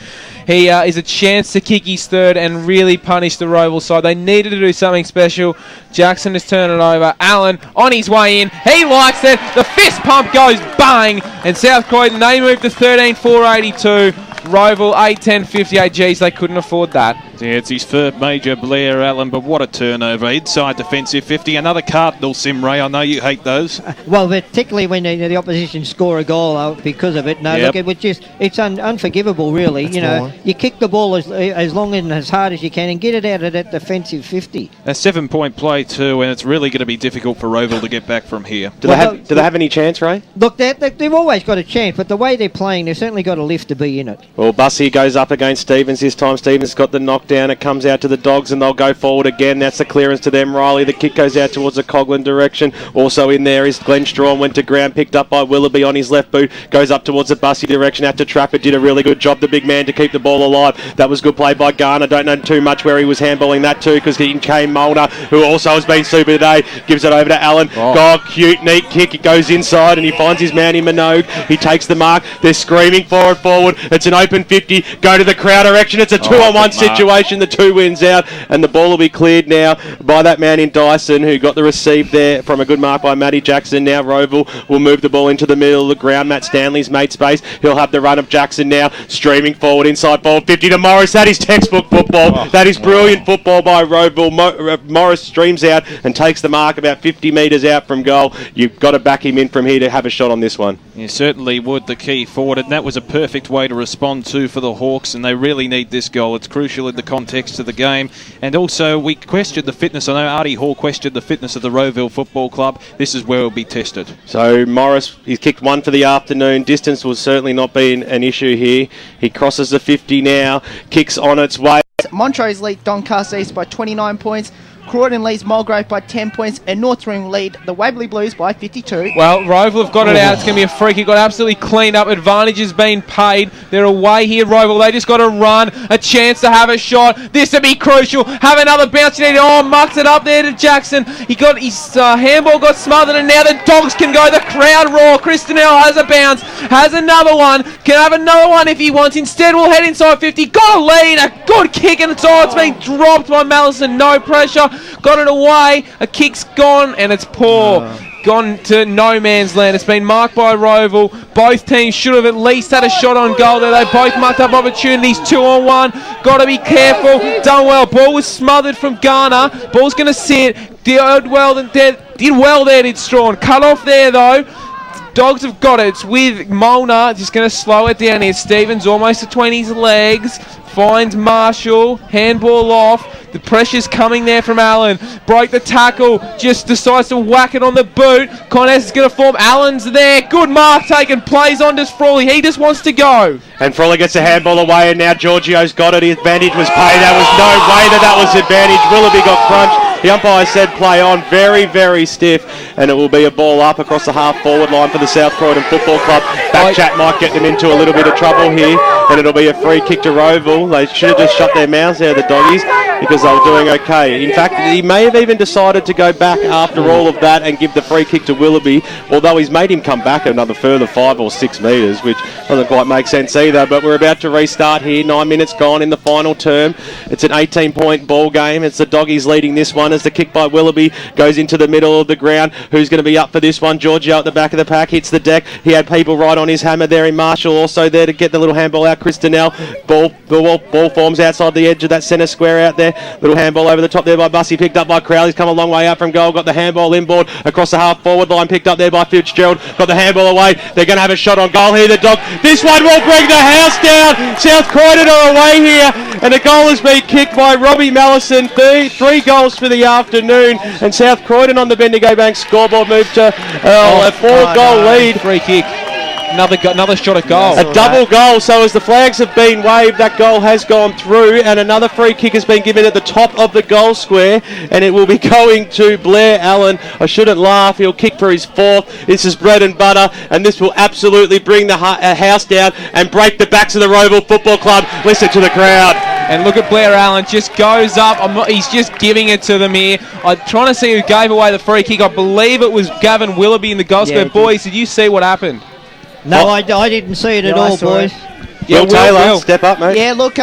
He is a chance to kick his third and really punish the Rowville side. They needed to do something special. Jackson has turned it over. Allen on his way in. He likes it. The fist pump goes bang. And South Croydon, they move to 13-4-82. Rowville 8-10-58. Geez, they couldn't afford that. Yeah, it's his third major, Blair Allen, but what a turnover. Inside defensive 50. Another Cardinal sim, Ray. I know you hate those. Well, particularly when the opposition score a goal because of it. No, Yep. look, it's unforgivable, really. You kick the ball as long and as hard as you can and get it out of that defensive 50. A 7-point play too, and it's really going to be difficult for Rowville to get back from here. Do they have any chance, Ray? Look, they've always got a chance, but the way they're playing, they've certainly got a lift to be in it. Well, Bussy goes up against Stevens this time. Stevens got the knockdown. It comes out to the Dogs, and they'll go forward again. That's the clearance to them. Riley, the kick goes out towards the Coughlin direction. Also in there is Glenn Strawn, went to ground, picked up by Willoughby on his left boot. Goes up towards the Bussy direction. Had to trap it. Did a really good job, the big man, to keep the ball alive. That was good play by Garner. Don't know too much where he was handballing that to, because he came Mulner, who also has been super today. Gives it over to Allen. God, cute, neat kick. It goes inside, and he finds his man in Minogue. He takes the mark. They're screaming forward. It's an open 50. Go to the crowd direction. It's a 2-on-1 situation. The 2 wins out, and the ball will be cleared now by that man in Dyson, who got the receive there from a good mark by Matty Jackson. Now Rowville will move the ball into the middle of the ground. Matt Stanley's made space. He'll have the run of Jackson now, streaming forward, inside forward 50 to Morris. That is textbook football. That is brilliant football by Rowville. Morris streams out and takes the mark about 50 metres out from goal. You've got to back him in from here to have a shot on this one. You certainly would, the key forward, and that was a perfect way to respond to for the Hawks, and they really need this goal. It's crucial in the context of the game. And also, we questioned the fitness. I know Artie Hall questioned the fitness of the Rowville Football Club. This is where it will be tested. So Morris, he's kicked one for the afternoon. Distance will certainly not be an issue here. He crosses the 50 now, kicks on its way. Montrose lead Doncaster East by 29 points. Croydon leads Mulgrave by 10 points, and Northering lead the Waverley Blues by 52. Well, Rowville have got it out. It's going to be a free kick. Got absolutely cleaned up. Advantage has been paid. They're away here, Rowville. They just got to run. A chance to have a shot. This to be crucial. Have another bounce. Mucks it up there to Jackson. He got his handball got smothered, and now the Dogs can go. The crowd roar. Christinell has a bounce. Has another one. Can have another one if he wants. Instead, we'll head inside 50. Got a lead. A good kick, and it's been dropped by Mallison. No pressure. Got it away. A kick's gone, and it's poor. Gone to no man's land. It's been marked by Rowville. Both teams should have at least had a shot on goal there. They both mucked up opportunities. 2-on-1. Got to be careful. Done well. Ball was smothered from Garner. Ball's going to sit. Did well there, did Strawn. Cut off there, though. Dogs have got it. It's with Molnar. Just going to slow it down here. Stevens almost between his legs. Finds Marshall. Handball off. The pressure's coming there from Allen. Broke the tackle. Just decides to whack it on the boot. Connes is going to form. Allen's there. Good mark taken. Plays on to Frawley. He just wants to go. And Frawley gets a handball away, and now Giorgio's got it. His advantage was paid. There was no way that was advantage. Willoughby got crunched. The umpire said play on. Very, very stiff. And it will be a ball up across the half-forward line for the South Croydon Football Club. Back chat might get them into a little bit of trouble here. And it'll be a free kick to Rowville. They should have just shut their mouths there, the doggies, because they were doing okay. In fact, he may have even decided to go back after all of that and give the free kick to Willoughby, although he's made him come back another further 5 or 6 metres, which doesn't quite make sense either. But we're about to restart here. 9 minutes gone in the final term. It's an 18-point ball game. It's the doggies leading this one as the kick by Willoughby goes into the middle of the ground. Who's going to be up for this one? Giorgio at the back of the pack hits the deck. He had people right on his hammer there in Marshall, also there to get the little handball out. Christinell. Ball forms outside the edge of that centre square out there. there. Little handball over the top there by Bussey, picked up by Crowley. He's come a long way out from goal. Got the handball inboard across the half-forward line, picked up there by Fitzgerald. Got the handball away. They're going to have a shot on goal here. The dog. This one will bring the house down. South Croydon are away here, and the goal has been kicked by Robbie Mallison. Three goals for the afternoon, and South Croydon on the Bendigo Bank scoreboard moved to a 4-goal lead. Free kick. Another shot at goal. A double goal, so as the flags have been waved, that goal has gone through, and another free kick has been given at the top of the goal square, and it will be going to Blair Allen. I shouldn't laugh, he'll kick for his 4th. This is bread and butter, and this will absolutely bring the house down and break the backs of the Rowville Football Club. Listen to the crowd. And look at Blair Allen, just goes up. He's just giving it to them here. I'm trying to see who gave away the free kick. I believe it was Gavin Willoughby in the goal square. Boys, did you see what happened? No, I didn't see it at all, boys. Yeah, Taylor, step up, mate. Yeah, look,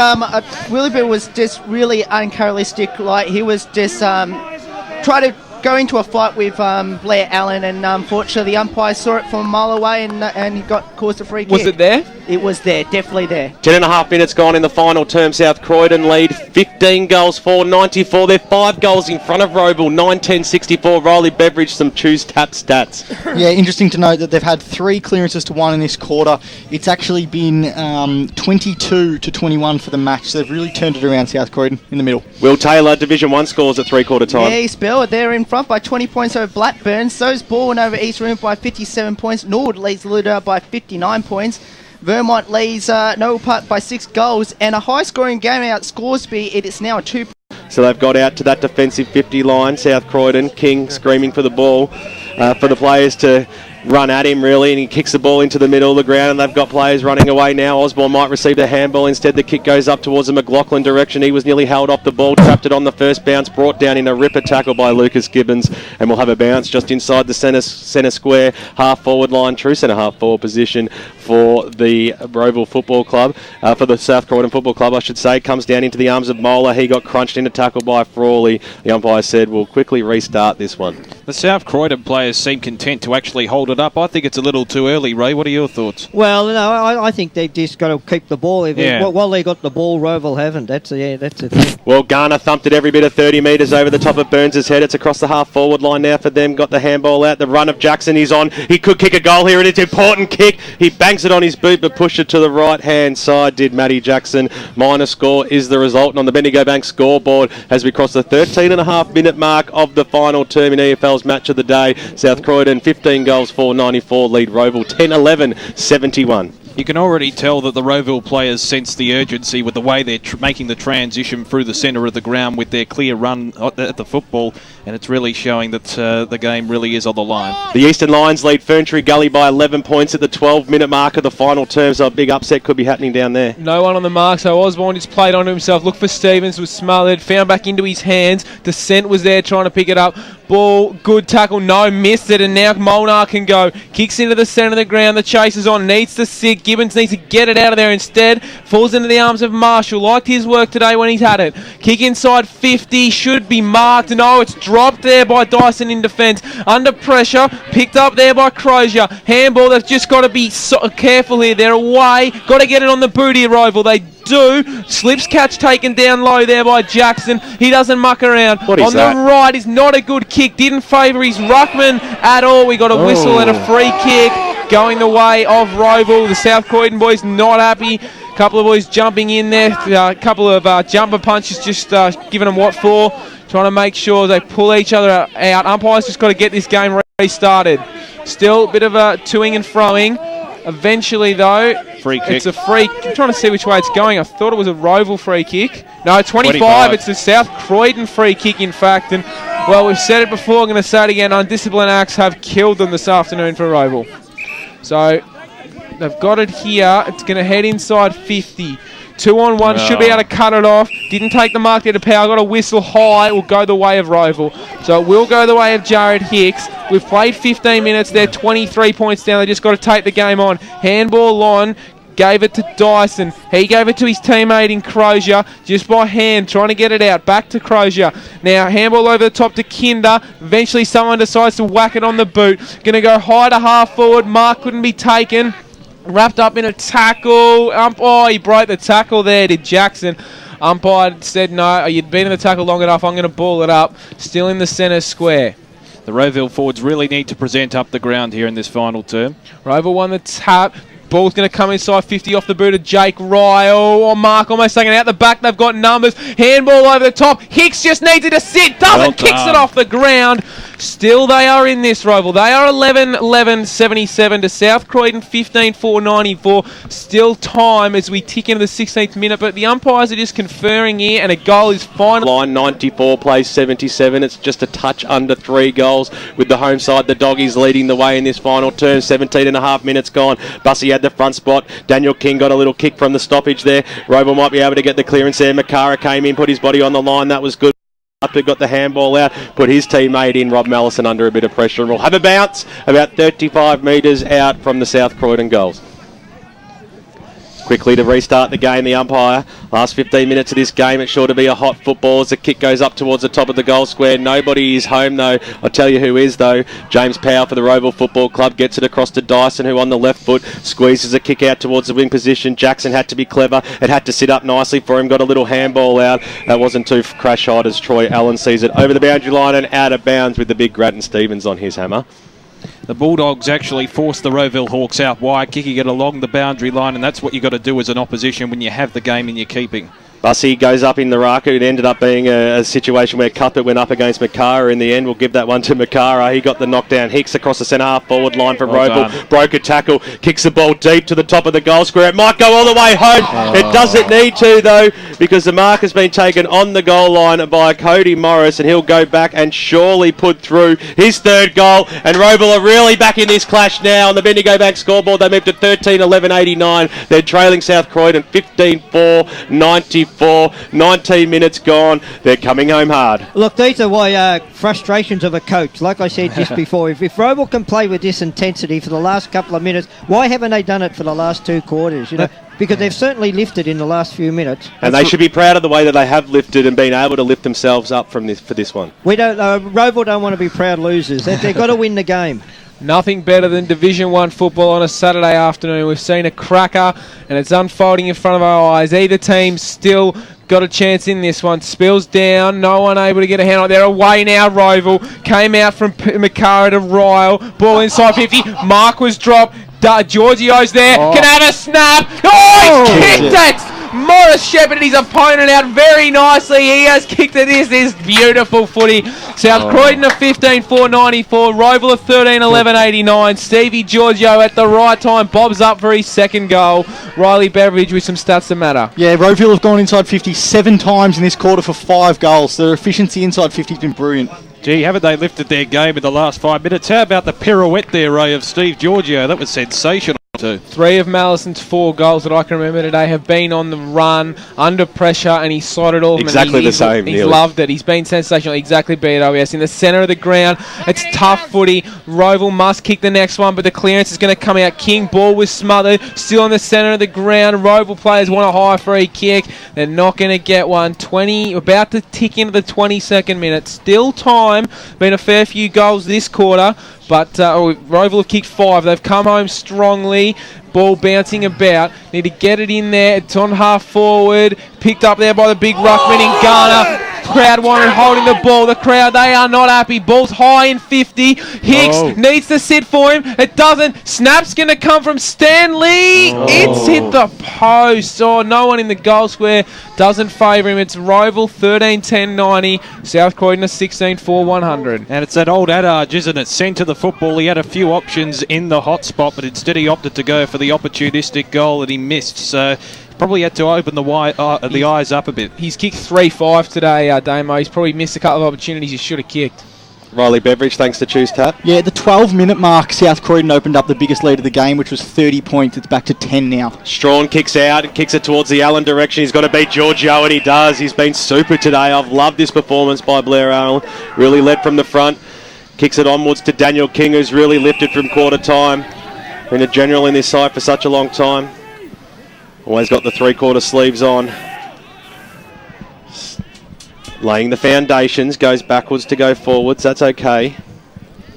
Willoughby was just really uncharacteristic. Like, he was just trying to go into a fight with Blair Allen, and unfortunately the umpire saw it from a mile away, and he caused a free kick. Was it there? It was there, definitely there. 10.5 minutes gone in the final term. South Croydon lead 15 goals for 94. They're 5 goals in front of Rowville, 9-10-64. Riley Beveridge, some choose tap stats. Yeah, interesting to note that they've had 3 clearances to 1 in this quarter. It's actually been 22-21 for the match. So they've really turned it around, South Croydon, in the middle. Will Taylor, Division 1 scores at 3/4 time. Yeah, Spell, they're in front by 20 points over Blackburn. So's Bourne over East Room by 57 points. Norwood leads Luda by 59 points. Vermont leads Noel Park by 6 goals, and a high-scoring game out Scoresby. It is now a 2. So they've got out to that defensive 50 line. South Croydon, King screaming for the ball, for the players to run at him, really, and he kicks the ball into the middle of the ground, and they've got players running away now. Osborne might receive the handball. Instead, the kick goes up towards the McLaughlin direction. He was nearly held off the ball, trapped it on the first bounce, brought down in a ripper tackle by Lucas Gibbons, and we'll have a bounce just inside the centre square, half-forward line, true centre half-forward position for the Rowville Football Club, for the South Croydon Football Club, I should say. Comes down into the arms of Mola. He got crunched into tackle by Frawley. The umpire said, we'll quickly restart this one. The South Croydon players seem content to actually hold it up. I think it's a little too early, Ray. What are your thoughts? Well, no, I think they've just got to keep the ball. While they got the ball, Rowville haven't. That's the thing. Well, Garner thumped it every bit of 30 metres over the top of Burns' head. It's across the half-forward line now for them. Got the handball out. The run of Jackson is on. He could kick a goal here, and it's an important kick. He bangs it on his boot, but pushed it to the right-hand side, did Matty Jackson. Minor score is the result. And on the Bendigo Bank scoreboard, as we cross the 13.5-minute mark of the final term in EFL's match of the day, South Croydon 15 goals for 94, lead Rowville 10-11-71. You can already tell that the Rowville players sense the urgency with the way they're making the transition through the centre of the ground with their clear run at the football, and it's really showing that the game really is on the line. The Eastern Lions lead Ferntree Gully by 11 points at the 12-minute mark of the final term, so a big upset could be happening down there. No one on the mark, so Osborne just played onto himself. Look for Stevens, was smothered, found back into his hands. Descent was there trying to pick it up. Ball, good tackle, no, missed it, and now Molnar can go. Kicks into the centre of the ground, the chase is on, needs to sit. Gibbons needs to get it out of there instead. Falls into the arms of Marshall. Liked his work today when he's had it. Kick inside 50, should be marked. No, it's dropped there by Dyson in defence. Under pressure, picked up there by Crozier. Handball, they've just got to be careful here. They're away. Got to get it on the boot here, Rowville. They do. Slips catch taken down low there by Jackson. He doesn't muck around. What is on that? The right is not a good kick. Didn't favour his ruckman at all. We got a whistle and a free kick going the way of Rowville. The South Croydon boys not happy. Couple of boys jumping in there. A couple of jumper punches just giving them what for. Trying to make sure they pull each other out. Umpires just got to get this game restarted. Still a bit of a toing and froing. Eventually, though, free kick. It's a free. I'm trying to see which way it's going. I thought it was a Rowville free kick. No, 25. It's the South Croydon free kick, in fact. And, well, we've said it before. I'm going to say it again. Undisciplined acts have killed them this afternoon for Rowville. So, they've got it here. It's going to head inside 50. 2-on-1, should be able to cut it off. Didn't take the mark there to power. Got a whistle high. It will go the way of Rowville. So it will go the way of Jared Hicks. We've played 15 minutes. They're 23 points down. They just got to take the game on. Handball on. Gave it to Dyson. He gave it to his teammate in Crozier, just by hand, trying to get it out. Back to Crozier. Now, handball over the top to Kinder. Eventually, someone decides to whack it on the boot. Going to go high to half forward. Mark couldn't be taken. Wrapped up in a tackle. He broke the tackle there, did Jackson. Umpire said no, you'd been in the tackle long enough, I'm going to ball it up. Still in the centre square. The Rowville forwards really need to present up the ground here in this final term. Rowville won the tap. Ball's going to come inside 50 off the boot of Jake Ryle. Mark almost taken out the back. They've got numbers. Handball over the top. Hicks just needs it to sit. Doesn't. Kicks it off the ground. Still they are in this, Rowville. They are 11-11-77 to South Croydon 15-4-94. Still time as we tick into the 16th minute, but the umpires are just conferring here and a goal is final. Line 94 plays 77. It's just a touch under 3 goals with the home side. The Doggies leading the way in this final term. 17 and a half minutes gone. Bussy had the front spot. Daniel King got a little kick from the stoppage there. Rowville might be able to get the clearance there. Makara came in, put his body on the line. That was good. After got the handball out, put his teammate in, Rob Mallison, under a bit of pressure, and we'll have a bounce about 35 metres out from the South Croydon goals. Quickly to restart the game, the umpire. Last 15 minutes of this game, it's sure to be a hot football as the kick goes up towards the top of the goal square. Nobody is home, though. I'll tell you who is, though. James Powell for the Rowville Football Club gets it across to Dyson, who on the left foot squeezes a kick out towards the wing position. Jackson had to be clever. It had to sit up nicely for him. Got a little handball out. That wasn't too crash hot as Troy Allen sees it over the boundary line and out of bounds with the big Grattan Stevens on his hammer. The Bulldogs actually forced the Rowville Hawks out wide, kicking it along the boundary line, and that's what you've got to do as an opposition when you have the game in your keeping. Bussy goes up in the Raka. It ended up being a situation where Cuthbert went up against Makara in the end. We'll give that one to Makara. He got the knockdown. Hicks across the centre half forward line from Rowville. Broke a tackle. Kicks the ball deep to the top of the goal square. It might go all the way home. It doesn't need to, though, because the mark has been taken on the goal line by Cody Morris, and he'll go back and surely put through his third goal. And Rowville are really back in this clash now. On the Bendigo Bank scoreboard, they moved to 13-11-89. They're trailing South Croydon 15-4-94. 19 minutes gone. They're coming home hard. Look, these are why frustrations of a coach. Like I said just before, if Rowville can play with this intensity for the last couple of minutes, why haven't they done it for the last 2 quarters? You know, because they've certainly lifted in the last few minutes. And they should be proud of the way that they have lifted and been able to lift themselves up from this for this one. We don't. Rowville don't want to be proud losers. They've got to win the game. Nothing better than Division 1 football on a Saturday afternoon. We've seen a cracker and it's unfolding in front of our eyes. Either team still got a chance in this one. Spills down, no one able to get a hand on it. They're away now, Rowville. Came out from Makara to Ryle. Ball inside 50. Mark was dropped. Giorgio's there. Can have a snap. Oh, he's kicked it! Morris shepherded his opponent out very nicely. He has kicked it. This is beautiful footy. South Croydon are 15-4-94. Rowville are 13-11-89. Stevie Giorgio at the right time bobs up for his second goal. Riley Beveridge with some stats that matter. Yeah, Rowville have gone inside 50 7 times in this quarter for 5 goals. Their efficiency inside 50 has been brilliant. Gee, haven't they lifted their game in the last 5 minutes? How about the pirouette there, Ray, of Steve Giorgio? That was sensational too. 3 of Mallison's 4 goals that I can remember today have been on the run, under pressure, and he slotted all of them. Exactly the same. He's loved it. He's been sensational. Exactly BWS. In the centre of the ground, it's tough footy. Rowville must kick the next one, but the clearance is going to come out. King ball was smothered. Still in the centre of the ground. Rowville players want a high free kick. They're not going to get one. 20, about to tick into the 22nd minute. Still time. Been a fair few goals this quarter. But Rowville have kicked 5. They've come home strongly. Ball bouncing about. Need to get it in there. It's on half forward. Picked up there by the big ruckman in Ghana. Crowd wanted holding the ball. The crowd, they are not happy. Ball's high in 50. Hicks needs to sit for him. It doesn't. Snap's going to come from Stanley. It's hit the post. No one in the goal square doesn't favour him. It's Rowville 13-10-90. South Croydon 16-4-100. And it's that old adage, isn't it? Centre the football. He had a few options in the hot spot, but instead he opted to go for the opportunistic goal that he missed. So probably had to open the eyes up a bit. He's kicked 3-5 today, Damo. He's probably missed a couple of opportunities he should have kicked. Riley Beveridge, thanks to Choose Tap. Yeah, the 12-minute mark, South Croydon opened up the biggest lead of the game, which was 30 points. It's back to 10 now. Strawn kicks out, kicks it towards the Allen direction. He's got to beat Giorgio, and he does. He's been super today. I've loved this performance by Blair Allen. Really led from the front. Kicks it onwards to Daniel King, who's really lifted from quarter time. Been a general in this side for such a long time. Always got the 3/4 sleeves on. Laying the foundations, goes backwards to go forwards. That's okay.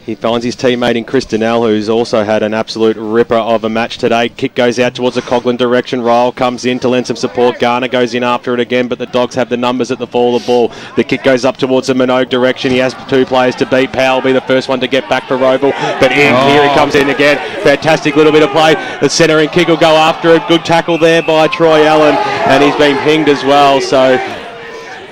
He finds his teammate in Chris Donnell, who's also had an absolute ripper of a match today. Kick goes out towards the Coghlan direction. Ryle comes in to lend some support. Garner goes in after it again, but the Dogs have the numbers at the fall of the ball. The kick goes up towards the Minogue direction. He has two players to beat. Powell will be the first one to get back for Rowville. But here he comes in again. Fantastic little bit of play. The centre and kick will go after it. Good tackle there by Troy Allen, and he's been pinged as well. So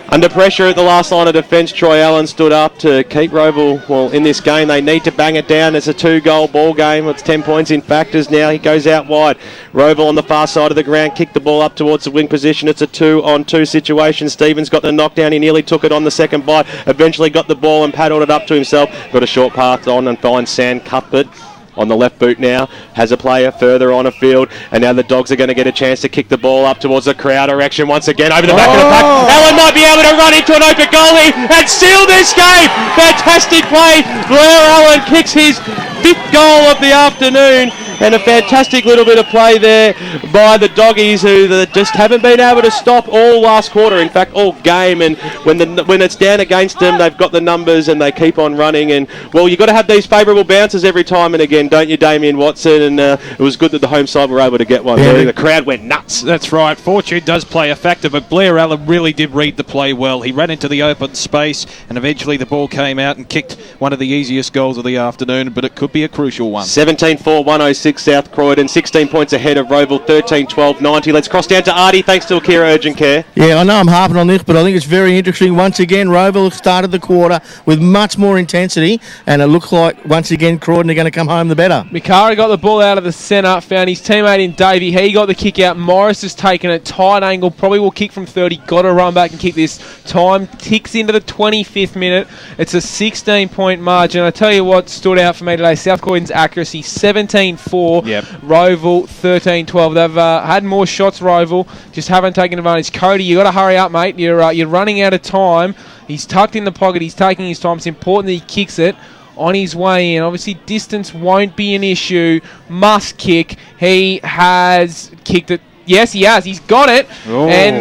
under pressure at the last line of defence, Troy Allen stood up to keep Rowville, well, in this game. They need to bang it down. It's a 2-goal ball game. It's 10 points in factors now. He goes out wide. Rowville on the far side of the ground, kicked the ball up towards the wing position. It's a 2-on-2 situation. Stevens got the knockdown. He nearly took it on the second bite. Eventually got the ball and paddled it up to himself. Got a short path on and finds Sam Cuthbert on the left boot now, has a player further on a field, and now the Dogs are going to get a chance to kick the ball up towards the crowd direction once again over the back of the pack. Allen might be able to run into an open goalie and seal this game. Fantastic play. Blair Allen kicks his 5th goal of the afternoon, and a fantastic little bit of play there by the Doggies, who just haven't been able to stop all last quarter, in fact all game. And when it's down against them, they've got the numbers and they keep on running. And well, you've got to have these favourable bounces every time and again, don't you, Damien Watson? And it was good that the home side were able to get one there. The crowd went nuts. That's right. Fortune does play a factor, but Blair Allen really did read the play well. He ran into the open space, and eventually the ball came out and kicked one of the easiest goals of the afternoon, but it could be a crucial one. 17-4, 106 South Croydon, 16 points ahead of Rowville, 13-12, 90. Let's cross down to Artie, thanks to Akira Urgent Care. Yeah, I know I'm harping on this, but I think it's very interesting. Once again, Rowville started the quarter with much more intensity, and it looks like, once again, Croydon are going to come home the better. Mikara got the ball out of the centre, found his teammate in Davey. He got the kick out. Morris has taken it, tight angle, probably will kick from 30. Got to run back and kick this. Time ticks into the 25th minute. It's a 16-point margin. I tell you what stood out for me today, South Croydon's accuracy, 17-4. Yep. Rowville 13-12. They've had more shots, Rowville, just haven't taken advantage. Cody, you got to hurry up, mate. You're running out of time. He's tucked in the pocket. He's taking his time. It's important that he kicks it on his way in. Obviously, distance won't be an issue. Must kick. He has kicked it. Yes, he has. He's got it. Oh. And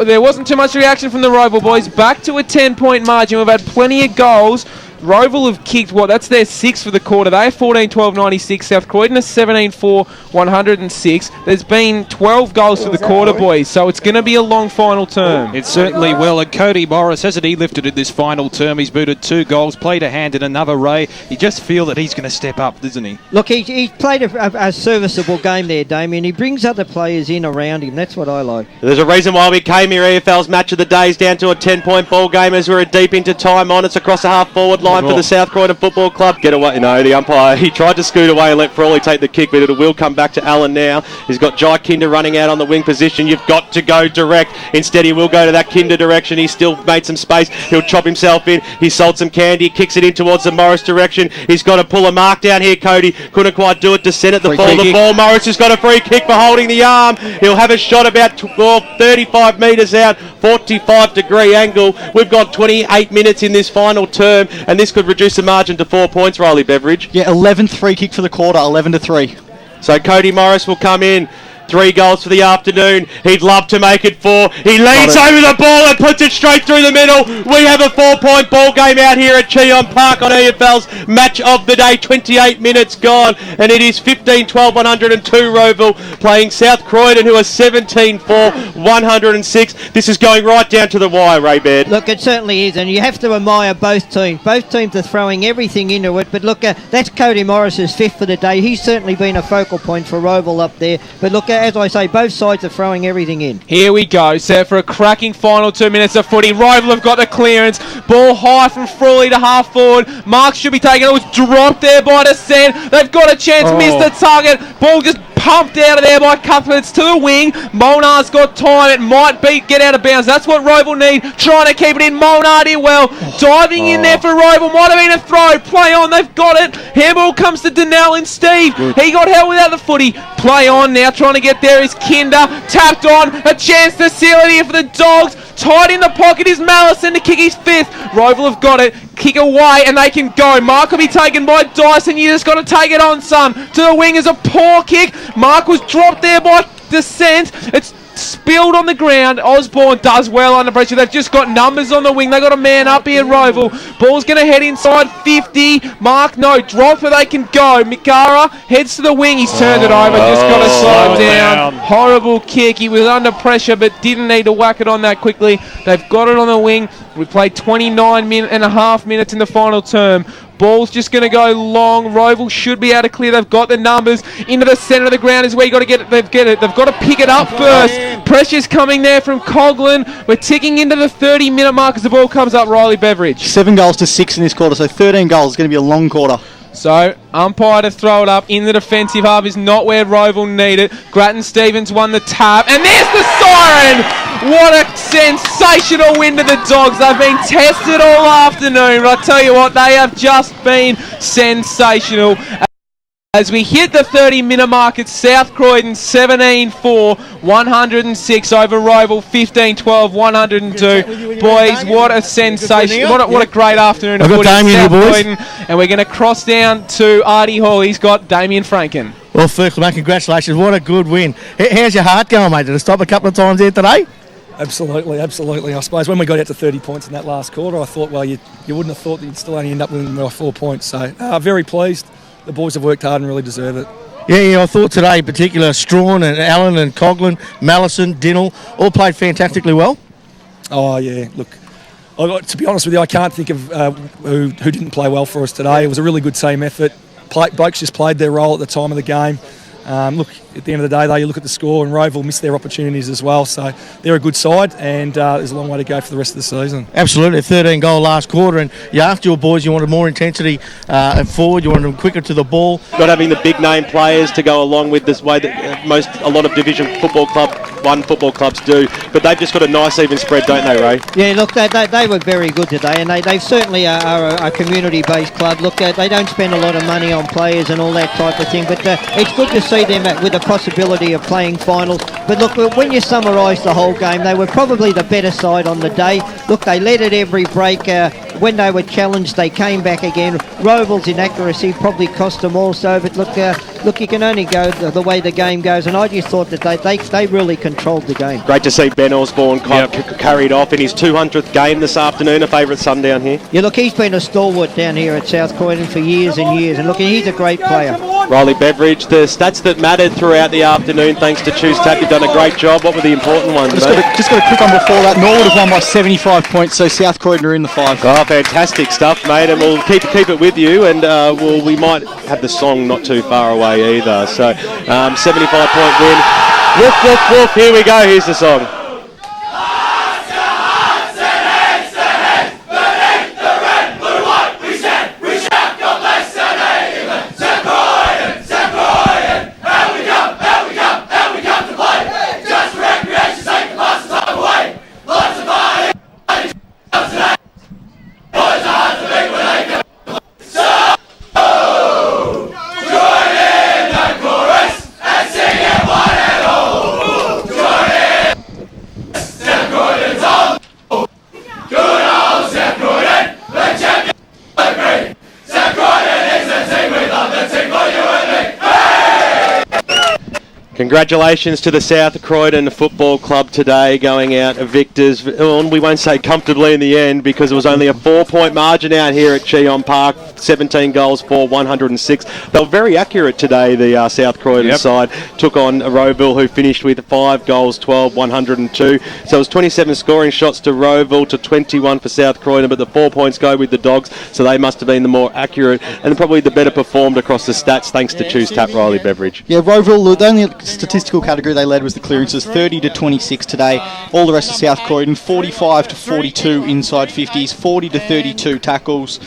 there wasn't too much reaction from the Rowville boys. Back to a 10-point margin. We've had plenty of goals. Rowville have kicked, that's their 6th for the quarter. They are 14-12, 96. South Croydon is 17-4, 106. There's been 12 goals for the quarter, boys, so it's going to be a long final term. It certainly will. And Cody Morris, hasn't he lifted in this final term? He's booted 2 goals, played a hand in another Ray. You just feel that he's going to step up, doesn't he? Look, he played a serviceable game there, Damien. He brings other players in around him. That's what I like. There's a reason why we came here. EFL's match of the day is down to a 10-point ball game as we're deep into time on. It's across the half-forward line for the South Croydon Football Club. Get away, the umpire, he tried to scoot away and let Frawley take the kick, but it will come back to Allen now. He's got Jai Kinder running out on the wing position. You've got to go direct. Instead, he will go to that Kinder direction. He's still made some space. He'll chop himself in. He sold some candy, kicks it in towards the Morris direction. He's got to pull a mark down here, Cody. Couldn't quite do it. Descent at the fall of the ball. Morris has got a free kick for holding the arm. He'll have a shot about 35 metres out, 45-degree angle. We've got 28 minutes in this final term, and this could reduce the margin to 4 points, Riley Beveridge. Yeah, 11th free kick for the quarter, 11-3. So Cody Morris will come in. 3 goals for the afternoon. He'd love to make it 4. He leans over the ball and puts it straight through the middle. We have a 4-point ball game out here at Cheong Park on EFL's match of the day. 28 minutes gone, and it is 15-12, 102 Rowville playing South Croydon, who are 17-4, 106. This is going right down to the wire, Ray Baird. Look, it certainly is, and you have to admire both teams. Both teams are throwing everything into it, but look, that's Cody Morris's 5th for the day. He's certainly been a focal point for Rowville up there, but look, as I say, both sides are throwing everything in. Here we go, set for a cracking final 2 minutes of footy. Rowville have got the clearance. Ball high from Frawley to half forward. Mark should be taking it. It was dropped there by Descent. They've got a chance, missed the target. Ball just pumped out of there by Cuthbert. It's to the wing. Molnar's got time. It might get out of bounds. That's what Rowville need. Trying to keep it in. Molnar did well. Diving in there for Rowville. Might have been a throw. Play on. They've got it. Handball comes to Donnell and Steve. Good. He got held without the footy. Play on now. Trying to get there is Kinder. Tapped on. A chance to seal it here for the Dogs. Tight in the pocket is Mallison to kick his 5th. Rowville have got it. Kick away and they can go. Mark will be taken by Dyson. You just got to take it on, son. To the wing is a poor kick. Mark was dropped there by Descent. It's spilled on the ground. Osborne does well under pressure. They've just got numbers on the wing. They've got a man up here, Rowville. Ball's going to head inside 50. Mark, no, drop where they can go. Mikara heads to the wing. He's turned it over. Just got to slow down. Horrible kick. He was under pressure but didn't need to whack it on that quickly. They've got it on the wing. We played 29.5 minutes in the final term. Ball's just going to go long. Rowville should be able to clear. They've got the numbers. Into the centre of the ground is where you got to get it. They've got to pick it up first. Pressure's coming there from Coughlin. We're ticking into the 30-minute mark as the ball comes up. Riley Beveridge. 7 goals to 6 in this quarter, so 13 goals. It's going to be a long quarter. So, umpire to throw it up in the defensive half is not where Rowville need it. Grattan Stevens won the tap, and there's the siren! What a sensational win to the Dogs. They've been tested all afternoon, but I tell you what, they have just been sensational. As we hit the 30-minute mark, it's South Croydon 17-4, 106 over Rowville 15-12, 102. Boys, what a sensation! What a great afternoon of footy in South Croydon. And we're going to cross down to Artie Hall. He's got Damien Franken. Well, firstly, mate, congratulations. What a good win. How's your heart going, mate? Did it stop a couple of times there today? Absolutely. I suppose when we got out to 30 points in that last quarter, I thought, well, you wouldn't have thought that you'd still only end up winning by 4 points. So, very pleased. The boys have worked hard and really deserve it. Yeah, I thought today in particular, Strawn and Allen and Coughlin, Mallison, Dinnell, all played fantastically well. Oh, yeah, look, to be honest with you, I can't think of who didn't play well for us today. It was a really good team effort. Blokes just played their role at the time of the game. Look, at the end of the day, though, you look at the score and Rowville missed their opportunities as well. So they're a good side, and there's a long way to go for the rest of the season. Absolutely, 13-goal last quarter, and you asked your boys you wanted more intensity forward, you wanted them quicker to the ball. Not having the big name players to go along with this way that a lot of Division football clubs do, but they've just got a nice even spread, don't they, Ray? Yeah, look, they were very good today, and they certainly are a community-based club. Look, they don't spend a lot of money on players and all that type of thing, but it's good to see them with the possibility of playing finals. But look, when you summarise the whole game, they were probably the better side on the day. Look, they led at every break. When they were challenged, they came back again. Rowville's inaccuracy probably cost them also, but look, you can only go the way the game goes, and I just thought that they really controlled the game. Great to see Ben Osborne carried off in his 200th game this afternoon, a favourite son down here. Yeah, look, he's been a stalwart down here at South Croydon for years and years, and look, he's a great player. Riley Beveridge, the stats that mattered throughout the afternoon, thanks to Choose Tap, you've done a great job. What were the important ones? Just got a quick one before that. Norwood have won by 75 points, so South Croydon are in the 5. Oh, fantastic stuff, mate, and we'll keep it with you, and we might have the song not too far away either. So, 75-point win. Woof, woof, woof. Here we go. Here's the song. Congratulations to the South Croydon Football Club today, going out victors. We won't say comfortably in the end because it was only a 4-point margin out here at Cheong Park. 17 goals for 106. They were very accurate today, the South Croydon side. Took on Rowville, who finished with 5 goals, 12, 102. So it was 27 scoring shots to Rowville to 21 for South Croydon, but the 4 points go with the Dogs, so they must have been the more accurate and probably the better performed across the stats, thanks to Choose Tap, Riley Beveridge. Yeah, Rowville, the only statistical category they led was the clearances, 30 to 26 today. All the rest of South Croydon, 45 to 42 inside 50s, 40 to 32 tackles.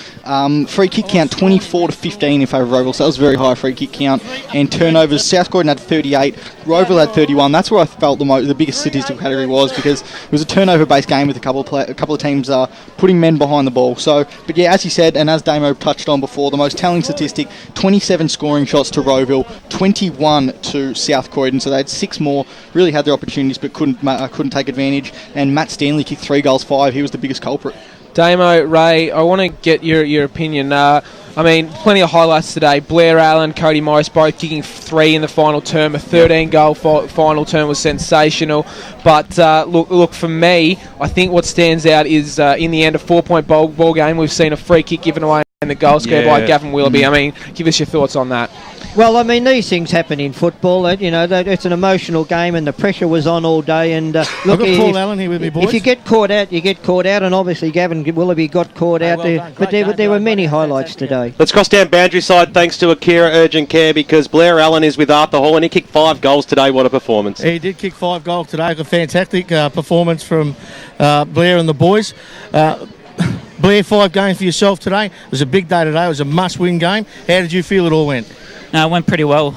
Free kick count 24 to 15 in favour of Rowville, so that was a very high free kick count. And turnovers, South Croydon had 38, Rowville had 31. That's where I felt the biggest statistical category was, because it was a turnover-based game with a couple of teams putting men behind the ball. So, but yeah, as you said, and as Damo touched on before, the most telling statistic: 27 scoring shots to Rowville, 21 to South Croydon. So they had 6 more, really had their opportunities but couldn't take advantage. And Matt Stanley kicked 3 goals, 5. He was the biggest culprit. Damo, Ray, I want to get your opinion. I I mean, plenty of highlights today. Blair Allen, Cody Morris both kicking 3 in the final term. A 13-goal final term was sensational. But look, for me, I think what stands out is in the end a 4-point ball game. We've seen a free kick given away in the goal square by Gavin Willoughby. I mean, give us your thoughts on that. Well, I mean, these things happen in football. It's an emotional game, and the pressure was on all day. And look, I've got Paul Allen here with me, boys. If you get caught out, you get caught out, and obviously Gavin Willoughby got caught out there. Done. But there were many highlights today. Let's cross down boundary side thanks to Akira Urgent Care, because Blair Allen is with Arthur Hall and he kicked 5 goals today. What a performance. He did kick 5 goals today. A fantastic performance from Blair and the boys. Blair, 5 games for yourself today. It was a big day today. It was a must-win game. How did you feel it all went? No, it went pretty well,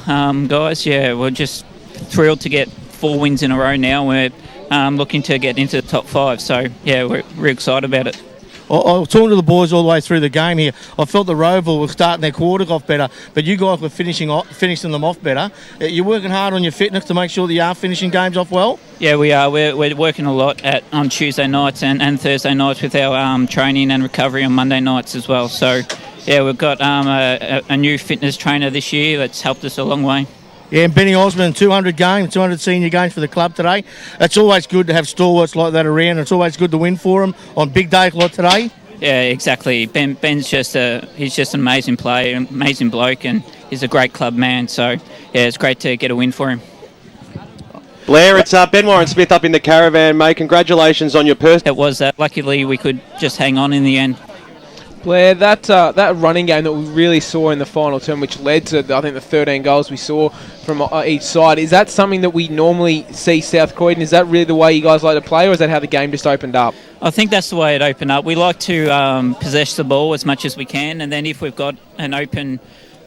guys. Yeah, we're just thrilled to get 4 wins in a row now. We're looking to get into the top 5. So, yeah, we're really excited about it. I was talking to the boys all the way through the game here. I felt the Rowville were starting their quarters off better, but you guys were finishing them off better. You're working hard on your fitness to make sure that you are finishing games off well? Yeah, we are. We're working a lot on Tuesday nights and Thursday nights with our training and recovery on Monday nights as well. So, yeah, we've got a new fitness trainer this year that's helped us a long way. Yeah, and Benny Osmond, 200 senior games for the club today. It's always good to have stalwarts like that around. It's always good to win for them on big days like today. Yeah, exactly. Ben's just he's just an amazing player, amazing bloke, and he's a great club man. So, yeah, it's great to get a win for him. Blair, it's Ben Warren Smith up in the caravan, mate. Congratulations on your It was luckily we could just hang on in the end. Blair, that running game that we really saw in the final term, which led to, I think, the 13 goals we saw from each side, is that something that we normally see South Croydon? Is that really the way you guys like to play, or is that how the game just opened up? I think that's the way it opened up. We like to possess the ball as much as we can, and then if we've got an open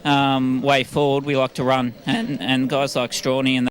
way forward, we like to run. And guys like Strawny and